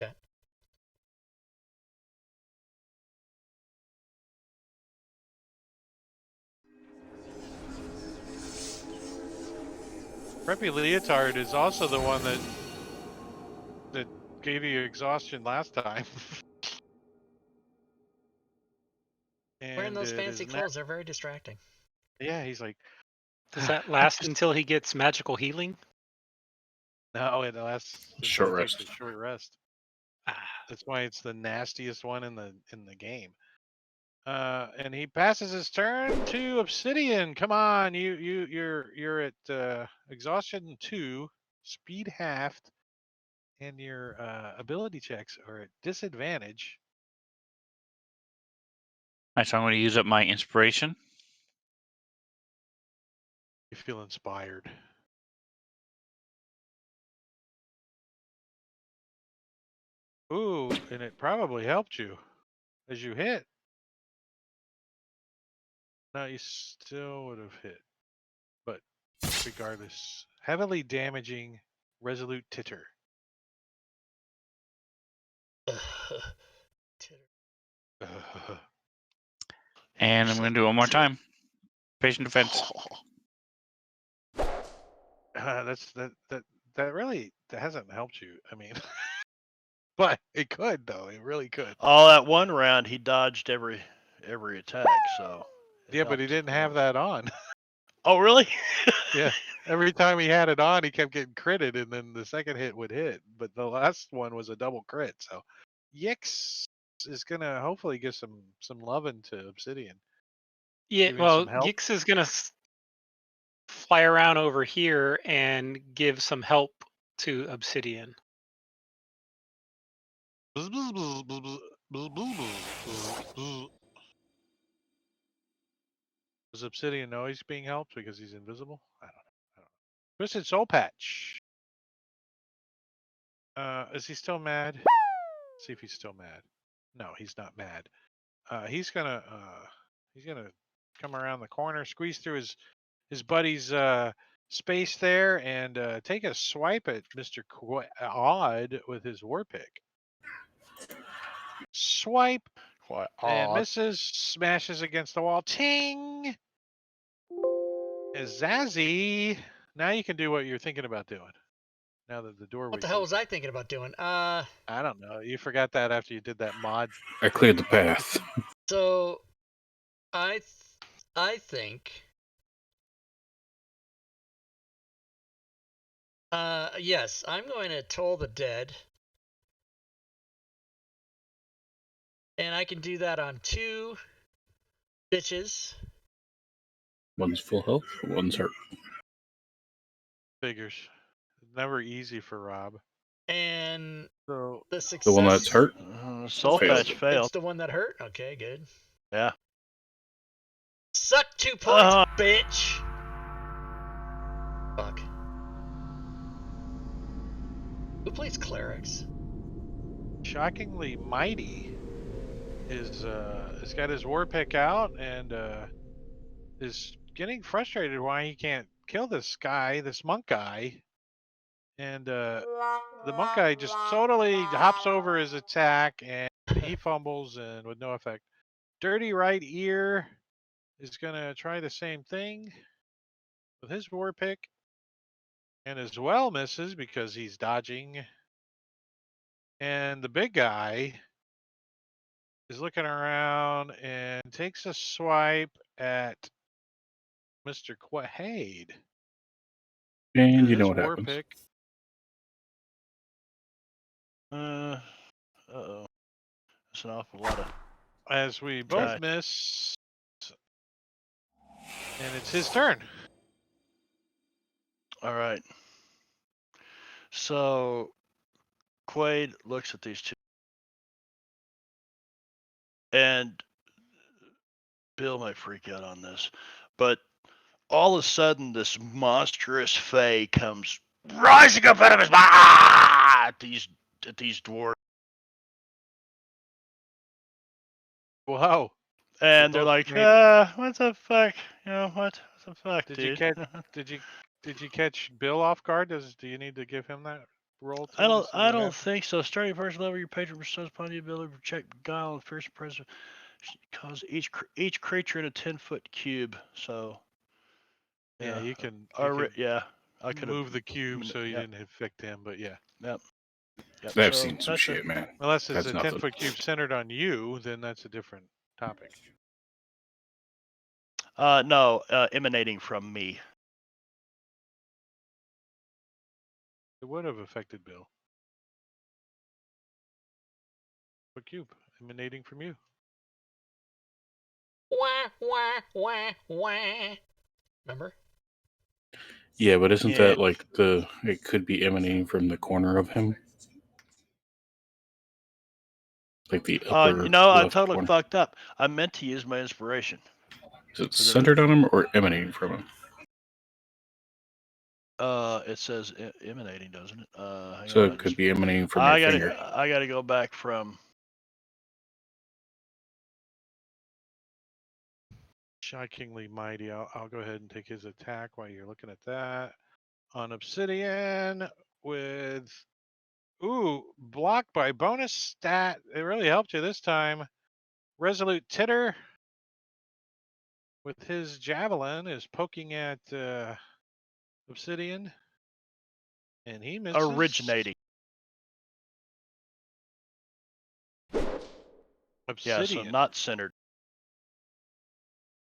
A: chat.
B: Preppy Leotard is also the one that gave you exhaustion last time.
A: Wearing those
B: it
A: fancy
B: is
A: clothes, they're very distracting.
B: Yeah, he's like,
F: Does that last until he gets magical healing?
B: no, it lasts
C: Short
B: until he takes
C: rest.
B: a short rest.
F: Ah,
B: That's why it's the nastiest one in the game. And he passes his turn to Obsidian. Come on, you're at exhaustion 2, speed halved, and your ability checks are at disadvantage.
D: All right, so I'm going to use up my inspiration.
B: You feel inspired. Ooh, and it probably helped you as you hit. No, you still would have hit, but regardless, heavily damaging resolute titter.
D: And I'm going to do it one more time. Patient defense.
B: That really hasn't helped you. I mean, but it could though. It really could.
E: Oh, that one round he dodged every attack, so.
B: Yeah, but he didn't have that on.
E: Oh, really?
B: Yeah. Every time he had it on, he kept getting critted, and then the second hit would hit. But the last one was a double crit. So, Yix is gonna hopefully give some loving to Obsidian.
F: yeah,
B: Giving
F: well,
B: some help.
F: Gix is going to fly around over here and give some help to Obsidian.
B: Does Obsidian know he's being helped because he's invisible? I don't know. Twisted Soul Patch. Is he still mad? Let's see if he's still mad. No, he's not mad. He's gonna come around the corner, squeeze through his buddy's space there, and take a swipe at Mr. Odd with his war pick. swipe
E: Quite
B: and
E: odd.
B: misses, smashes against the wall. Ting! Is Zazzy. Now you can do what you're thinking about doing. Now that the doorway's
A: What the hell was
B: open.
A: I thinking about doing?
B: I don't know. You forgot that after you did that mod.
C: I cleared the path.
A: So I think yes, I'm going to toll the dead. And I can do that on 2 bitches.
C: One's full health, one's hurt.
B: Figures. Never easy for Rob.
A: And
B: So
A: the success.
C: The one that's hurt?
E: Soul
C: Failed.
E: Patch failed.
A: It's the one that hurt? Okay, good.
E: Yeah.
A: Suck 2 points, bitch! Fuck. Who plays clerics?
B: shockingly mighty is has got his war pick out and is getting frustrated why he can't kill this guy, this monk guy. And the monk guy just totally hops over his attack and he fumbles and with no effect. Dirty right ear is gonna try the same thing with his war pick and as well misses because he's dodging. And the big guy is looking around and takes a swipe at Mr. Quaid.
C: And you
B: His
C: know what
B: war
C: happens.
B: pick.
E: Uh-oh. That's an awful lot of...
B: As we both
E: Right.
B: miss. And it's his turn.
E: All right. So Quaid looks at these two. And Bill might freak out on this, but all of a sudden this monstrous fae comes rising up out of his mouth at these dwarves.
B: Whoa.
E: And they're
B: both
E: like,
B: made
E: what the fuck? You know, what the fuck,
B: Did
E: dude?
B: did you catch Bill off guard? Do you need to give him that roll too?
E: I don't think so. Starting first level, your patron bestows upon the ability to protect guile and fierce presence. Cause each creature in a 10-foot cube. So
B: Yeah, you can
E: yeah, I could
B: move the cube so you
E: Yep.
B: didn't affect him, but yeah.
E: Yep.
C: I've
E: So
C: seen some
E: that's
C: shit, man.
B: Unless it's
C: That's
B: a
C: nothing.
B: 10-foot cube centered on you, then that's a different topic.
E: No, emanating from me.
B: It would have affected Bill. A cube emanating from you.
A: Wah, wah, wah, wah. Remember?
C: Yeah, but isn't
E: Yeah.
C: that like it could be emanating from the corner of him? Like the upper
E: I
C: left
E: totally
C: corner.
E: fucked up. I meant to use my inspiration.
C: Is it centered on him or emanating from him?
E: It says emanating, doesn't it?
C: So it could be emanating from your finger.
E: I gotta go back from.
B: Shockingly mighty. I'll go ahead and take his attack while you're looking at that. On Obsidian with blocked by bonus stat. It really helped you this time. Resolute Titter with his javelin is poking at Obsidian. And he misses.
E: Originating.
B: Obsidian.
E: Yeah, so not centered.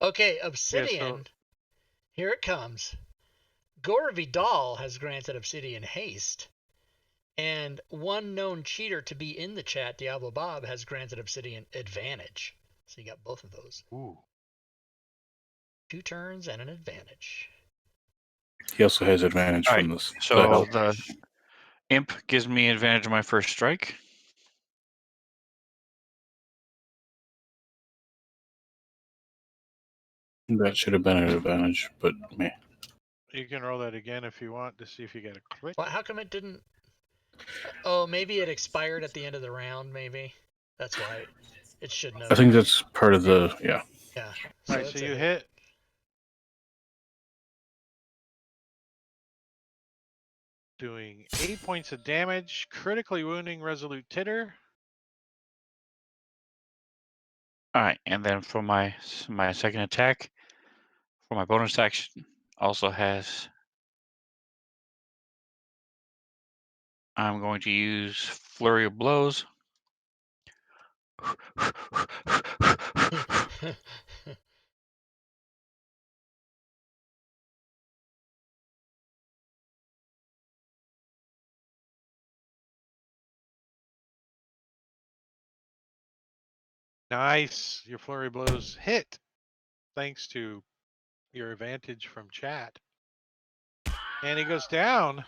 A: Okay, Obsidian.
B: Yeah, so...
A: Here it comes. Gore Vidal has granted Obsidian haste. And one known cheater to be in the chat, Diablo Bob, has granted Obsidian advantage. So you got both of those.
B: Ooh.
A: 2 turns and an advantage.
C: He also has advantage from this.
D: So the imp gives me advantage on my first strike.
C: That should have been an advantage, but meh.
B: You can roll that again if you want to see if you get a crit.
A: Well, how come it didn't? Oh, maybe it expired at the end of the round, maybe. That's why it shouldn't have.
C: I think that's part of the, yeah.
A: Yeah.
B: All right, so you hit. Doing 8 points of damage, critically wounding Resolute Titter.
D: All right, and then for my second attack, for my bonus action, also has. I'm going to use Flurry of Blows.
B: Nice. Your flurry blows hit, thanks to your advantage from chat. And he goes down.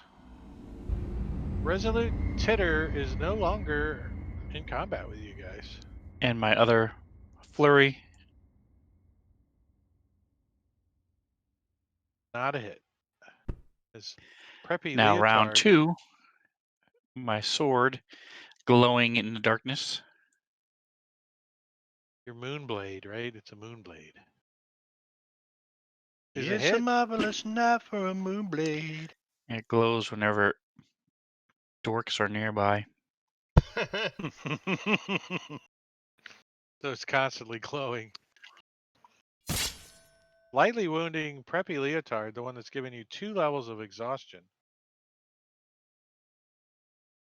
B: Resolute Titter is no longer in combat with you guys.
D: And my other Flurry.
B: Not a hit. As Preppy
D: Now round
B: Leotard.
D: 2, my sword glowing in the darkness.
B: Your Moonblade, right? It's a Moonblade. Is a
E: It's
B: hit?
E: a marvelous night for a moonblade.
D: It glows whenever dorks are nearby.
B: So it's constantly glowing. Lightly wounding Preppy Leotard, the one that's given you 2 levels of exhaustion.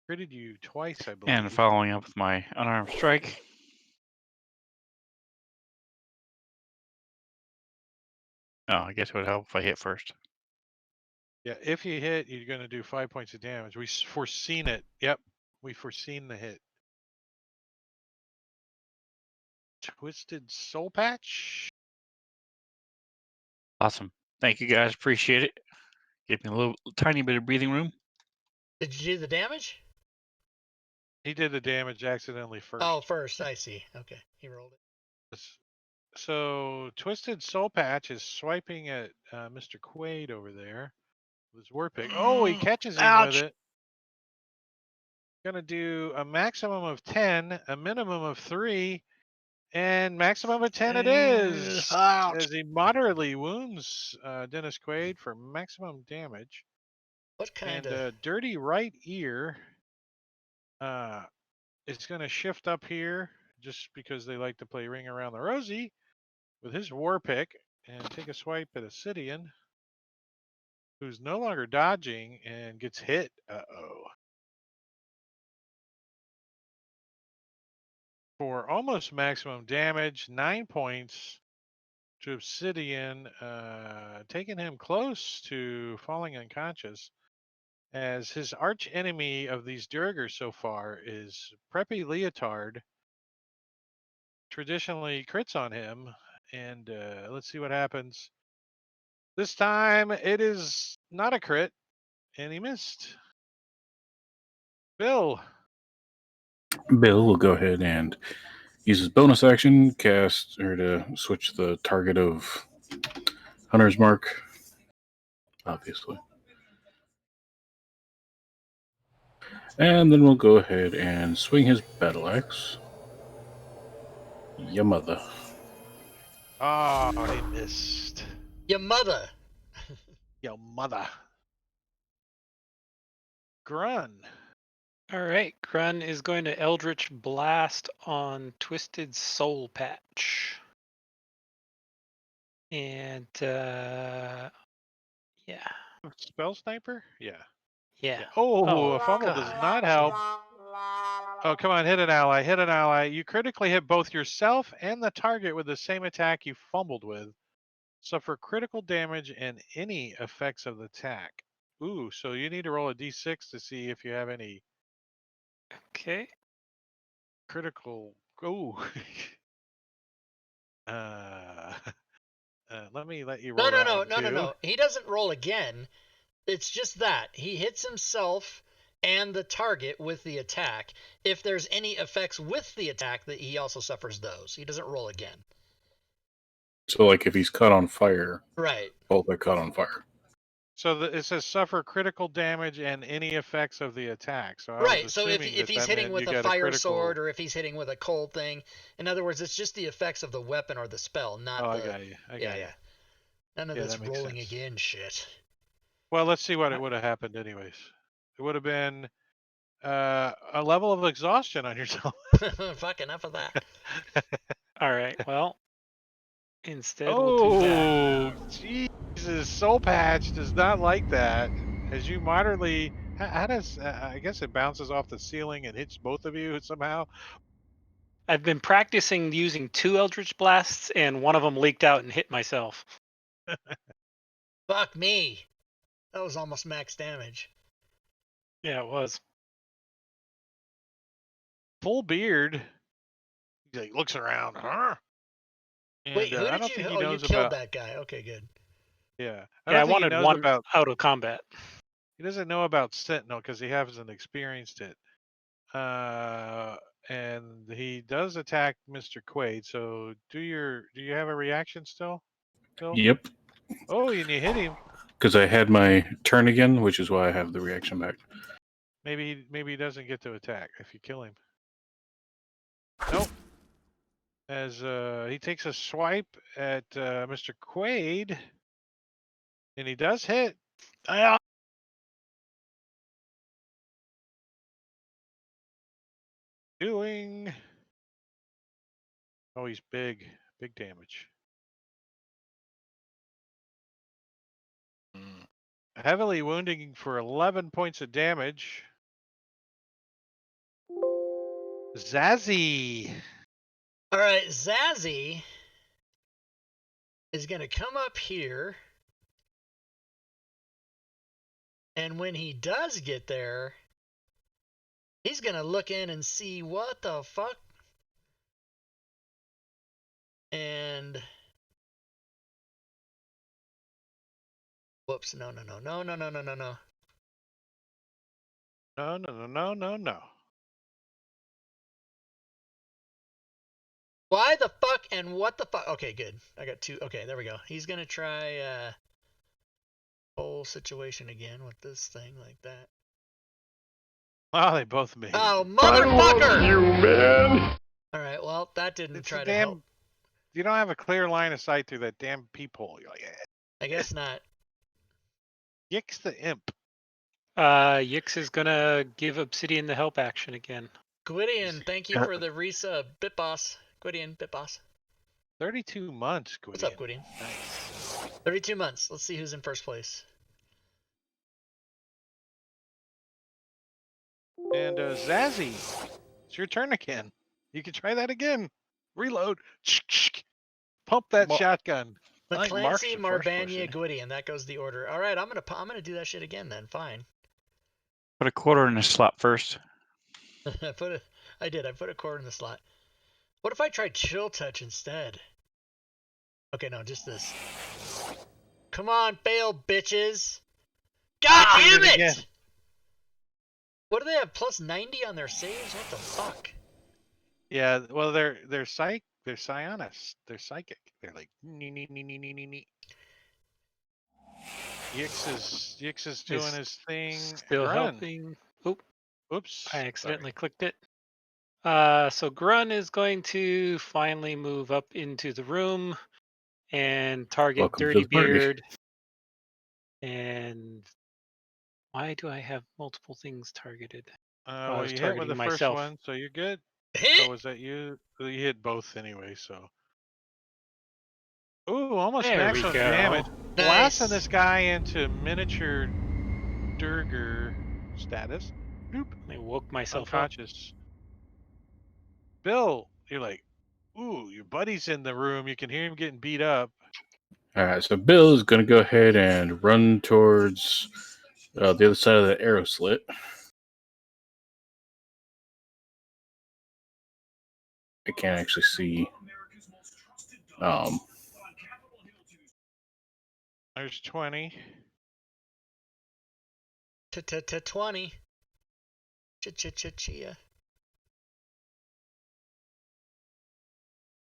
B: Critted you twice, I believe.
D: And following up with my unarmed strike. Oh, I guess it would help if I hit first.
B: Yeah, if you hit, you're going to do 5 points of damage. We foreseen it. Yep, we foreseen the hit. Twisted Soul Patch.
D: Awesome. Thank you guys. Appreciate it. Give me a little tiny bit of breathing room.
A: Did you do the damage?
B: He did the damage accidentally first.
A: Oh, first. I see. Okay. He rolled it.
B: So Twisted Soul Patch is swiping at Mr. Quaid over there with his war pick. Oh, he catches him
E: Ouch.
B: with it. Gonna do a maximum of 10, a minimum of 3, and maximum of 10 it is.
E: Ouch.
B: As he moderately wounds Dennis Quaid for maximum damage.
A: What kind
B: And
A: of...
B: Dirty Right Ear is going to shift up here just because they like to play Ring Around the Rosie with his war pick and take a swipe at Obsidian, who's no longer dodging and gets hit. Uh-oh. For almost maximum damage, 9 points to Obsidian, taking him close to falling unconscious, as his arch enemy of these Durgers so far is Preppy Leotard. Traditionally crits on him, and let's see what happens. This time it is not a crit, and he missed. Bill.
C: Bill will go ahead and use his bonus action, cast or to switch the target of Hunter's Mark, obviously. And then we'll go ahead and swing his battle axe. Ya mother.
B: Oh, he missed.
A: Your mother.
B: Your mother. Grun.
F: All right, Grun is going to Eldritch Blast on Twisted Soul Patch. And, yeah.
B: Spell Sniper? Yeah.
F: Yeah.
B: Oh,
F: Oh,
B: a fumble
F: God.
B: does not help. Oh, come on, hit an ally, hit an ally. You critically hit both yourself and the target with the same attack you fumbled with. Suffer critical damage and any effects of the attack. Ooh, so you need to roll a d6 to see if you have any
F: Okay.
B: critical. Ooh. Let me let you roll that one too.
A: No. He doesn't roll again. It's just that. He hits himself and the target with the attack. If there's any effects with the attack, that he also suffers those. He doesn't roll again.
C: So, like, if he's caught on fire,
A: Right.
C: both are caught on fire.
B: So it says suffer critical damage and any effects of the attack. So I
A: Right.
B: was
A: So if
B: assuming
A: he's
B: that
A: hitting
B: meant
A: with
B: you
A: a
B: got
A: fire
B: critical...
A: sword, or if he's hitting with a cold thing, in other words, it's just the effects of the weapon or the spell, not
B: Oh,
A: the...
B: I got you. I got you.
A: None of
B: Yeah,
A: this
B: that makes
A: rolling
B: sense.
A: again shit.
B: Well, let's see what it would have happened anyways. It would have been a level of exhaustion on yourself.
A: Fuck, enough of that.
F: All right. Well, instead we'll do that.
B: Oh, Jesus! Soul Patch does not like that. As you moderately, how does I guess it bounces off the ceiling and hits both of you somehow.
F: I've been practicing using 2 Eldritch Blasts, and one of them leaked out and hit myself.
A: Fuck me. That was almost max damage.
F: Yeah, it was.
B: Full beard. He like, looks around, huh? And
A: Wait, who
B: I
A: did
B: don't
A: you?
B: think he
A: Oh, you
B: knows
A: killed
B: about.
A: that guy. Okay, good.
B: Yeah, I
F: Yeah, I
B: don't think he
F: wanted
B: knows
F: one
B: about.
F: out of combat.
B: He doesn't know about Sentinel because he hasn't experienced it. Uh, and he does attack Mr. Quaid. So do you have a reaction still, Bill?
C: Yep,
B: Oh, and you hit him.
C: because I had my turn again, which is why I have the reaction back.
B: Maybe he doesn't get to attack if you kill him. Nope. As he takes a swipe at Mr. Quaid, and he does hit. Ah! Doing. Oh, he's big damage. Heavily wounding for 11 points of damage. Zazzy.
A: All right, Zazzy is going to come up here. And when he does get there, he's going to look in and see what the fuck. And whoops, no.
B: No.
A: Why the fuck and what the fuck? Okay, good. I got 2. Okay, there we go. He's going to try whole situation again with this thing like that.
B: Wow, they both made
A: Oh,
B: it.
G: I love
A: motherfucker!
G: you, man.
A: All right, well, that didn't
B: It's
A: try
B: a
A: to help.
B: damn. You don't have a clear line of sight through that damn peephole. You're like,
A: I guess not.
B: Yix the imp.
F: Yix is gonna give Obsidian the help action again.
A: Gwydion, thank you for the resub. Bitboss. Gwydion, Bitboss.
B: 32 months, Gwydion.
A: What's up, Gwydion?
B: Nice.
A: 32 months. Let's see who's in first place.
B: And Zazzy, it's your turn again. You can try that again. Reload. Pump that
E: Well,
B: shotgun.
E: I think Mark's
A: McClancy,
E: in first place,
A: Marbania,
E: isn't he?
A: Gwydion. That goes the order. All right, I'm gonna do that shit again then. Fine.
D: Put a quarter in the slot first.
A: I did. I put a quarter in the slot. What if I tried Chill Touch instead? Okay, no, just this. Come on, fail, bitches! God damn
B: did it
A: it!
B: again.
A: What do they have? Plus 90 on their saves? What the fuck?
B: Yeah, well, they're They're psionists. They're psychic. They're like nee. Yix is doing his thing.
F: Still
B: Grun.
F: helping. Oop,
B: Oops.
F: I accidentally
B: Sorry.
F: clicked it. So Grun is going to finally move up into the room and target
C: Welcome to
F: Dirty
C: the party.
F: Beard. And why do I have multiple things targeted? I
B: Well,
F: was
B: you hit with
F: targeting
B: the first
F: myself.
B: one, so you're good.
A: Hit!
B: Oh, was that you? You hit both anyway, so. Ooh, almost
F: There we
B: maximum
F: go.
B: damage. Blasting
A: Nice.
B: this guy into miniature Durger status. Boop.
F: I woke myself up.
B: Unconscious. Bill, you're like, ooh, your buddy's in the room. You can hear him getting beat up.
C: All right, so Bill is going to go ahead and run towards the other side of the arrow slit. I can't actually see.
B: There's 20.
A: 20. Chia.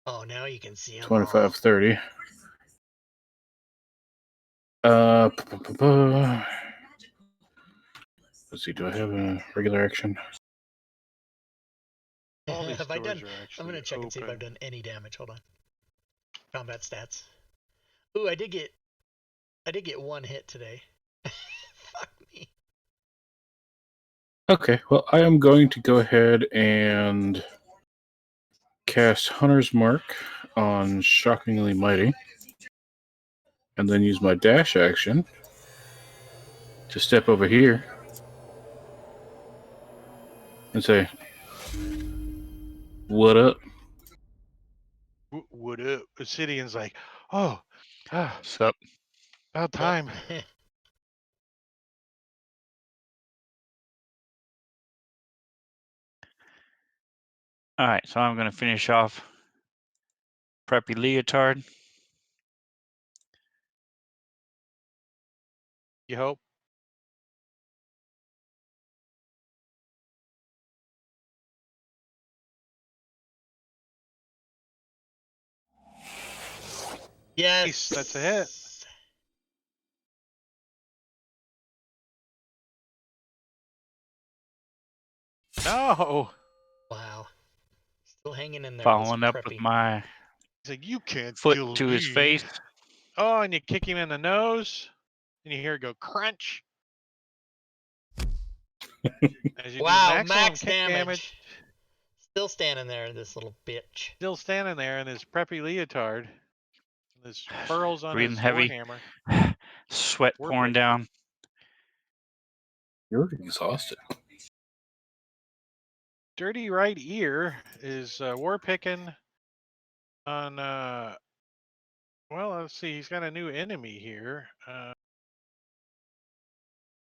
A: Oh, now you can see him.
C: 25, 30. Let's see, do I have a regular action?
B: All these
A: Have I
B: doors
A: done?
B: are
A: I'm
B: actually
A: gonna check and see if I've
B: open.
A: done any damage. Hold on. Combat stats. Ooh, I did get 1 hit today. Fuck me.
C: Okay, well, I am going to go ahead and cast Hunter's Mark on Shockingly Mighty, and then use my dash action to step over here and say, "What up?"
B: What up? Obsidian's like, oh,
D: Sup?
B: about time.
D: All right, so I'm going to finish off Preppy Leotard.
B: You hope?
A: Yes.
B: That's a hit. No.
A: Wow. Still hanging in there.
D: Following up
A: preppy.
D: with my
B: He's like, you can't
D: foot
B: kill
D: to his
B: me.
D: face.
B: Oh, and you kick him in the nose, and you hear it go crunch. As you
A: Wow,
B: do maximum
A: max
B: kick
A: damage. Still standing there, this little bitch.
B: Still standing there in his preppy leotard. His furls on
D: Breathing
B: his
D: heavy.
B: warhammer.
D: Sweat
B: War
D: pouring
B: pick.
D: down.
C: You're exhausted.
B: Dirty right ear is war picking on well, let's see, he's got a new enemy here.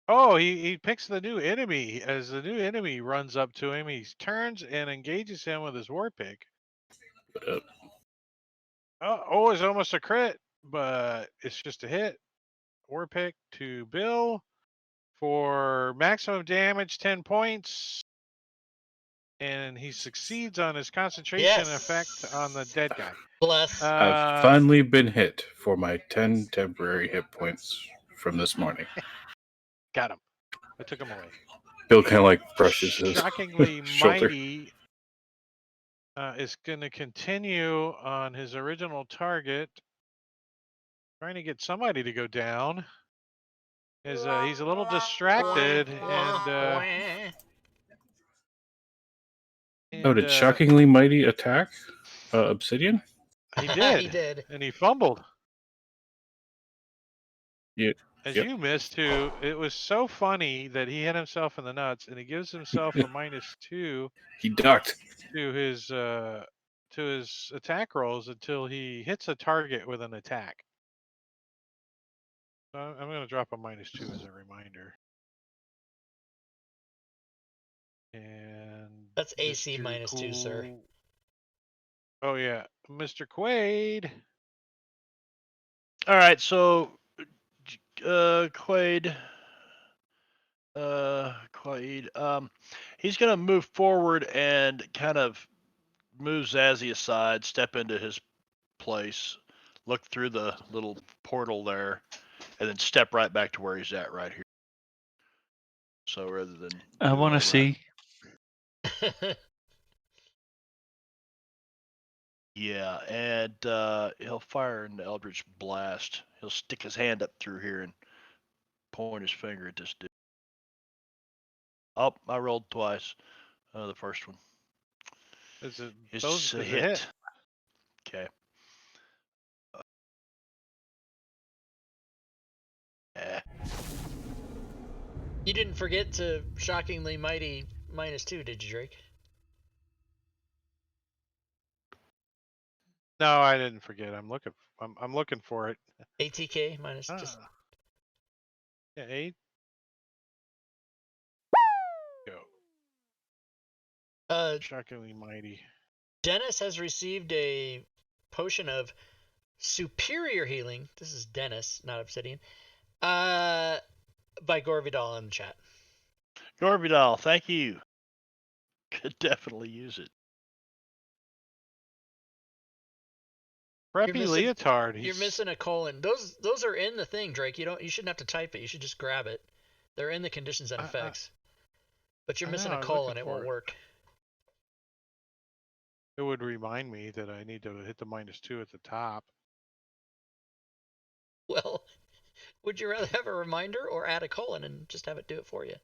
B: Oh, he picks the new enemy. As the new enemy runs up to him, he turns and engages him with his war pick. Oh, it's almost a crit, but it's just a hit. War pick to Bill for maximum damage, 10 points. And he succeeds on his concentration effect on the dead guy.
A: Bless.
C: I've finally been hit for my 10 temporary hit points from this morning.
B: Got him. I took him away.
C: Bill kind of like brushes his
B: Shockingly
C: shoulder.
B: Mighty is going to continue on his original target, trying to get somebody to go down. He's a little distracted, and
C: oh, did Shockingly Mighty attack Obsidian?
B: He did.
A: He did.
B: And he fumbled.
C: Yeah.
B: As you missed too, it was so funny that he hit himself in the nuts, and he gives himself a -2.
C: He ducked
B: to his attack rolls until he hits a target with an attack. So I'm going to drop a -2 as a reminder. And
A: that's AC -2, sir.
B: Oh yeah, Mr. Quaid.
E: All right, so Quaid. He's gonna move forward and kind of move Zazzy aside, step into his place, look through the little portal there, and then step right back to where he's at right here. So rather than
D: I want to see.
E: Yeah, and he'll fire an Eldritch Blast. He'll stick his hand up through here and point his finger at this dude. Oh, I rolled twice. The first one.
B: It's
E: a hit. Okay.
A: You didn't forget to Shockingly Mighty -2, did you, Drake?
B: No, I didn't forget. I'm looking for it.
A: ATK minus just.
B: Yeah, 8. Go. Shockingly Mighty.
A: Dennis has received a potion of superior healing. This is Dennis, not Obsidian. By Gorvidal in the chat.
E: Gorvidal, thank you. Could definitely use it.
B: Preppy leotard.
A: You're missing a colon. Those are in the thing, Drake. You shouldn't have to type it. You should just grab it. They're in the conditions and effects. But you're missing a colon. It won't work.
B: It would remind me that I need to hit the -2 at the top.
A: Well, would you rather have a reminder or add a colon and just have it do it for you?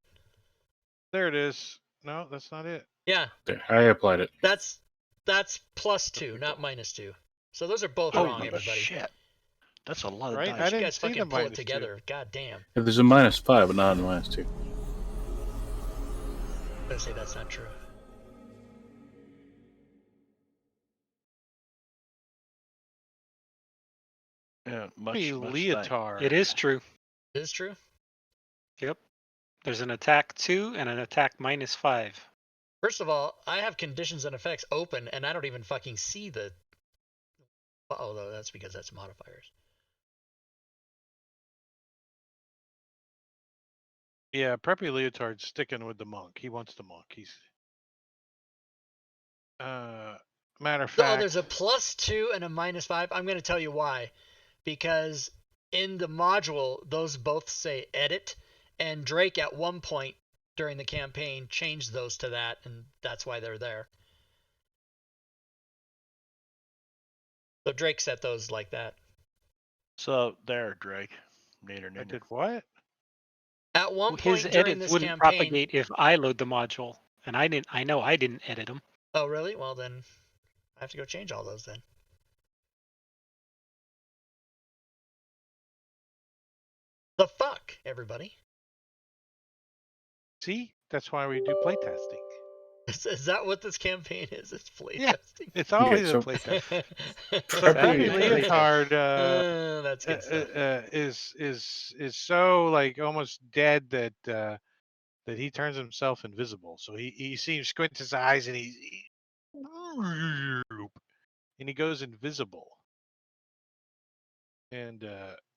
B: There it is. No, that's not it.
A: Yeah.
C: I applied it.
A: That's That's +2, not -2. So those are both
E: Holy
A: wrong, everybody.
E: shit. That's a lot of
B: Right?
E: dice.
A: You
B: didn't
A: guys
B: see the
A: fucking pull it
B: -2.
A: together. God damn.
C: If there's a -5, but not a -2.
A: I'm gonna say that's not true.
E: Yeah, much
B: Be
E: thanks.
B: leotard.
F: It is true.
A: It is true.
F: Yep. There's an attack 2 and an attack -5.
A: First of all, I have conditions and effects open, and I don't even fucking see the. Although that's because that's modifiers.
B: Yeah, Preppy Leotard's sticking with the monk. He wants the monk. He's matter of
A: Oh,
B: fact.
A: there's a +2 and a -5. I'm going to tell you why. Because in the module, those both say edit, and Drake at one point during the campaign changed those to that, and that's why they're there. So Drake set those like that.
E: So there, Drake.
B: I
E: Neener.
B: did what?
A: At one
F: His
A: point during
F: edits
A: this
F: wouldn't
A: campaign.
F: propagate if I load the module, and I know I didn't edit them.
A: Oh, really? Well, then I have to go change all those then. The fuck, everybody?
B: See? That's why we do playtesting.
A: Is that what this campaign is? It's playtesting.
B: Yeah. It's always
C: so-
B: a playtest. So
C: Preppy
B: Preppy Leotard
A: that's good stuff.
B: is so like almost dead that that he turns himself invisible. So he seems squints his eyes and he goes invisible. And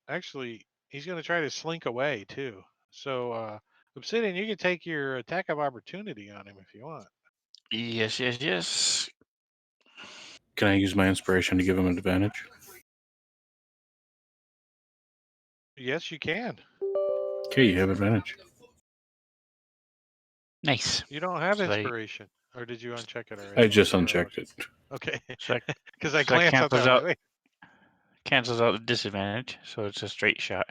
B: actually he's gonna try to slink away too. So Obsidian, you can take your attack of opportunity on him if you want.
D: Yes.
C: Can I use my inspiration to give him an advantage?
B: Yes, you can.
C: Okay, you have advantage.
D: Nice.
B: You don't have
D: So they-
B: inspiration. Or did you uncheck it already?
C: I just
B: Or-
C: unchecked it.
B: Okay.
D: So
B: Because I
D: so that
B: glanced out
D: cancels
B: there.
D: out-
B: Wait.
D: cancels out the disadvantage, so it's a straight shot.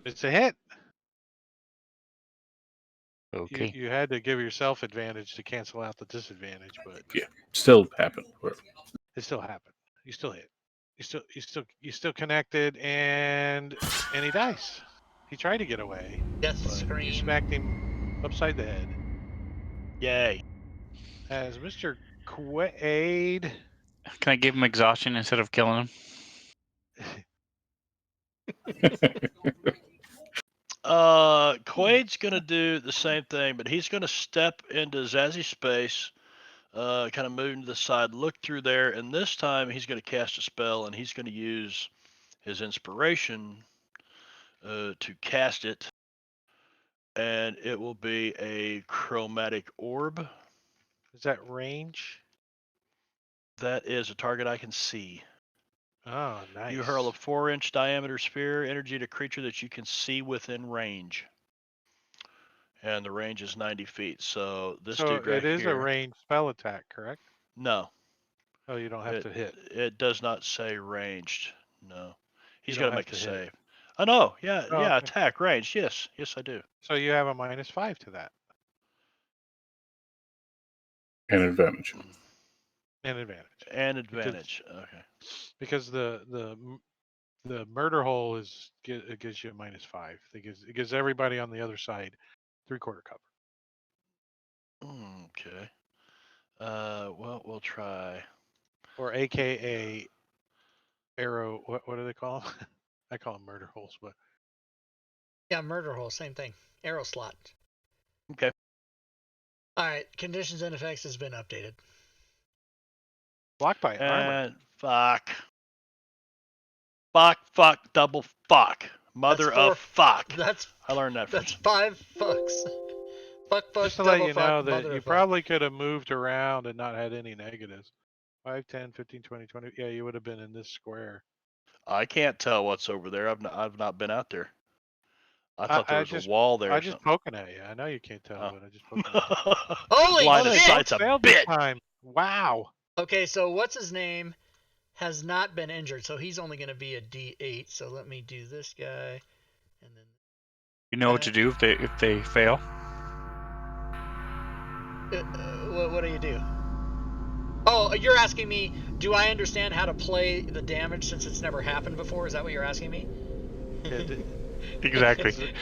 B: It's a hit.
D: Okay.
B: You had to give yourself advantage to cancel out the disadvantage, but
C: Still happened.
B: it still happened. You still hit. You still connected, and he dies. He tried to get away,
A: Death
B: but
A: scream.
B: you smacked him upside the head.
E: Yay.
B: As Mr. Quaid.
D: Can I give him exhaustion instead of killing him?
E: Quaid's gonna do the same thing, but he's gonna step into Zazzy's space, kind of move to the side, look through there, and this time he's gonna cast a spell, and he's gonna use his inspiration to cast it, and it will be a chromatic orb.
B: Is that range?
E: That is a target I can see.
B: Oh, nice.
E: You hurl a 4-inch diameter sphere energy at a creature that you can see within range. And the range is 90 feet. So this
B: So
E: dude right
B: it is
E: here.
B: a ranged spell attack, correct?
E: No.
B: Oh, you don't have to hit.
E: It does not say ranged. No. He's
B: You
E: got
B: don't
E: to make
B: have
E: a
B: to hit.
E: save. Oh, no. Yeah,
B: Oh,
E: yeah,
B: okay.
E: attack, range. Yes, I do.
B: So you have a -5 to that.
C: And advantage.
B: And advantage.
E: And advantage. Okay.
B: Because the murder hole it gives you a -5. It gives everybody on the other side 3/4 cover.
E: Okay. Well, we'll try.
B: Or AKA arrow. What do they call them? I call them murder holes, but
A: Yeah, murder hole, same thing. Arrow slot.
E: Okay.
A: All right, conditions and effects has been updated.
B: blocked by armor.
E: And fuck. Fuck, double fuck. Mother
A: That's
E: of fuck.
A: That's
E: I learned that from.
A: that's 5 fucks. Fuck,
B: Just to
A: double
B: let you
A: fuck,
B: know that
A: mother
B: you
A: of
B: probably could have moved around and not had any negatives. 5, 10, 15, 20, 20. Yeah, you would have been in this square.
E: I can't tell what's over there. I've not been out there. I thought there was
B: just,
E: a wall there.
B: I
E: or
B: just
E: something.
B: poking at you. I know you can't tell,
E: Oh.
B: but I just poking at you.
A: Holy
E: Blind of
A: shit!
E: sight's a
B: Failed this
E: bitch.
B: time. Wow.
A: Okay, so what's his name has not been injured, so he's only going to be a D8. So let me do this guy, and then
D: You know what to do if they fail.
A: What do you do? Oh, you're asking me, do I understand how to play the damage since it's never happened before? Is that what you're asking me?
B: Yeah,
D: Exactly.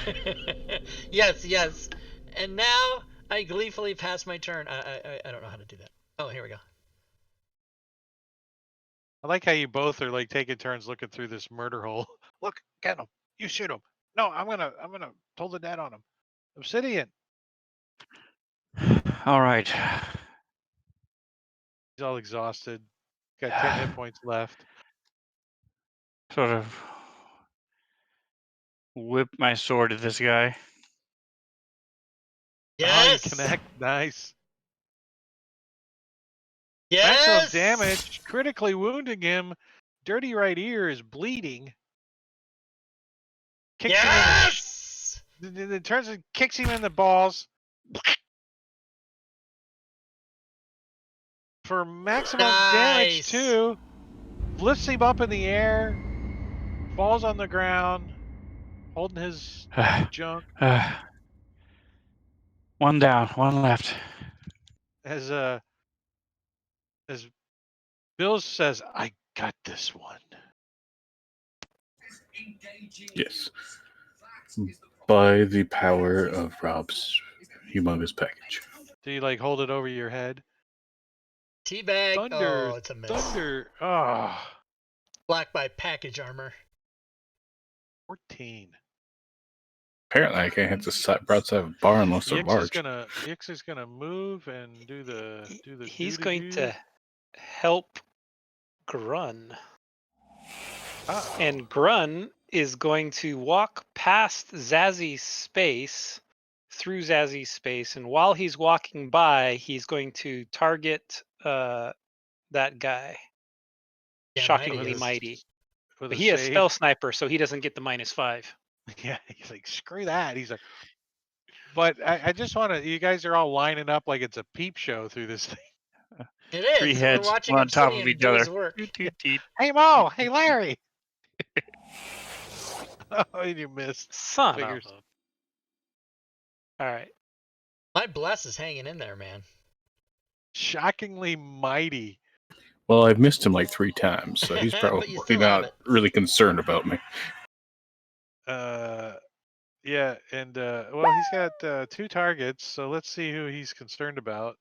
A: Yes. And now I gleefully pass my turn. I don't know how to do that. Oh, here we go.
B: I like how you both are like taking turns looking through this murder hole. Look, get him. You shoot him. No, I'm gonna pull the dead on him. Obsidian.
D: All right.
B: He's all exhausted. Got 10 hit points left.
D: Sort of whip my sword at this guy.
B: Oh, you
A: Yes.
B: connect. Nice.
A: Yes.
B: Maximum damage, critically wounding him. Dirty right ear is bleeding. Kicks
A: Yes.
B: him in the turns and kicks him in the balls. For maximum damage
A: Nice.
B: too. Lifts him up in the air. Falls on the ground. Holding his junk.
D: One down, one left.
B: As Bill says, I got this one.
C: Yes. By the power of Rob's humongous package.
B: Do you like hold it over your head?
A: Teabag.
B: Thunder.
A: Oh, it's a miss.
B: Thunder. Oh.
A: Black by package armor.
B: 14.
C: Apparently, I can't hit the broadside of a bar unless they're large.
B: Yix is gonna move and do the
F: He's going to help Grun.
B: Uh-oh.
F: And Grun is going to walk past Zazzy's space, through Zazzy's space, and while he's walking by, he's going to target that guy.
A: Yeah,
F: Shockingly mighty. But he has spell sniper, so he doesn't get the -5.
B: Yeah, he's like, screw that. He's like, but I just want to. You guys are all lining up like it's a peep show through this thing.
A: It is.
D: Three heads,
A: We're watching
D: one on top
A: Obsidian
D: of each
A: do
D: other.
A: his work.
B: Hey Mo, hey Larry. Oh, you missed.
F: Son
B: Figures.
F: of a... All right.
A: My bless is hanging in there, man.
B: Shockingly mighty.
C: Well, I've missed him like 3 times, so he's
A: But
C: probably
A: you still have
C: not
A: it.
C: really concerned about me.
B: Yeah, and well, he's got 2 targets, so let's see who he's concerned about.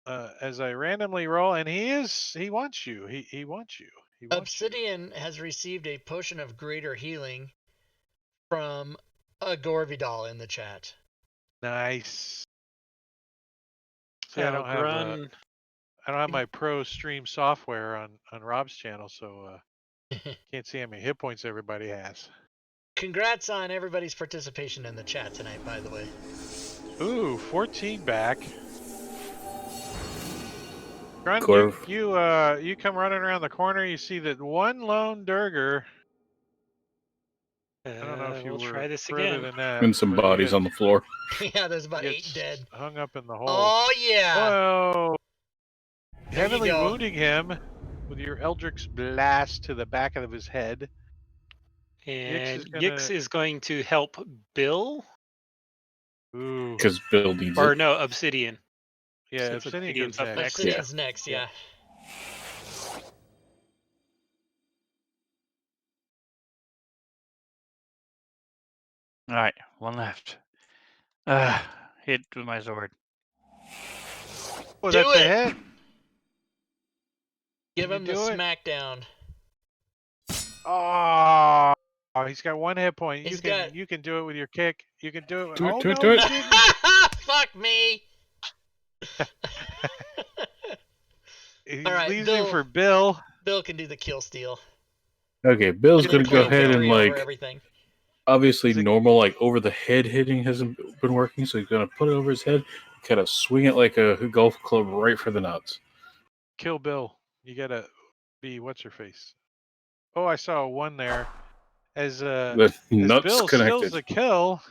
B: As I randomly roll, and he wants you. He wants you. He wants
A: Obsidian has received a potion of greater healing from a Gorvidal in the chat.
B: you. Nice. See,
F: Now, Grun...
B: I don't have my pro stream software on Rob's channel, so can't see how many hit points everybody has.
A: Congrats on everybody's participation in the chat tonight, by the way.
B: Ooh, 14 back. Grun, you come running around the corner. You see that one lone Durger. I don't know if you
F: we'll
B: were
F: try this
B: further
F: again.
B: than that.
C: And some
B: but you
C: bodies
B: get-
C: on the floor.
A: Yeah, there's about
B: you
A: 8
B: get
A: dead.
B: hung up in the hole.
A: Oh, yeah.
B: Whoa!
A: There you
B: Heavily
A: go.
B: wounding him with your Eldritch Blast to the back of his head.
F: And
B: Yix
F: Yix is going to help Bill.
B: Ooh.
C: Because Bill needs
F: Or
C: it.
F: no, Obsidian.
B: Yeah,
F: Since
B: Obsidian
F: Obsidian's
B: goes
F: up
B: next.
A: Obsidian's next, yeah.
D: All right, one left. Hit with my sword.
B: Oh,
A: Do
B: that's a
A: it!
B: hit.
A: Give
B: Can
A: him
B: you
A: the
B: do it?
A: smackdown.
B: Oh, he's got 1 hit point.
A: He's
B: You can do it with your kick. You can do it.
C: Do it,
B: Oh,
C: do it,
B: no,
C: do it.
B: he didn't.
A: Fuck me.
B: He
A: All right,
B: leaves
A: Bill.
B: you for Bill.
A: Bill can do the kill steal.
C: Okay, Bill's
A: Get
C: going
A: a
C: to go
A: clean
C: ahead and,
A: victory over
C: like,
A: everything.
C: obviously
B: Is it-
C: normal, like, over the head hitting hasn't been working, so he's going to put it over his head, kind of swing it like a golf club right for the nuts.
B: Kill Bill. You gotta be what's her face. Oh, I saw a 1 there. As
C: The nuts
B: Bill
C: connected.
B: steals the kill.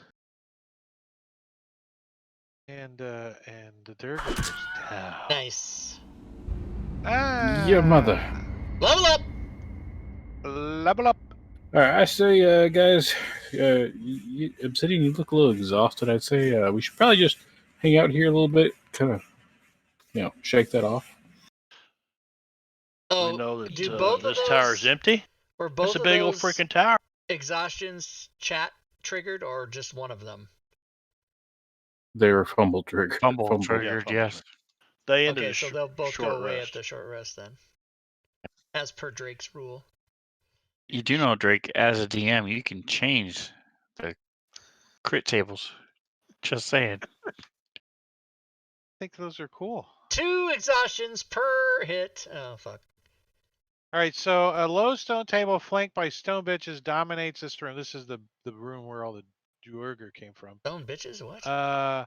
B: And the Durga goes down.
A: Nice.
B: Ah,
C: Your mother.
A: Level up.
B: Level up.
C: All right, I say, guys, Obsidian, you look a little exhausted. I'd say we should probably just hang out here a little bit, kind of, shake that off.
E: We
A: Oh,
E: know
A: do
E: that
A: both of
E: this tower's
A: those
E: empty.
A: or
E: It's
A: both
E: a
A: of
E: big old
A: those
E: freaking tower.
A: exhaustions chat triggered, or just one of them?
C: They're fumble trigger.
D: Fumble
E: Yeah,
D: triggered,
E: fumble
D: yes.
E: trigger. They ended
A: Okay,
E: a
A: so they'll both
E: short
A: go away
E: rest.
A: at the short rest then, as per Drake's rule.
D: You do know, Drake, as a DM, you can change the crit tables. Just saying.
B: I think those are cool.
A: 2 exhaustions per hit. Oh fuck.
B: All right, so a low stone table flanked by stone bitches dominates this room. This is the room where all the Duergar came from.
A: Stone bitches, what?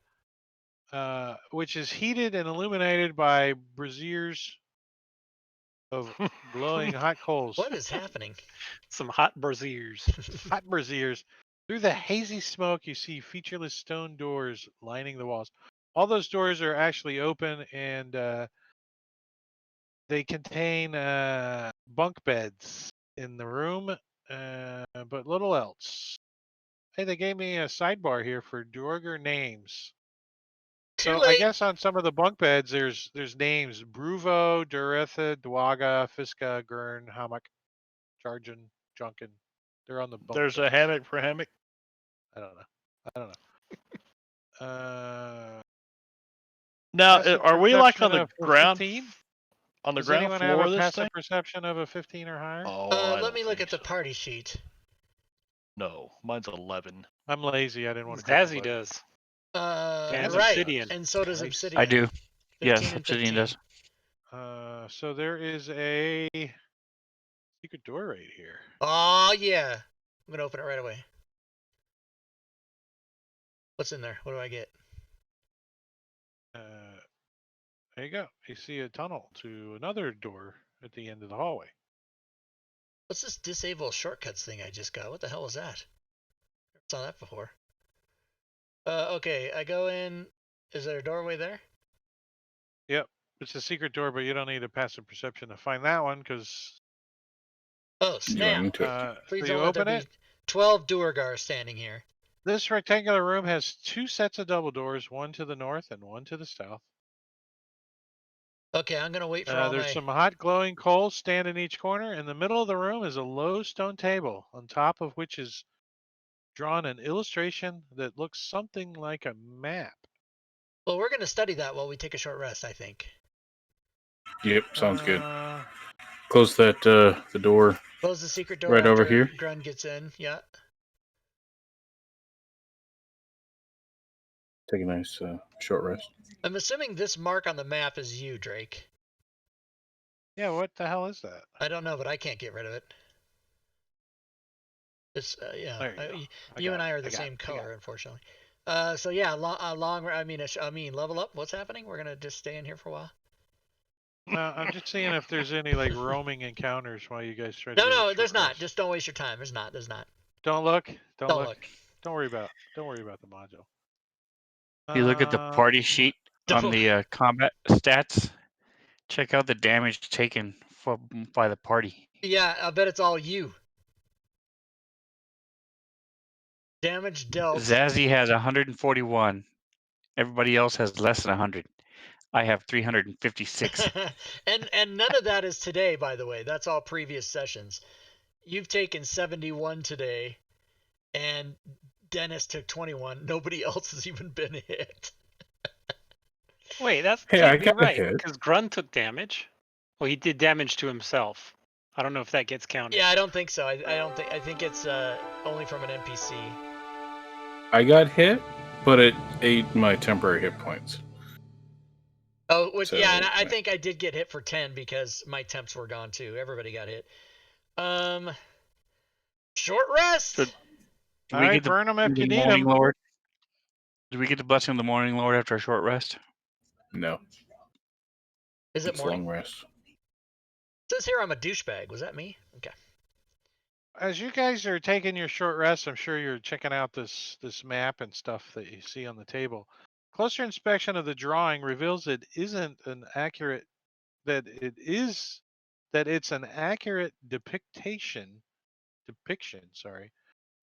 B: Which is heated and illuminated by braziers of glowing hot coals.
A: What is happening?
F: Some hot braziers.
B: Hot braziers. Through the hazy smoke, you see featureless stone doors lining the walls. All those doors are actually open, and they contain bunk beds in the room, but little else. Hey, they gave me a sidebar here for Duergar names.
A: Too
B: So I
A: late.
B: guess on some of the bunk beds, there's names: Bruvo, Duretha, Dwaga, Fiska, Gurn, Hammock, Jarjan, Junkin. They're on the bunk
E: There's
B: beds.
E: a hammock for hammock.
B: I don't know.
E: Now,
B: Passive
E: are we like on
B: perception
E: the
B: of a
E: ground?
B: 15?
E: On the
B: Does
E: ground
B: anyone have
E: floor
B: a
E: of this
B: passive
E: thing?
B: perception of a 15 or higher?
E: Oh, I
A: Let
E: don't
A: me look
E: think
A: at the
E: so.
A: party sheet.
E: No, mine's 11.
B: I'm lazy. I didn't want to click the
F: Zazzy
B: button.
F: does.
B: Zazzy
A: Right,
F: Obsidian.
A: and so does
B: Nice.
A: Obsidian.
D: I do.
A: 15
D: Yes,
A: and
D: Obsidian
A: 15.
D: does.
B: So there is a secret door right here.
A: Oh yeah. I'm gonna open it right away. What's in there? What do I get?
B: There you go. You see a tunnel to another door at the end of the hallway.
A: What's this disable shortcuts thing I just got? What the hell was that? Never saw that before. Okay, I go in. Is there a doorway there?
B: Yep, it's a secret door, but you don't need a passive perception to find that one because.
A: Oh
C: You
A: snap!
C: went into it.
A: Please
B: so you
A: don't let there
B: open
A: be
B: it.
A: 12 Duergar standing here.
B: This rectangular room has 2 sets of double doors, one to the north and one to the south.
A: Okay, I'm gonna wait for all
B: There's
A: my.
B: some hot glowing coals stand in each corner. In the middle of the room is a low stone table, on top of which is drawn an illustration that looks something like a map.
A: Well, we're gonna study that while we take a short rest, I think.
C: Yep, sounds good. Close that the door
A: Close the secret door
C: right over
A: after
C: here.
A: Grun gets in. Yeah.
C: Take a nice short rest.
A: I'm assuming this mark on the map is you, Drake.
B: Yeah, what the hell is that?
A: I don't know, but I can't get rid of it. It's yeah.
B: There you go.
A: You and I are the same color, unfortunately. So yeah, I mean, level up. What's happening? We're gonna just stay in here for a while.
B: I'm just seeing if there's any like roaming encounters while you guys try to.
A: No, there's not. Just don't waste your time. There's not.
B: Don't look.
A: Don't look.
B: Don't worry about the module.
D: If you look at the party sheet on the combat stats, check out the damage taken by the party.
A: Yeah, I bet it's all you. Damage dealt.
D: Zazzy has 141. Everybody else has less than 100. I have 356.
A: and none of that is today, by the way. That's all previous sessions. You've taken 71 today, and Dennis took 21. Nobody else has even been hit.
F: Wait, that
C: Hey,
F: can't
C: I
F: be
C: got
F: right
C: hit.
F: because Grun took damage. Well, he did damage to himself. I don't know if that gets counted.
A: Yeah, I don't think so. I don't think. I think it's only from an NPC.
C: I got hit, but it ate my temporary hit points.
A: Oh,
C: So,
A: yeah, and I think I did get hit for 10 because my temps were gone too. Everybody got hit. Short rest.
D: So,
B: All right, burn them if you need them.
D: Lord? Did we get the blessing of the Morning Lord after a short rest?
C: No.
A: Is it
C: It's
A: morning?
C: long rest.
A: It says here I'm a douchebag. Was that me? Okay.
B: As you guys are taking your short rest, I'm sure you're checking out this map and stuff that you see on the table. Closer inspection of the drawing reveals it isn't an accurate that it's an accurate depiction depiction,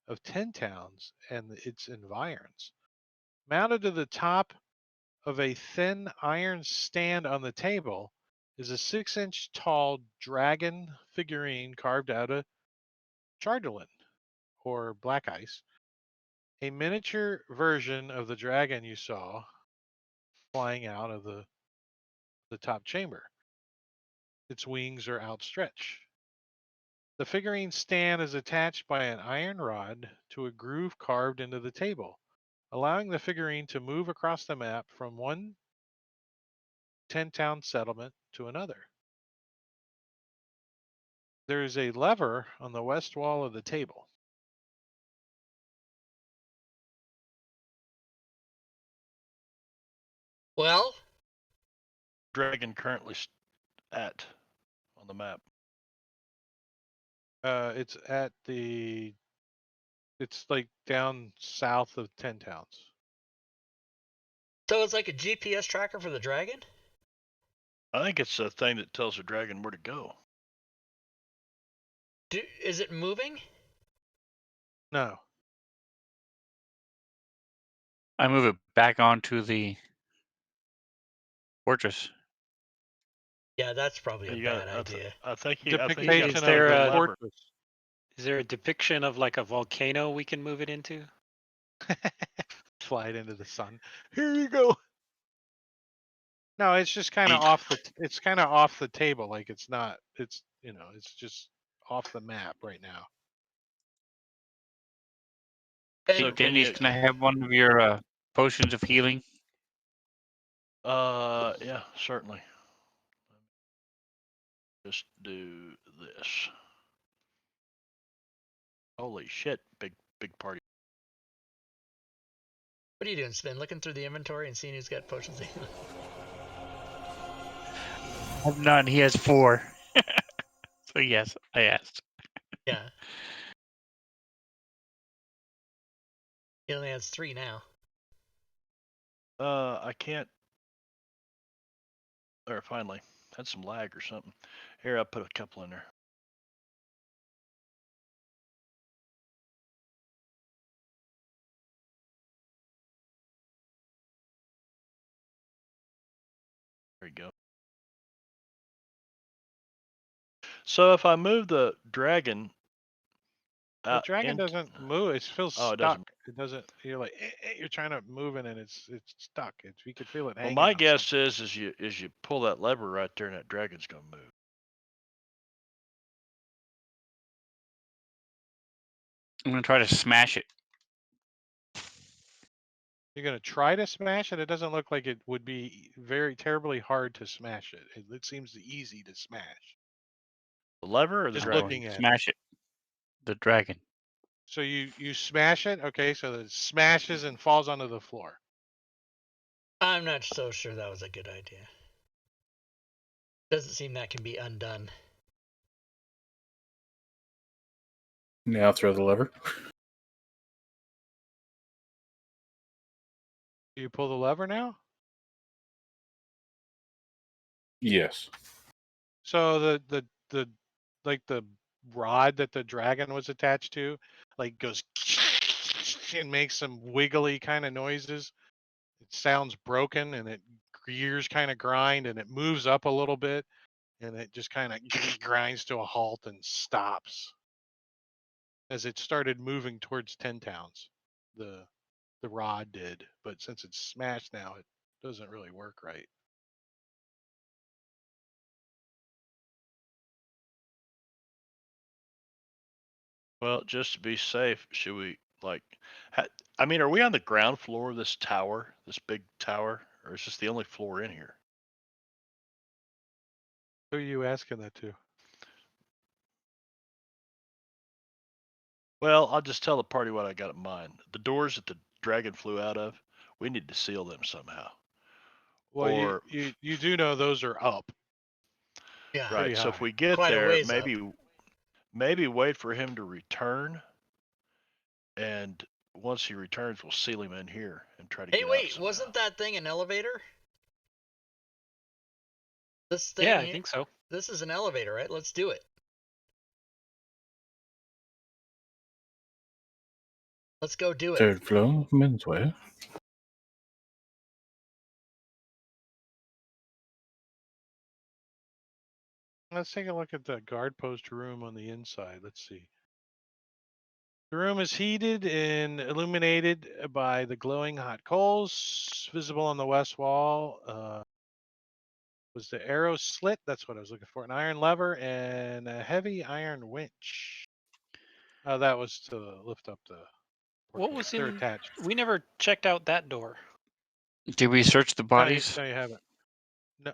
B: of 10 towns and its environs. Mounted to the top of a thin iron stand on the table is a 6-inch tall dragon figurine carved out of chardolin, or black ice, a miniature version of the dragon you saw flying out of the top chamber. Its wings are outstretched. The figurine stand is attached by an iron rod to a groove carved into the table, allowing the figurine to move across the map from one 10-town settlement to another. There is a lever on the west wall of the table.
A: Well,
E: Dragon currently at on the map.
B: It's at the. It's like down south of 10 towns.
A: so it's like a GPS tracker for the dragon?
E: I think it's a thing that tells the dragon where to go.
A: Is it moving?
B: No.
D: I move it back onto the fortress.
A: Yeah, that's probably a
E: You
A: bad
E: got.
A: idea.
E: I think you. I think you
B: Depiction
E: got
F: Is
B: of
F: there
B: the
F: a-
E: lever.
B: fortress.
F: Is there a depiction of like a volcano we can move it into?
B: Slide into the sun. Here you go. No, it's just kind of off the. It's kind of off the table. Like it's not. It's It's just off the map right now.
D: Hey,
A: And
D: Denise, can I have one of your potions of healing?
E: Yeah, certainly. Just do this. Holy shit! Big party.
A: what are you doing, Spin? Looking through the inventory and seeing who's got potions of healing?
D: I have none. He has 4. So yes, I asked.
A: Yeah. He only has 3 now.
E: I can't. Or finally, had some lag or something. Here, I put a couple in there. There you go. So if I move the dragon
B: The dragon doesn't move. It feels
E: Oh, it
B: stuck.
E: doesn't.
B: It doesn't. You're like you're trying to move it and it's stuck. You could feel it
E: Well,
B: hanging.
E: my
B: on
E: guess
B: something.
E: is you pull that lever right there, and that dragon's gonna move.
D: I'm gonna try to smash it.
B: You're gonna try to smash it. It doesn't look like it would be very terribly hard to smash it. It seems easy to smash.
E: The lever or the
B: Just
E: dragon?
B: looking at
D: Smash it. The dragon.
B: So you smash it. Okay, so it smashes and falls onto the floor.
A: I'm not so sure that was a good idea. Doesn't seem that can be undone.
C: Now throw the lever.
B: Do you pull the lever now?
C: Yes.
B: So the like the rod that the dragon was attached to, like goes and makes some wiggly kind of noises. It sounds broken and it gears kind of grind and it moves up a little bit and it just kind of grinds to a halt and stops as it started moving towards 10 towns. The rod did, but since it's smashed now, it doesn't really work right.
E: Well, just to be safe, should we I mean, are we on the ground floor of this tower, this big tower, or is this the only floor in here?
B: Who are you asking that to?
E: Well, I'll just tell the party what I got in mind. The doors that the dragon flew out of, we need to seal them somehow.
B: Well,
E: Or
B: you do know those are up.
A: Yeah.
E: right. So if
B: high.
E: we get
A: Quite a
E: there,
A: ways up.
E: maybe wait for him to return, and once he returns, we'll seal him in here and try to
A: Hey,
E: get out
A: wait,
E: somehow.
A: wasn't that thing an elevator? This thing
F: Yeah, I
A: here-
F: think so.
A: This is an elevator, right? Let's do it. Let's go do it.
C: Third floor, menswear.
B: Let's take a look at the guard post room on the inside. Let's see. The room is heated and illuminated by the glowing hot coals visible on the west wall. Was the arrow slit? That's what I was looking for. An iron lever and a heavy iron winch. That was to lift up the.
F: What was
B: They're
F: in?
B: attached.
F: We never checked out that door.
D: Did we search the bodies?
B: No, you haven't. No,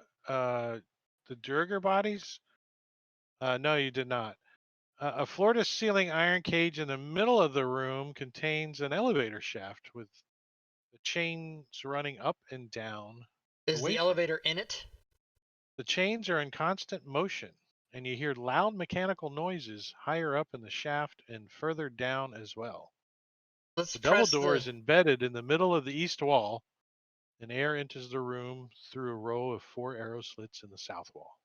B: the Durger bodies? No, you did not. A floor-to-ceiling iron cage in the middle of the room contains an elevator shaft with the chains running up and down.
A: Is
B: away
A: the
B: from
A: elevator in it?
B: The chains are in constant motion, and you hear loud mechanical noises higher up in the shaft and further down as well.
A: Let's
B: The double
A: press
B: door
A: the.
B: is embedded in the middle of the east wall, and air enters the room through a row of 4 arrow slits in the south wall.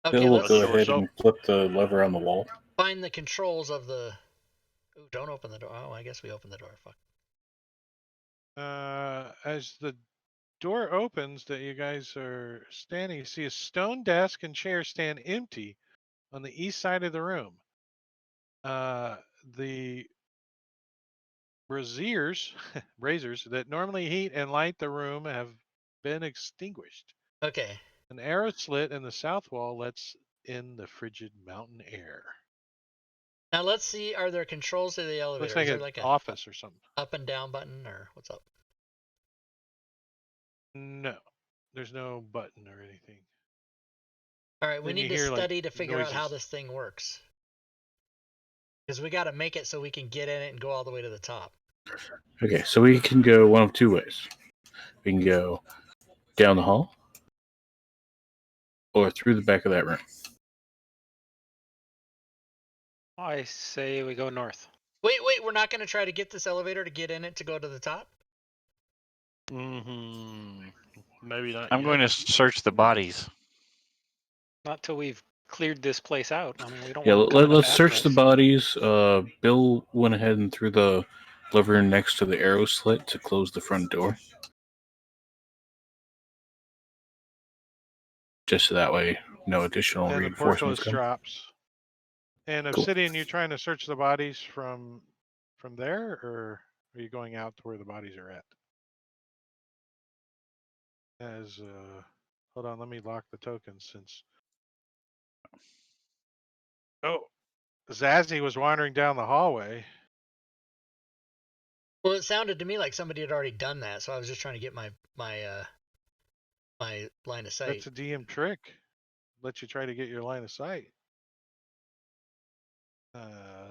A: Okay,
C: Bill will
A: let's
C: go
E: doors
C: ahead and flip the lever on the wall.
A: find the controls of the. Ooh, don't open the door. Oh, I guess we opened the door. Fuck.
B: As the door opens that you guys are standing, you see a stone desk and chair stand empty on the east side of the room. The braziers that normally heat and light the room have been extinguished.
A: Okay.
B: An arrow slit in the south wall lets in the frigid mountain air.
A: Now let's see. Are there controls to the elevator?
B: Looks like
A: Is there
B: an
A: like a
B: office or something.
A: up and down button, or what's up?
B: No, there's no button or anything.
A: All right, we
B: Then
A: need
B: you
A: to
B: hear, like,
A: study to figure out how
B: noises.
A: this thing works. Because we got to make it so we can get in it and go all the way to the top.
C: Okay, so we can go one of two ways. We can go down the hall or through the back of that room.
F: I say we go north.
A: Wait, we're not going to try to get this elevator to get in it to go to the top?
E: Mm-hmm. Maybe not.
D: I'm going to search the bodies.
F: Not till we've cleared this place out. I mean, we don't
C: Yeah,
F: want them coming
C: let's
F: up
C: search
F: after
C: the
F: us.
C: bodies. Bill went ahead and threw the lever next to the arrow slit to close the front door. Just so that way, no additional
B: And the
C: reinforcements
B: portcullis
C: come.
B: drops. And
C: Cool.
B: Obsidian, you trying to search the bodies from there, or are you going out to where the bodies are at? As hold on, let me lock the tokens since. Oh, Zazzy was wandering down the hallway.
A: Well, it sounded to me like somebody had already done that, so I was just trying to get my line of sight.
B: That's a DM trick. Let you try to get your line of sight.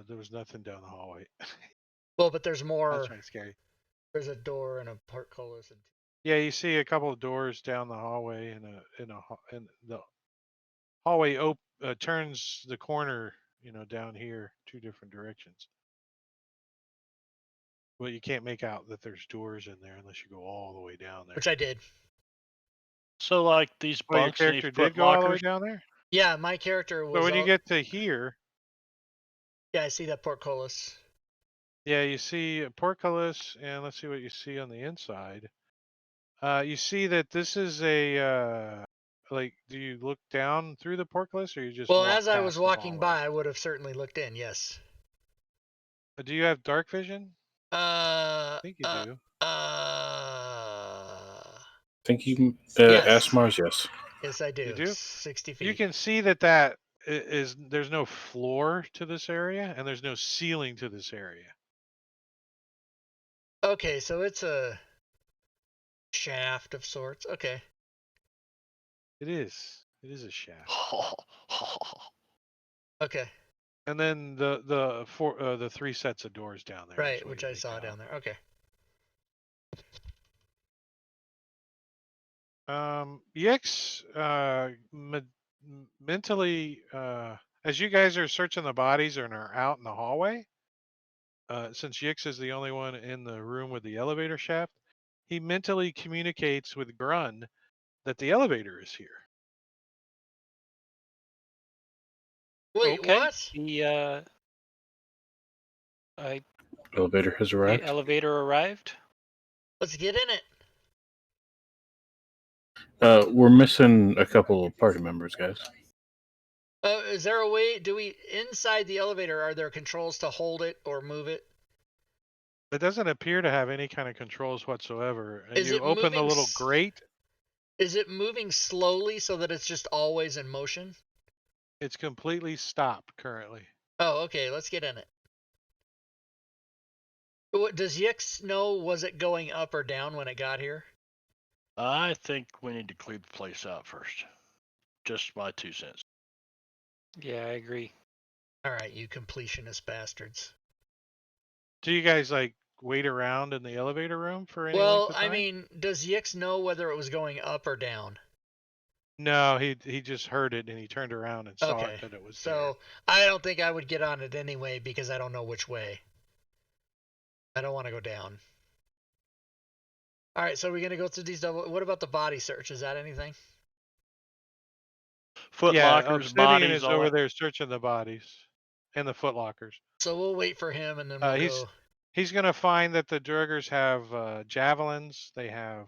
B: There was nothing down the hallway.
A: Well, but there's
B: I was
A: more.
B: trying to scare you.
A: There's a door and a portcullis. And...
B: Yeah, you see a couple of doors down the hallway, and the hallway turns the corner, down here 2 different directions. Well, you can't make out that there's doors in there unless you go all the way down there.
A: Which I did.
E: So like these
B: Well, your
E: bunks and these
B: character
E: foot
B: did go all the way
E: lockers.
B: down there?
A: Yeah, my character was.
B: So when you get to here,
A: Yeah, I see that portcullis.
B: yeah, you see a portcullis, and let's see what you see on the inside. You see that this is a do you look down through the portcullis, or you just
A: Well,
B: walk
A: as I was
B: past the
A: walking by,
B: hallway?
A: I would have certainly looked in. Yes.
B: Do you have dark vision?
A: I
B: think you do.
C: Think you can
A: Yes.
C: ask Mars? Yes.
A: Yes, I do.
B: You do?
A: 60 feet.
B: You can see that there's no floor to this area, and there's no ceiling to this area.
A: Okay, so it's a shaft of sorts. Okay.
B: It is. It is a shaft.
A: Okay.
B: And then the 3 sets of doors down there.
A: Right, which I saw down there. Okay.
B: Yix, mentally, as you guys are searching the bodies and are out in the hallway, since Yix is the only one in the room with the elevator shaft, he mentally communicates with Grun that the elevator is here.
A: Wait,
F: Okay.
A: what?
F: I
C: Elevator has
F: The
C: arrived.
F: elevator arrived.
A: Let's get in it.
C: We're missing a couple of party members, guys.
A: Is there a way? Inside the elevator? Are there controls to hold it or move it?
B: It doesn't appear to have any kind of controls whatsoever.
A: Is
B: You
A: it
B: open the
A: moving
B: little grate.
A: Is it moving slowly so that it's just always in motion?
B: It's completely stopped currently.
A: Oh, okay. Let's get in it. Does Yix know, was it going up or down when it got here?
E: I think we need to clean the place out first. Just my 2 cents.
F: Yeah, I agree.
A: All right, you completionist bastards.
B: Do you guys like wait around in the elevator room for any
A: Well,
B: length of time?
A: I mean, does Yix know whether it was going up or down?
B: No, he just heard it and he turned around and saw
A: Okay,
B: that it was
A: so I don't think I would get on it anyway because I don't know which way. I don't want to go down. All right, so we're gonna go through these double. What about the body search? Is that anything?
E: Foot
B: there. Yeah,
E: lockers,
B: Obsidian
E: bodies,
B: is
E: all
B: over
E: that.
B: there searching the bodies and the footlockers.
A: So we'll wait for him and then we'll go.
B: He's gonna find that the Druggers have javelins. They have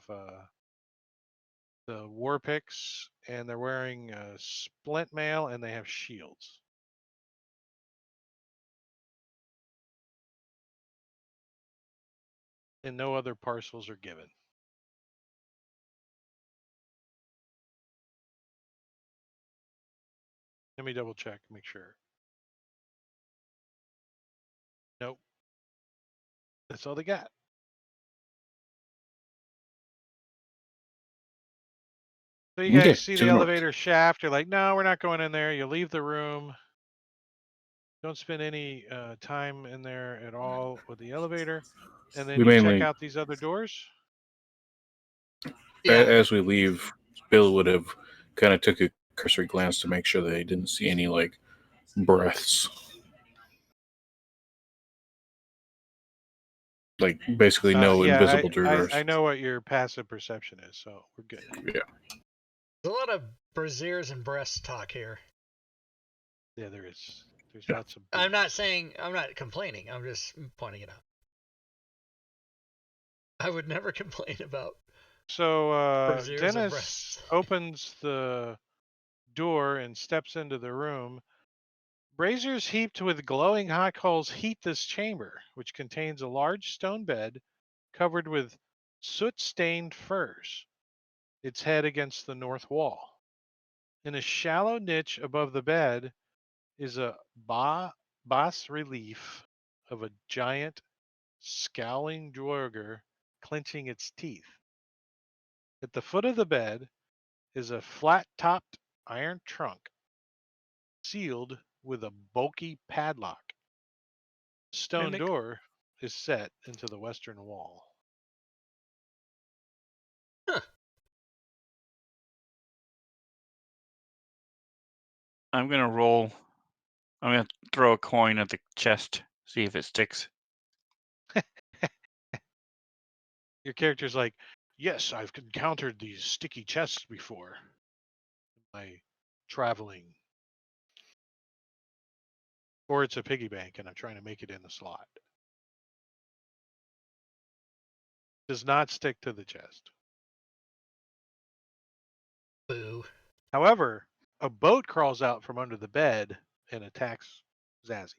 B: the war picks, and they're wearing splint mail, and they have shields. And no other parcels are given. Let me double check, make sure. Nope. That's all they got. So you guys see
C: to
B: the
C: the north.
B: elevator shaft. You're like, no, we're not going in there. You leave the room. Don't spend any time in there at all with the elevator. And then
C: We
B: you check
C: mainly,
B: out these other doors.
A: Yeah.
C: as we leave, Bill would have kind of took a cursory glance to make sure that he didn't see any like breaths. Like basically no invisible Druggers.
B: I know what your passive perception is, so we're good.
C: Yeah.
A: There's a lot of brassieres and breasts talk here.
B: Yeah, there is. There's
C: Yeah.
B: lots of.
A: I'm not complaining. I'm just pointing it out. I would never complain about.
B: So
A: brassieres and
B: Dennis
A: breasts.
B: opens the door and steps into the room. Braziers heaped with glowing hot coals heat this chamber, which contains a large stone bed covered with soot-stained furs, its head against the north wall. In a shallow niche above the bed is a bas relief of a giant scowling Draugr clenching its teeth. At the foot of the bed is a flat-topped iron trunk sealed with a bulky padlock. Stone
F: Mimic.
B: door is set into the western wall.
A: Huh.
D: I'm gonna roll. I'm gonna throw a coin at the chest, see if it sticks.
B: Your character's like, yes, I've encountered these sticky chests before. My traveling. Or it's a piggy bank and I'm trying to make it in the slot. Does not stick to the chest.
A: Boo.
B: However, a boat crawls out from under the bed and attacks Zazzy.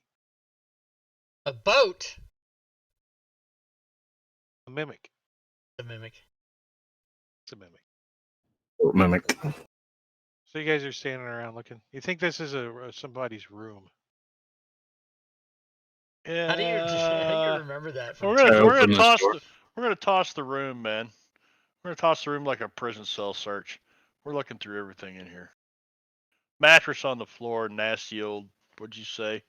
A: A boat.
B: A mimic.
A: The mimic.
B: It's a mimic.
C: Mimic.
B: So you guys are standing around looking. You think this is somebody's room?
E: Yeah.
A: How do you remember that? From
E: We're
A: two-
E: gonna
C: open this door.
E: we're gonna toss the room, man. We're gonna toss the room like a prison cell search. We're looking through everything in here. Mattress on the floor, nasty old. What'd you say?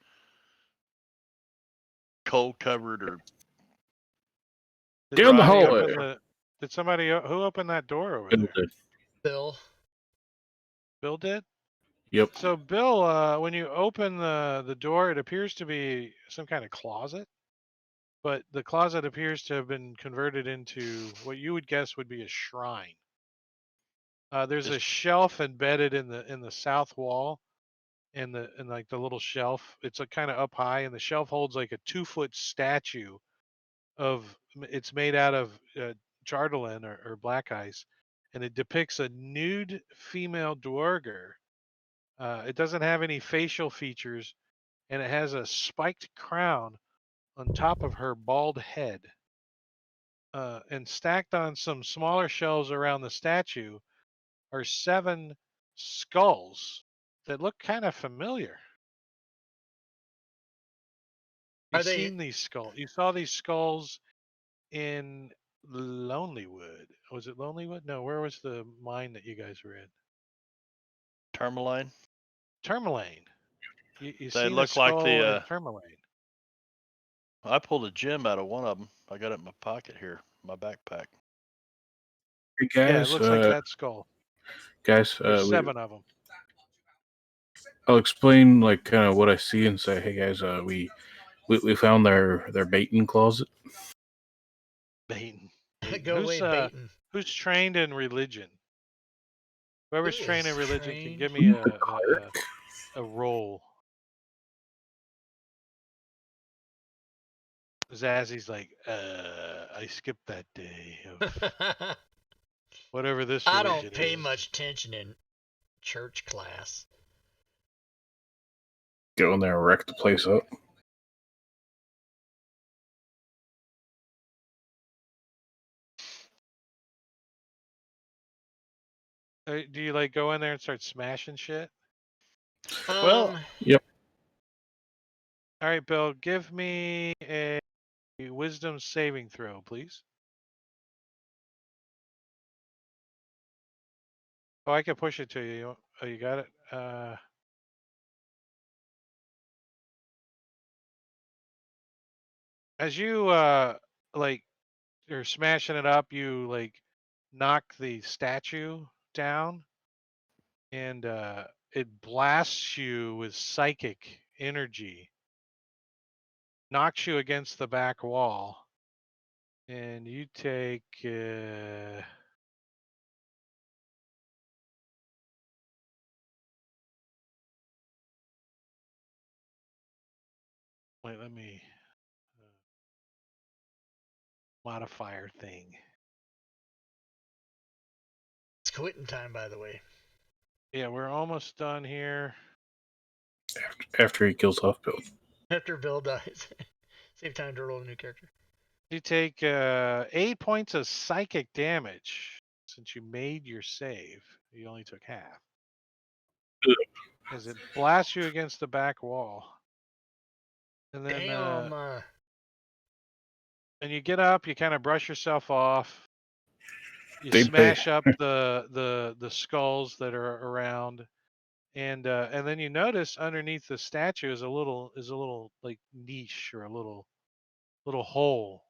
E: Cold covered or
C: Down the
B: somebody
C: hallway.
B: Did somebody who opened that door over
C: Bill
B: there?
C: did.
A: Bill.
B: Bill did.
C: Yep.
B: So Bill, when you open the door, it appears to be some kind of closet, but the closet appears to have been converted into what you would guess would be a shrine. There's a shelf embedded in the south wall, and like the little shelf. It's a kind of up high, and the shelf holds like a 2-foot statue it's made out of jardelin or black ice, and it depicts a nude female duergar. It doesn't have any facial features, and it has a spiked crown on top of her bald head. And stacked on some smaller shelves around the statue are 7 skulls that look kind of familiar. You've seen these skulls. You saw these skulls in Lonelywood. Was it Lonelywood? No, where was the mine that you guys were in?
E: Tourmaline.
B: Tourmaline. You
E: They
B: seen a
E: look like
B: skull in Tourmaline.
E: I pulled a gem out of one of them. I got it in my pocket here, my backpack.
C: Hey guys,
B: Yeah, it looks like that skull.
C: Guys,
B: There's 7 of them.
C: I'll explain like kind of what I see and say, hey guys, we found their baiting closet.
B: Baiting.
A: Go away, baiting.
B: Who's trained in religion? Whoever's
A: Who
B: trained
A: is
B: in religion can
A: trained?
B: give me a roll. Zazzy's like, I skipped that day of whatever this
A: I
B: religion
A: don't pay
B: is.
A: much attention in church class.
C: Go in there and wreck the place up.
B: Do you like go in there and start smashing shit?
E: Well,
C: yep.
B: All right, Bill, give me a wisdom saving throw, please. Oh, I can push it to you. Oh, you got it? As you like you're smashing it up, you like knock the statue down, and it blasts you with psychic energy, knocks you against the back wall, and you take wait, let me modifier thing.
A: It's quitting time, by the way.
B: Yeah, we're almost done here.
C: After he kills off Bill.
A: After Bill dies. Save time to roll a new character.
B: You take 8 points of psychic damage. Since you made your save, you only took half. As it blasts you against the back wall. And then
A: Damn.
B: and you get up, you kind of brush yourself off. You
C: They
B: smash up the skulls that are around, and then you notice underneath the statue is a little like niche or a little hole.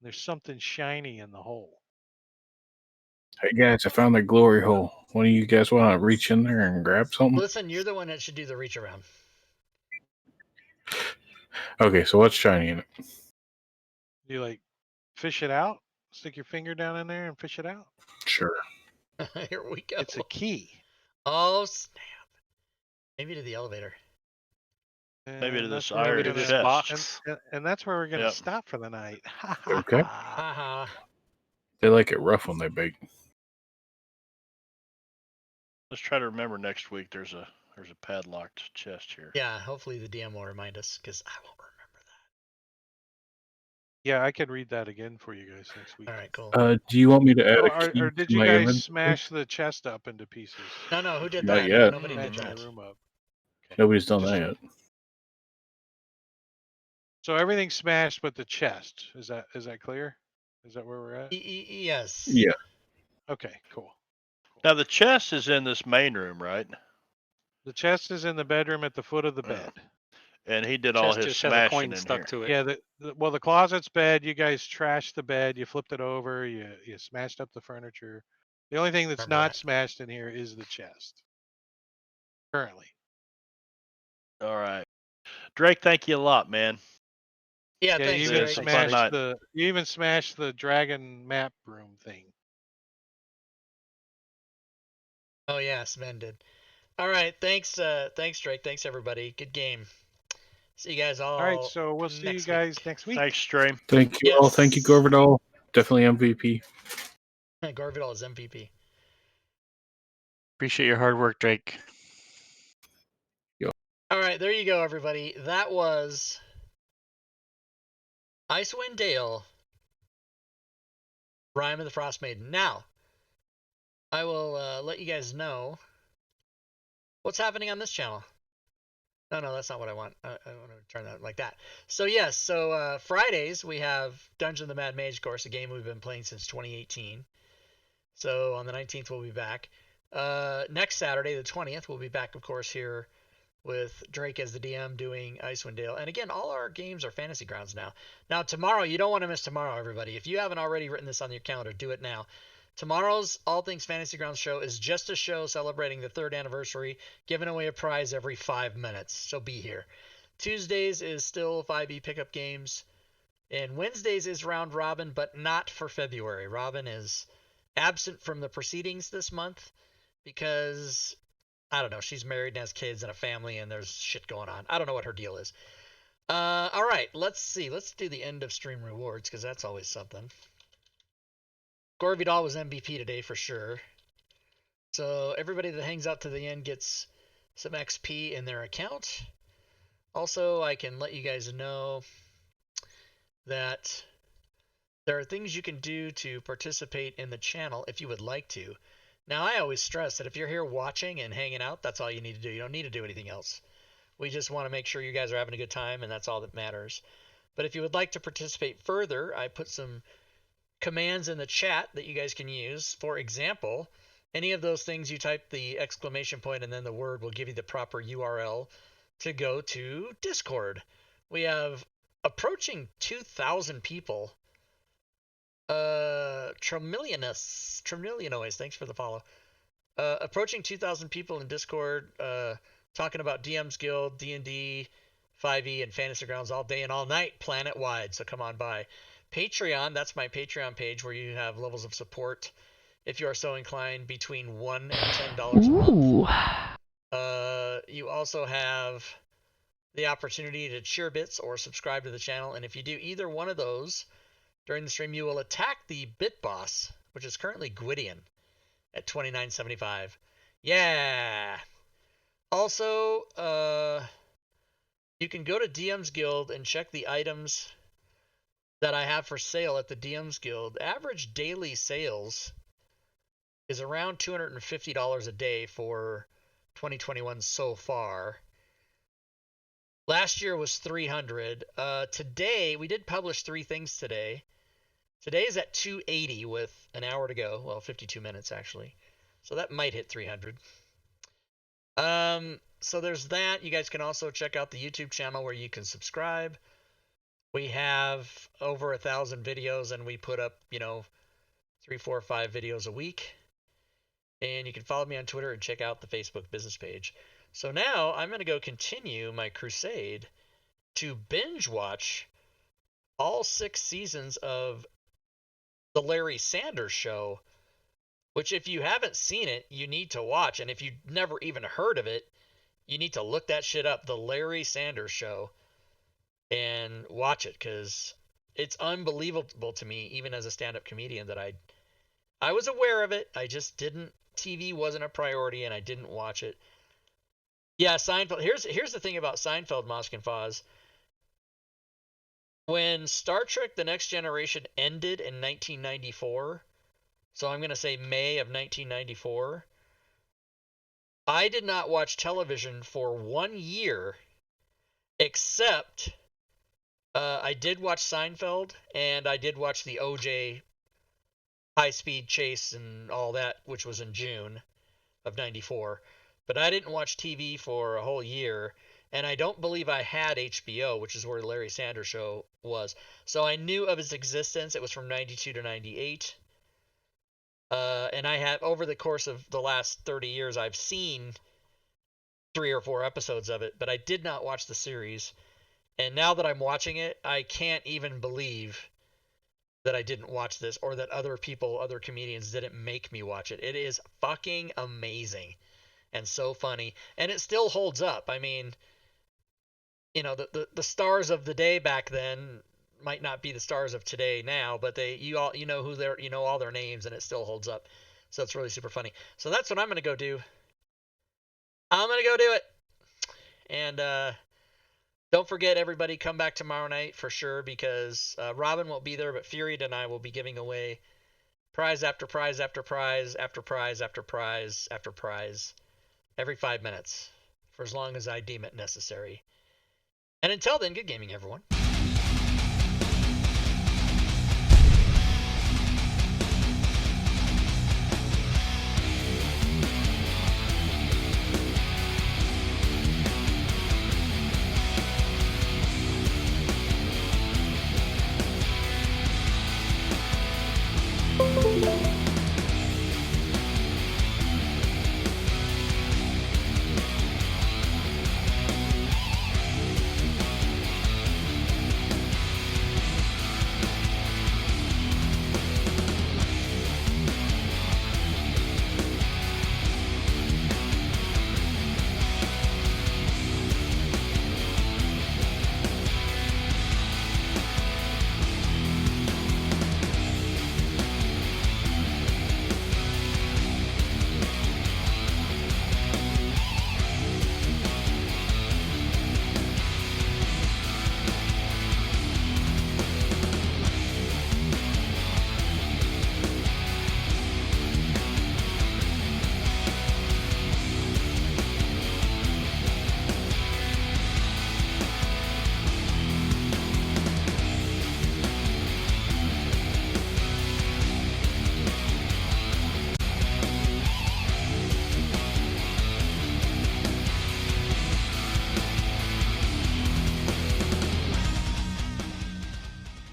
B: There's something shiny in the hole.
C: Hey guys, I found their glory hole. One of you guys want to reach in there and grab something?
A: Listen, you're the one that should do the reach around.
C: Okay, so what's shiny in it?
B: You like fish it out? Stick your finger down in there and fish it out?
C: Sure.
A: Here we go.
B: It's a key.
A: Oh, snap. Maybe to the elevator.
E: maybe to this
B: that's where we're
E: iron
B: gonna-
F: this
E: chest.
F: box.
B: And that's where we're going to
E: Yep.
B: stop for the night.
C: Okay.
A: Haha.
C: They like it rough when they bake.
E: Let's try to remember next week. There's a padlocked chest here.
A: Yeah, hopefully the DM will remind us, because I won't remember
B: Yeah, I can read that again for you guys next week.
A: that. All right, cool.
C: Do you want me to add
B: Oh,
C: a key
B: or did
C: to
B: you
C: my
B: guys
C: inventory?
B: smash the chest up into pieces?
A: No, who did
C: Not
A: that?
C: yet.
A: Nobody did
B: Smash
A: that.
B: the room up. Okay.
C: Nobody's done
B: Just-
C: that yet.
B: So everything's smashed but the chest. Is that clear? Is that where we're at?
A: Yes.
C: Yeah.
B: Okay, cool.
E: Now the chest is in this main room, right?
B: The chest is in the bedroom at the foot of the
E: Yeah.
B: bed.
E: And he did all
F: Chest
E: his
F: just has a
E: smashing
F: coin
E: in
F: stuck
E: here.
F: to it.
B: Yeah, the closet's bed. You guys trashed the bed. You flipped it over. You smashed up the furniture. The only thing that's
A: Remember
B: not
A: that.
B: smashed in here is the chest. Currently.
E: All right, Drake. Thank you a lot, man.
A: Yeah,
B: Yeah,
A: thanks,
B: you
E: Drake.
B: even
E: It's a
A: Drake.
E: fun
B: smashed
E: night.
B: you even smashed the dragon map room thing.
A: Oh, yeah, Sven did. All right, thanks, Drake. Thanks, everybody. Good game. See you guys all.
B: All right, so we'll see you
A: next
B: guys
A: week.
B: next week.
E: Thanks, Stream.
C: Thank you all. Thank you,
A: Yes.
C: Gorvidal. Definitely MVP.
A: Gorvidal is MVP.
D: Appreciate your hard work, Drake.
A: All right, there you go, everybody. That was Icewind Dale, Rime of the Frostmaiden. Now, I will let you guys know what's happening on this channel. No, that's not what I want. I want to turn that like that. So yes, Fridays we have Dungeon of the Mad Mage, of course, a game we've been playing since 2018. So on the 19th we'll be back. Next Saturday, the 20th, we'll be back, of course, here with Drake as the DM doing Icewind Dale. And again, all our games are Fantasy Grounds now. Now tomorrow, you don't want to miss tomorrow, everybody. If you haven't already written this on your calendar, do it now. Tomorrow's All Things Fantasy Grounds show is just a show celebrating the 3rd anniversary, giving away a prize every 5 minutes. So be here. Tuesdays is still 5e pickup games. And Wednesdays is round robin, but not for February. Robin is absent from the proceedings this month because, I don't know, she's married and has kids and a family and there's shit going on. I don't know what her deal is. All right, let's see. Let's do the end of stream rewards because that's always something. Gorvidal was MVP today for sure. So everybody that hangs out to the end gets some XP in their account. Also, I can let you guys know that there are things you can do to participate in the channel if you would like to. Now, I always stress that if you're here watching and hanging out, that's all you need to do. You don't need to do anything else. We just want to make sure you guys are having a good time, and that's all that matters. But if you would like to participate further, I put some commands in the chat that you guys can use. For example, any of those things, you type the exclamation point and then the word will give you the proper URL to go to Discord. We have approaching 2,000 people. Tremillionois, thanks for the follow. Approaching 2,000 people in Discord, talking about DM's Guild, D&D, 5e, and Fantasy Grounds all day and all night, planet-wide, so come on by. Patreon, that's my Patreon page where you have levels of support, if you are so inclined, between $1 and $10 a month. You also have the opportunity to cheer bits or subscribe to the channel, and if you do either one of those during the stream, you will attack the bit boss, which is currently Gwydion, at $29.75. Yeah! Also, you can go to DM's Guild and check the items that I have for sale at the DM's Guild. Average daily sales is around $250 a day for 2021 so far. Last year was $300. Today, we did publish 3 things today. Today is at $280 with an hour to go. Well, 52 minutes actually. So that might hit $300. So there's that. You guys can also check out the YouTube channel where you can subscribe. We have over 1,000 videos and we put up, 3, 4, 5 videos a week. And you can follow me on Twitter and check out the Facebook business page. So now I'm going to go continue my crusade to binge watch all 6 seasons of The Larry Sanders Show, which if you haven't seen it, you need to watch. And if you've never even heard of it, you need to look that shit up, The Larry Sanders Show, and watch it because it's unbelievable to me, even as a stand-up comedian, that I was aware of it. I just didn't. TV wasn't a priority, and I didn't watch it. Yeah, Seinfeld. Here's the thing about Seinfeld, Mosk and Foz. When Star Trek: The Next Generation ended in 1994, so I'm going to say May of 1994, I did not watch television for 1 year, except I did watch Seinfeld, and I did watch the OJ high-speed chase and all that, which was in June of 94. But I didn't watch TV for a whole year, and I don't believe I had HBO, which is where the Larry Sanders Show was. So I knew of its existence. It was from 92 to 98. And I have, over the course of the last 30 years, I've seen 3 or 4 episodes of it, but I did not watch the series. And now that I'm watching it, I can't even believe that I didn't watch this, or that other comedians didn't make me watch it. It is fucking amazing and so funny, and it still holds up. I mean, the stars of the day back then might not be the stars of today now, but you know who they're, all their names, and it still holds up. So it's really super funny. So that's what I'm gonna go do. I'm gonna go do it. And don't forget, everybody, come back tomorrow night for sure, because Robin won't be there, but Fury and I will be giving away prize after prize after prize after prize after prize after prize every 5 minutes for as long as I deem it necessary. And until then, good gaming, everyone.